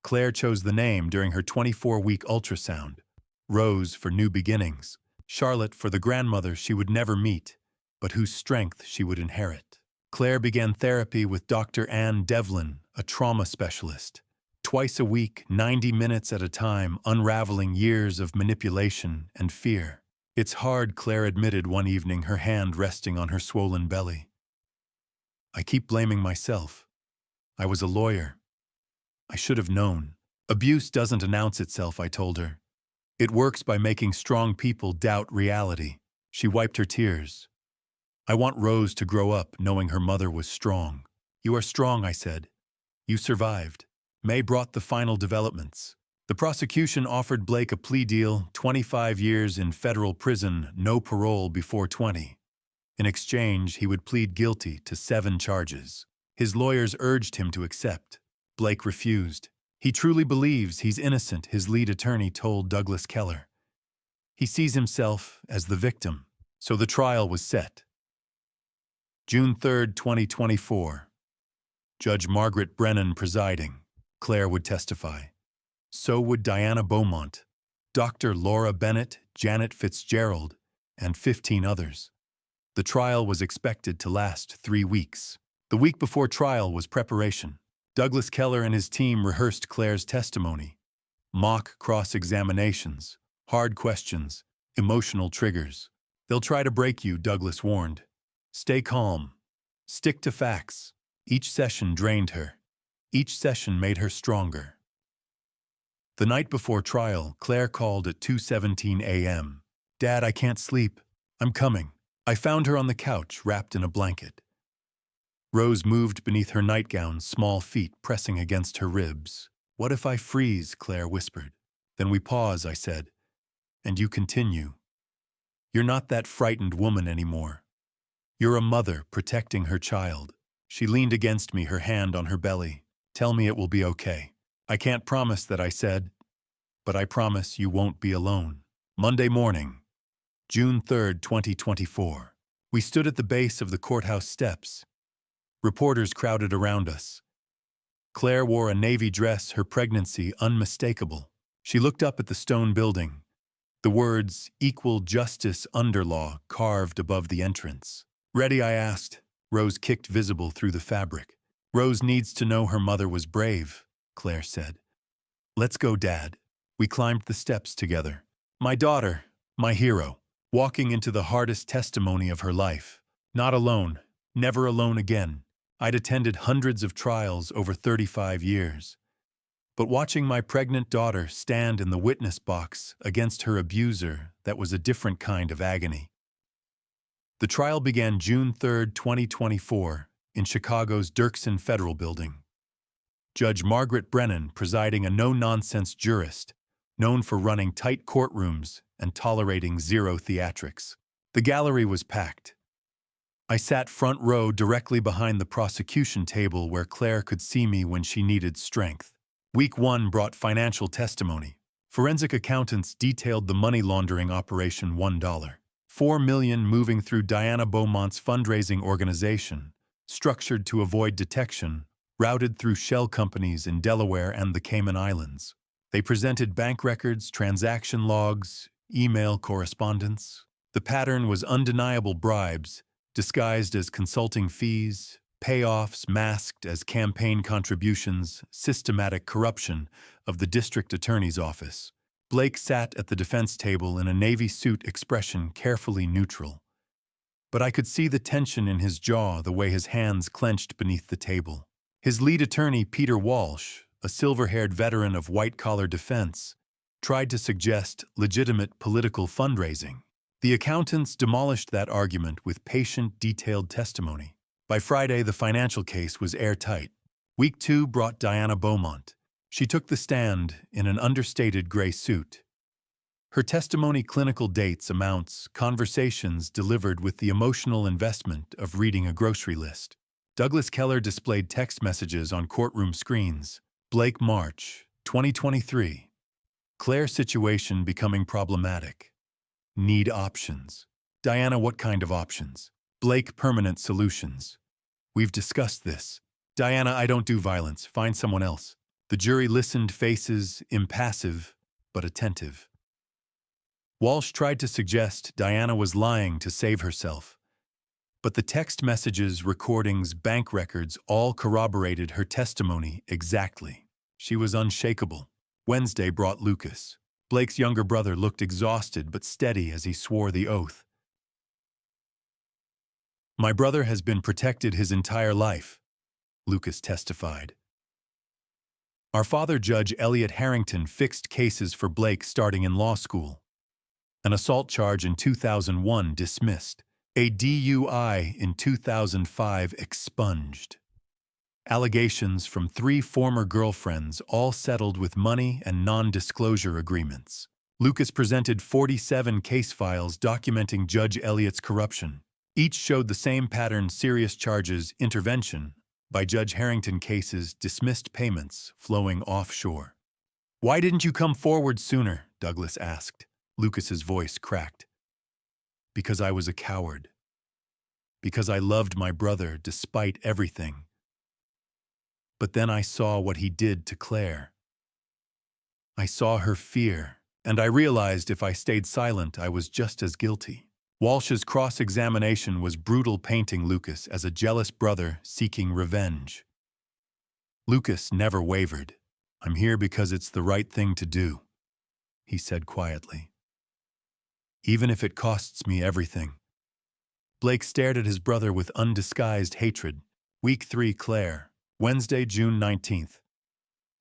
Claire chose the name during her 24-week ultrasound. Rose for new beginnings. Charlotte for the grandmother she would never meet, but whose strength she would inherit. Claire began therapy with Dr. Ann Devlin, a trauma specialist. Twice a week, 90 minutes at a time, unraveling years of manipulation and fear. "It's hard," Claire admitted one evening, her hand resting on her swollen belly. "I keep blaming myself. I was a lawyer. I should have known. Abuse doesn't announce itself," I told her. "It works by making strong people doubt reality." She wiped her tears. "I want Rose to grow up knowing her mother was strong." "You are strong," I said. "You survived." May brought the final developments. The prosecution offered Blake a plea deal, 25 years in federal prison, no parole before 20. In exchange, he would plead guilty to 7 charges. His lawyers urged him to accept. Blake refused. "He truly believes he's innocent," his lead attorney told Douglas Keller. "He sees himself as the victim." So the trial was set. June 3, 2024. Judge Margaret Brennan presiding. Claire would testify. So would Diana Beaumont, Dr. Laura Bennett, Janet Fitzgerald, and 15 others. The trial was expected to last 3 weeks. The week before trial was preparation. Douglas Keller and his team rehearsed Claire's testimony. Mock cross-examinations, hard questions, emotional triggers. "They'll try to break you," Douglas warned. "Stay calm. Stick to facts." Each session drained her. Each session made her stronger. The night before trial, Claire called at 2:17 a.m. "Dad, I can't sleep. I'm coming." I found her on the couch, wrapped in a blanket. Rose moved beneath her nightgown, small feet pressing against her ribs. "What if I freeze?" Claire whispered. "Then we pause," I said. "And you continue. You're not that frightened woman anymore. You're a mother protecting her child." She leaned against me, her hand on her belly. "Tell me it will be okay." "I can't promise that," I said, "but I promise you won't be alone." Monday morning, June 3rd, 2024. We stood at the base of the courthouse steps. Reporters crowded around us. Claire wore a navy dress, her pregnancy unmistakable. She looked up at the stone building, the words "Equal Justice Under Law" carved above the entrance. "Ready?" I asked. Rose kicked visible through the fabric. "Rose needs to know her mother was brave," Claire said. "Let's go, Dad." We climbed the steps together. My daughter, my hero, walking into the hardest testimony of her life. Not alone, never alone again. I'd attended hundreds of trials over 35 years. But watching my pregnant daughter stand in the witness box against her abuser, that was a different kind of agony. The trial began June 3rd, 2024, in Chicago's Dirksen Federal Building. Judge Margaret Brennan presiding, a no-nonsense jurist, known for running tight courtrooms and tolerating zero theatrics. The gallery was packed. I sat front row directly behind the prosecution table where Claire could see me when she needed strength. Week 1 brought financial testimony. Forensic accountants detailed the money laundering operation $4 million moving through Diana Beaumont's fundraising organization, structured to avoid detection, routed through shell companies in Delaware and the Cayman Islands. They presented bank records, transaction logs, email correspondence. The pattern was undeniable bribes, disguised as consulting fees, payoffs masked as campaign contributions, systematic corruption of the district attorney's office. Blake sat at the defense table in a navy suit, expression carefully neutral. But I could see the tension in his jaw, the way his hands clenched beneath the table. His lead attorney, Peter Walsh, a silver-haired veteran of white-collar defense, tried to suggest legitimate political fundraising. The accountants demolished that argument with patient, detailed testimony. By Friday, the financial case was airtight. Week 2 brought Diana Beaumont. She took the stand in an understated gray suit. Her testimony, clinical dates, amounts, conversations delivered with the emotional investment of reading a grocery list. Douglas Keller displayed text messages on courtroom screens. Blake, March 2023. Claire, situation becoming problematic. Need options. Diana, what kind of options? Blake, permanent solutions. We've discussed this. Diana, I don't do violence. Find someone else. The jury listened, faces impassive but attentive. Walsh tried to suggest Diana was lying to save herself. But the text messages, recordings, bank records all corroborated her testimony exactly. She was unshakable. Wednesday brought Lucas. Blake's younger brother looked exhausted but steady as he swore the oath. "My brother has been protected his entire life," Lucas testified. "Our father, Judge Elliot Harrington, fixed cases for Blake starting in law school. An assault charge in 2001 dismissed. A DUI in 2005 expunged. Allegations from 3 former girlfriends, all settled with money and non-disclosure agreements." Lucas presented 47 case files documenting Judge Elliott's corruption. Each showed the same pattern: serious charges, intervention by Judge Harrington, cases, dismissed, payments flowing offshore. "Why didn't you come forward sooner?" Douglas asked. Lucas's voice cracked. "Because I was a coward. Because I loved my brother despite everything. But then I saw what he did to Claire. I saw her fear, and I realized if I stayed silent, I was just as guilty." Walsh's cross-examination was brutal, painting Lucas as a jealous brother seeking revenge. Lucas never wavered. "I'm here because it's the right thing to do," he said quietly. "Even if it costs me everything." Blake stared at his brother with undisguised hatred. Week 3, Claire. Wednesday, June 19th.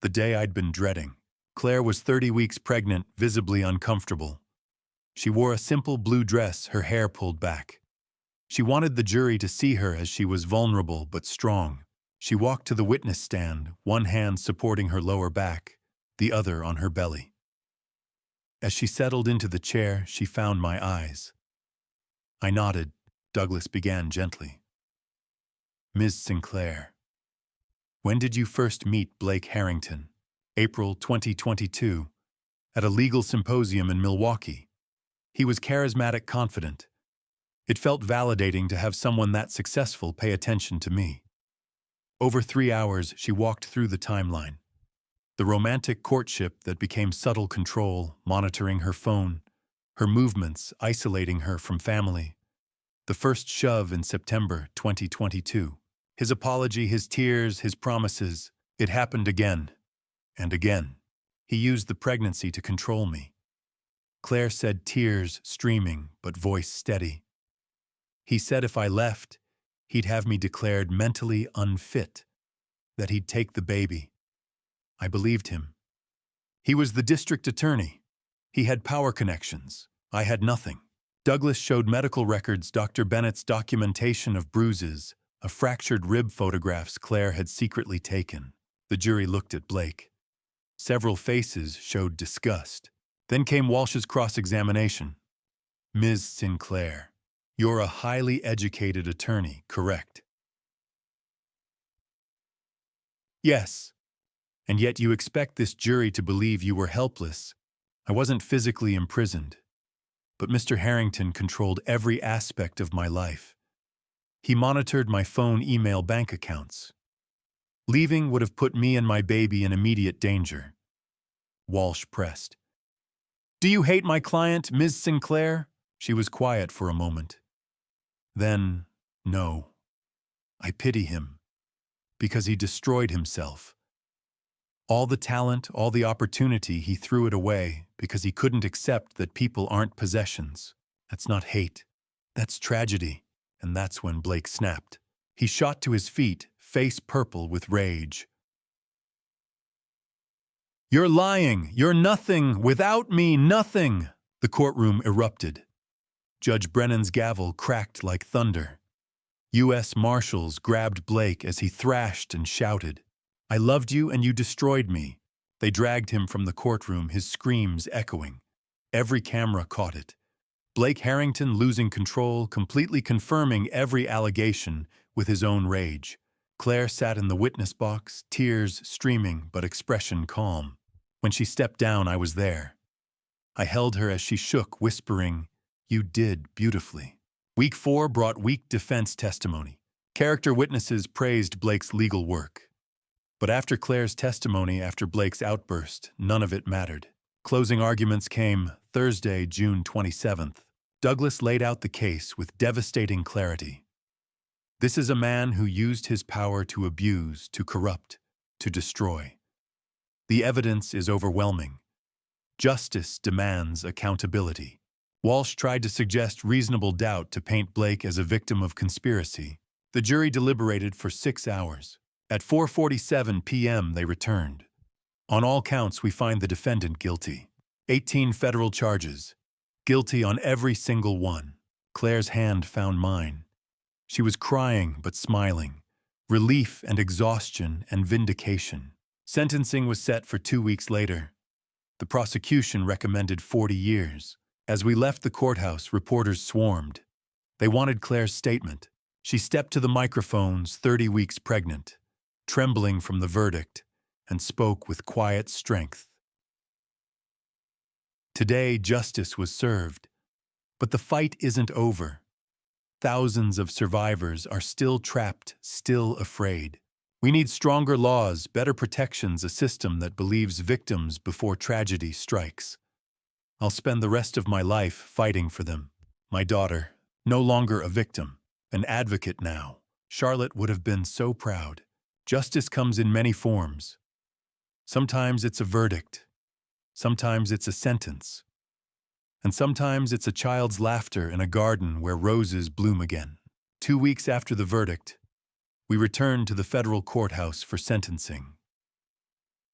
The day I'd been dreading. Claire was 30 weeks pregnant, visibly uncomfortable. She wore a simple blue dress, her hair pulled back. She wanted the jury to see her as she was, vulnerable but strong. She walked to the witness stand, one hand supporting her lower back, the other on her belly. As she settled into the chair, she found my eyes. I nodded. Douglas began gently. "Ms. Sinclair, when did you first meet Blake Harrington?" "April 2022, at a legal symposium in Milwaukee. He was charismatic, confident. It felt validating to have someone that successful pay attention to me. Over 3 hours, she walked through the timeline. The romantic courtship that became subtle control, monitoring her phone, her movements, isolating her from family. The first shove in September 2022. His apology, his tears, his promises. It happened again and again. He used the pregnancy to control me. Claire said, tears streaming, but voice steady. He said if I left, he'd have me declared mentally unfit, that he'd take the baby. I believed him. He was the district attorney. He had power connections. I had nothing. Douglas showed medical records, Dr. Bennett's documentation of bruises, a fractured rib photographs Claire had secretly taken. The jury looked at Blake. Several faces showed disgust. Then came Walsh's cross-examination. Ms. Sinclair, you're a highly educated attorney, correct? Yes. And yet you expect this jury to believe you were helpless. I wasn't physically imprisoned. But Mr. Harrington controlled every aspect of my life. He monitored my phone, email, bank accounts. Leaving would have put me and my baby in immediate danger. Walsh pressed. Do you hate my client, Ms. Sinclair? She was quiet for a moment. Then, no. I pity him. Because he destroyed himself. All the talent, all the opportunity, he threw it away because he couldn't accept that people aren't possessions. That's not hate. That's tragedy. And that's when Blake snapped. He shot to his feet, face purple with rage. You're lying. You're nothing. Without me, nothing. The courtroom erupted. Judge Brennan's gavel cracked like thunder. U.S. Marshals grabbed Blake as he thrashed and shouted. I loved you and you destroyed me. They dragged him from the courtroom, his screams echoing. Every camera caught it. Blake Harrington losing control, completely confirming every allegation with his own rage. Claire sat in the witness box, tears streaming but expression calm. When she stepped down, I was there. I held her as she shook, whispering, You did beautifully. Week 4 brought weak defense testimony. Character witnesses praised Blake's legal work. But after Claire's testimony, after Blake's outburst, none of it mattered. Closing arguments came Thursday, June 27th. Douglas laid out the case with devastating clarity. This is a man who used his power to abuse, to corrupt, to destroy. The evidence is overwhelming. Justice demands accountability. Walsh tried to suggest reasonable doubt to paint Blake as a victim of conspiracy. The jury deliberated for 6 hours. At 4:47 p.m. they returned. On all counts, we find the defendant guilty. 18 federal charges. Guilty on every single one. Claire's hand found mine. She was crying but smiling. Relief and exhaustion and vindication. Sentencing was set for 2 weeks later. The prosecution recommended 40 years. As we left the courthouse, reporters swarmed. They wanted Claire's statement. She stepped to the microphones, 30 weeks pregnant, trembling from the verdict, and spoke with quiet strength. Today, justice was served, but the fight isn't over. Thousands of survivors are still trapped, still afraid. We need stronger laws, better protections, a system that believes victims before tragedy strikes. I'll spend the rest of my life fighting for them. My daughter, no longer a victim, an advocate now. Charlotte would have been so proud. Justice comes in many forms. Sometimes it's a verdict. Sometimes it's a sentence. And sometimes it's a child's laughter in a garden where roses bloom again. 2 weeks after the verdict, we returned to the federal courthouse for sentencing.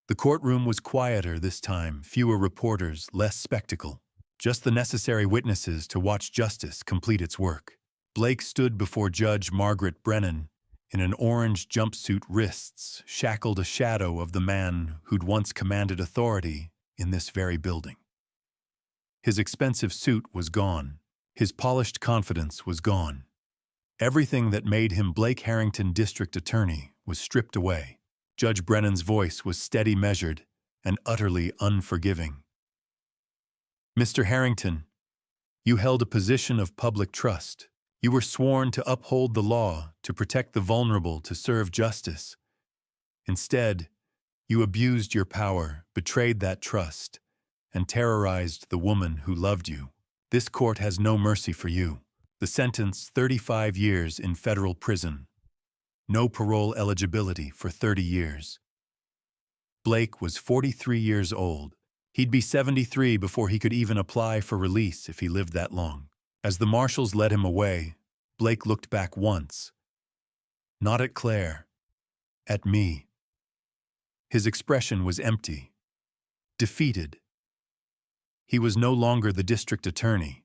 The courtroom was quieter this time, fewer reporters, less spectacle. Just the necessary witnesses to watch justice complete its work. Blake stood before Judge Margaret Brennan, in an orange jumpsuit, wrists shackled, a shadow of the man who'd once commanded authority in this very building. His expensive suit was gone. His polished confidence was gone. Everything that made him Blake Harrington District Attorney was stripped away. Judge Brennan's voice was steady, measured, and utterly unforgiving. Mr. Harrington, You held a position of public trust. You were sworn to uphold the law, to protect the vulnerable, to serve justice. Instead, you abused your power, betrayed that trust, and terrorized the woman who loved you. This court has no mercy for you. The sentence, 35 years in federal prison. No parole eligibility for 30 years. Blake was 43 years old. He'd be 73 before he could even apply for release if he lived that long. As the marshals led him away, Blake looked back once. Not at Claire. At me. His expression was empty. Defeated. He was no longer the district attorney.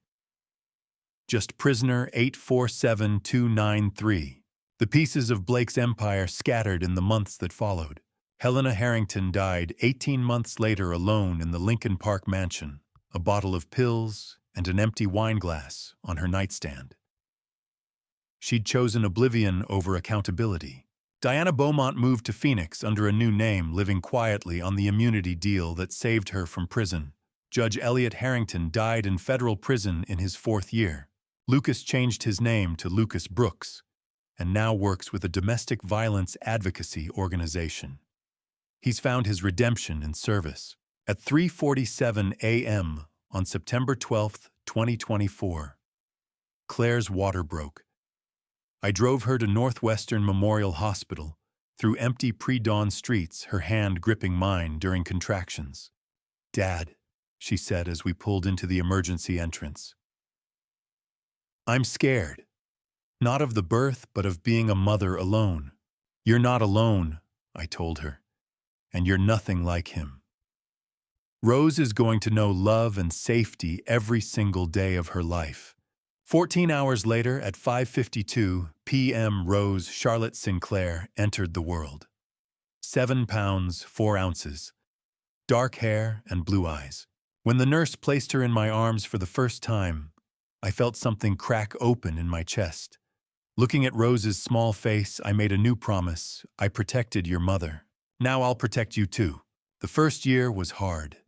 Just prisoner 847293. The pieces of Blake's empire scattered in the months that followed. Helena Harrington died 18 months later alone in the Lincoln Park mansion, a bottle of pills and an empty wine glass on her nightstand. She'd chosen oblivion over accountability. Diana Beaumont moved to Phoenix under a new name, living quietly on the immunity deal that saved her from prison. Judge Elliot Harrington died in federal prison in his 4th year. Lucas changed his name to Lucas Brooks and now works with a domestic violence advocacy organization. He's found his redemption in service. At 3:47 a.m. on September 12, 2024, Claire's water broke. I drove her to Northwestern Memorial Hospital, through empty pre-dawn streets, her hand gripping mine during contractions. "Dad," she said as we pulled into the emergency entrance. "I'm scared. Not of the birth, but of being a mother alone." "You're not alone," I told her, "and you're nothing like him. Rose is going to know love and safety every single day of her life." 14 hours later, at 5:52 p.m., Rose Charlotte Sinclair entered the world. 7 pounds, 4 ounces, dark hair and blue eyes. When the nurse placed her in my arms for the first time, I felt something crack open in my chest. Looking at Rose's small face, I made a new promise. "I protected your mother. Now I'll protect you too." The first year was hard.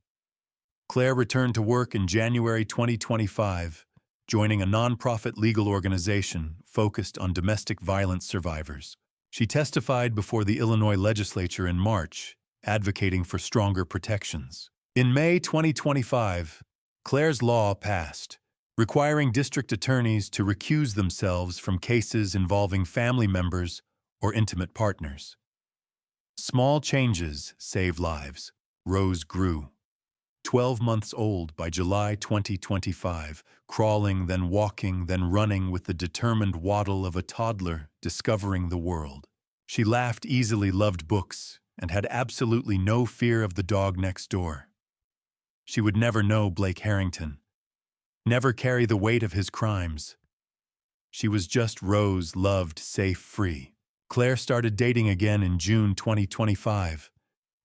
Claire returned to work in January 2025, joining a nonprofit legal organization focused on domestic violence survivors. She testified before the Illinois legislature in March, advocating for stronger protections. In May 2025, Claire's law passed, requiring district attorneys to recuse themselves from cases involving family members or intimate partners. Small changes save lives. Rose grew. 12 months old by July 2025, crawling, then walking, then running with the determined waddle of a toddler discovering the world. She laughed easily, loved books, and had absolutely no fear of the dog next door. She would never know Blake Harrington, never carry the weight of his crimes. She was just Rose, loved, safe, free. Claire started dating again in June 2025.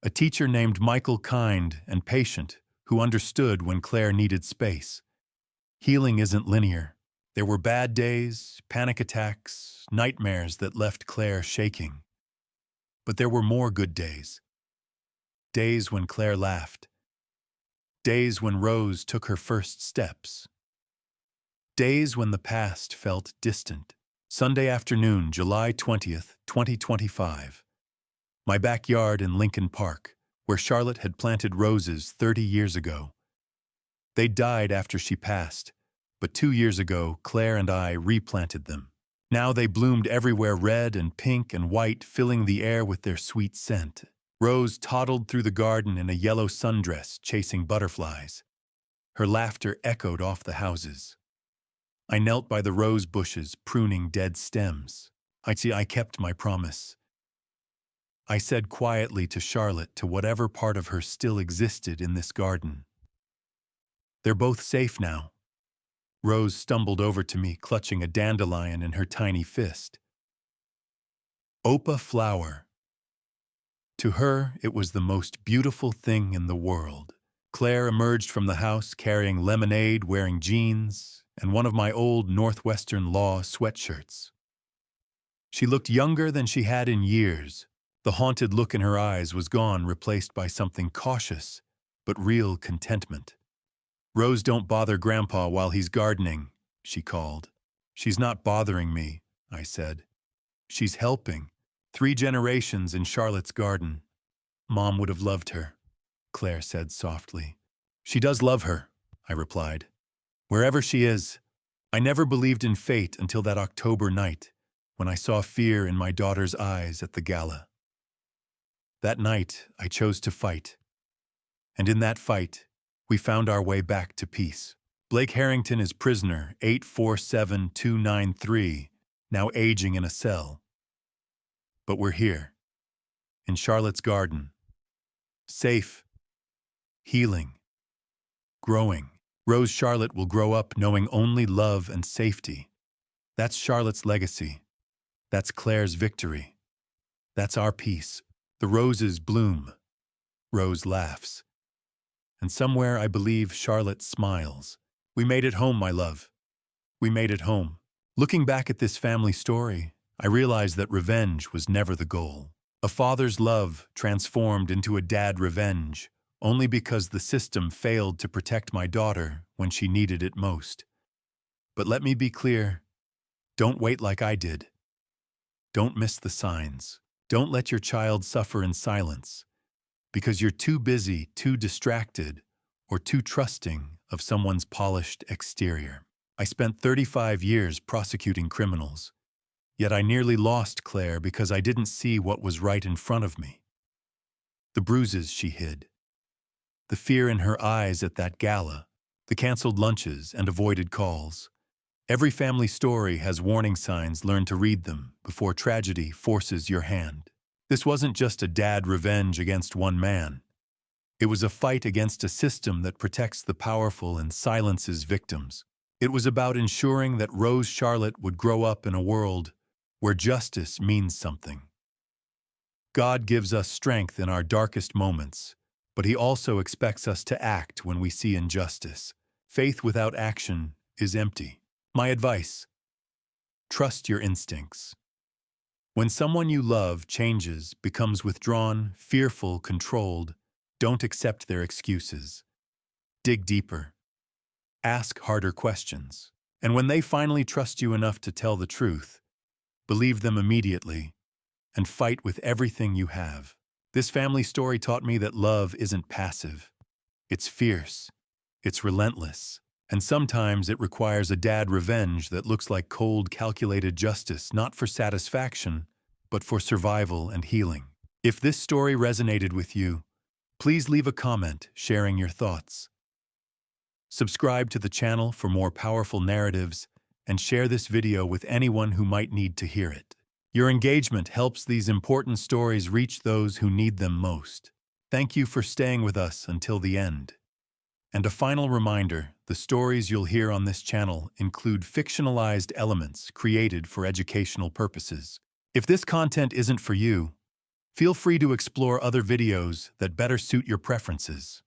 A teacher named Michael, kind and patient, who understood when Claire needed space. Healing isn't linear. There were bad days, panic attacks, nightmares that left Claire shaking. But there were more good days. Days when Claire laughed. Days when Rose took her first steps. Days when the past felt distant. Sunday afternoon, July 20th, 2025. My backyard in Lincoln Park, where Charlotte had planted roses 30 years ago. They died after she passed, but 2 years ago, Claire and I replanted them. Now they bloomed everywhere, red and pink and white, filling the air with their sweet scent. Rose toddled through the garden in a yellow sundress, chasing butterflies. Her laughter echoed off the houses. I knelt by the rose bushes, pruning dead stems. I kept my promise. I said quietly to Charlotte, to whatever part of her still existed in this garden, "They're both safe now." Rose stumbled over to me, clutching a dandelion in her tiny fist. Opa flower. To her, it was the most beautiful thing in the world. Claire emerged from the house carrying lemonade, wearing jeans, and one of my old Northwestern law sweatshirts. She looked younger than she had in years. The haunted look in her eyes was gone, replaced by something cautious, but real contentment. "Rose, don't bother Grandpa while he's gardening," she called. "She's not bothering me," I said. "She's helping. 3 generations in Charlotte's garden." "Mom would have loved her," Claire said softly. "She does love her," I replied. "Wherever she is." I never believed in fate until that October night, when I saw fear in my daughter's eyes at the gala. That night, I chose to fight. And in that fight, we found our way back to peace. Blake Harrington is prisoner 847293, now aging in a cell. But we're here, in Charlotte's garden. Safe, healing, growing. Rose Charlotte will grow up knowing only love and safety. That's Charlotte's legacy. That's Claire's victory. That's our peace. The roses bloom. Rose laughs. And somewhere I believe Charlotte smiles. We made it home, my love. We made it home. Looking back at this family story, I realized that revenge was never the goal. A father's love transformed into a dad revenge, only because the system failed to protect my daughter when she needed it most. But let me be clear, don't wait like I did. Don't miss the signs. Don't let your child suffer in silence, because you're too busy, too distracted, or too trusting of someone's polished exterior. I spent 35 years prosecuting criminals, yet I nearly lost Claire because I didn't see what was right in front of me. The bruises she hid, the fear in her eyes at that gala, the canceled lunches and avoided calls. Every family story has warning signs. Learn to read them before tragedy forces your hand. This wasn't just a dad revenge against one man. It was a fight against a system that protects the powerful and silences victims. It was about ensuring that Rose Charlotte would grow up in a world where justice means something. God gives us strength in our darkest moments, but He also expects us to act when we see injustice. Faith without action is empty. My advice: trust your instincts. When someone you love changes, becomes withdrawn, fearful, controlled, don't accept their excuses. Dig deeper. Ask harder questions. And when they finally trust you enough to tell the truth, believe them immediately and fight with everything you have. This family story taught me that love isn't passive. It's fierce. It's relentless. And sometimes it requires a dad revenge that looks like cold, calculated justice, not for satisfaction, but for survival and healing. If this story resonated with you, please leave a comment sharing your thoughts. Subscribe to the channel for more powerful narratives and share this video with anyone who might need to hear it. Your engagement helps these important stories reach those who need them most. Thank you for staying with us until the end. And a final reminder, the stories you'll hear on this channel include fictionalized elements created for educational purposes. If this content isn't for you, feel free to explore other videos that better suit your preferences.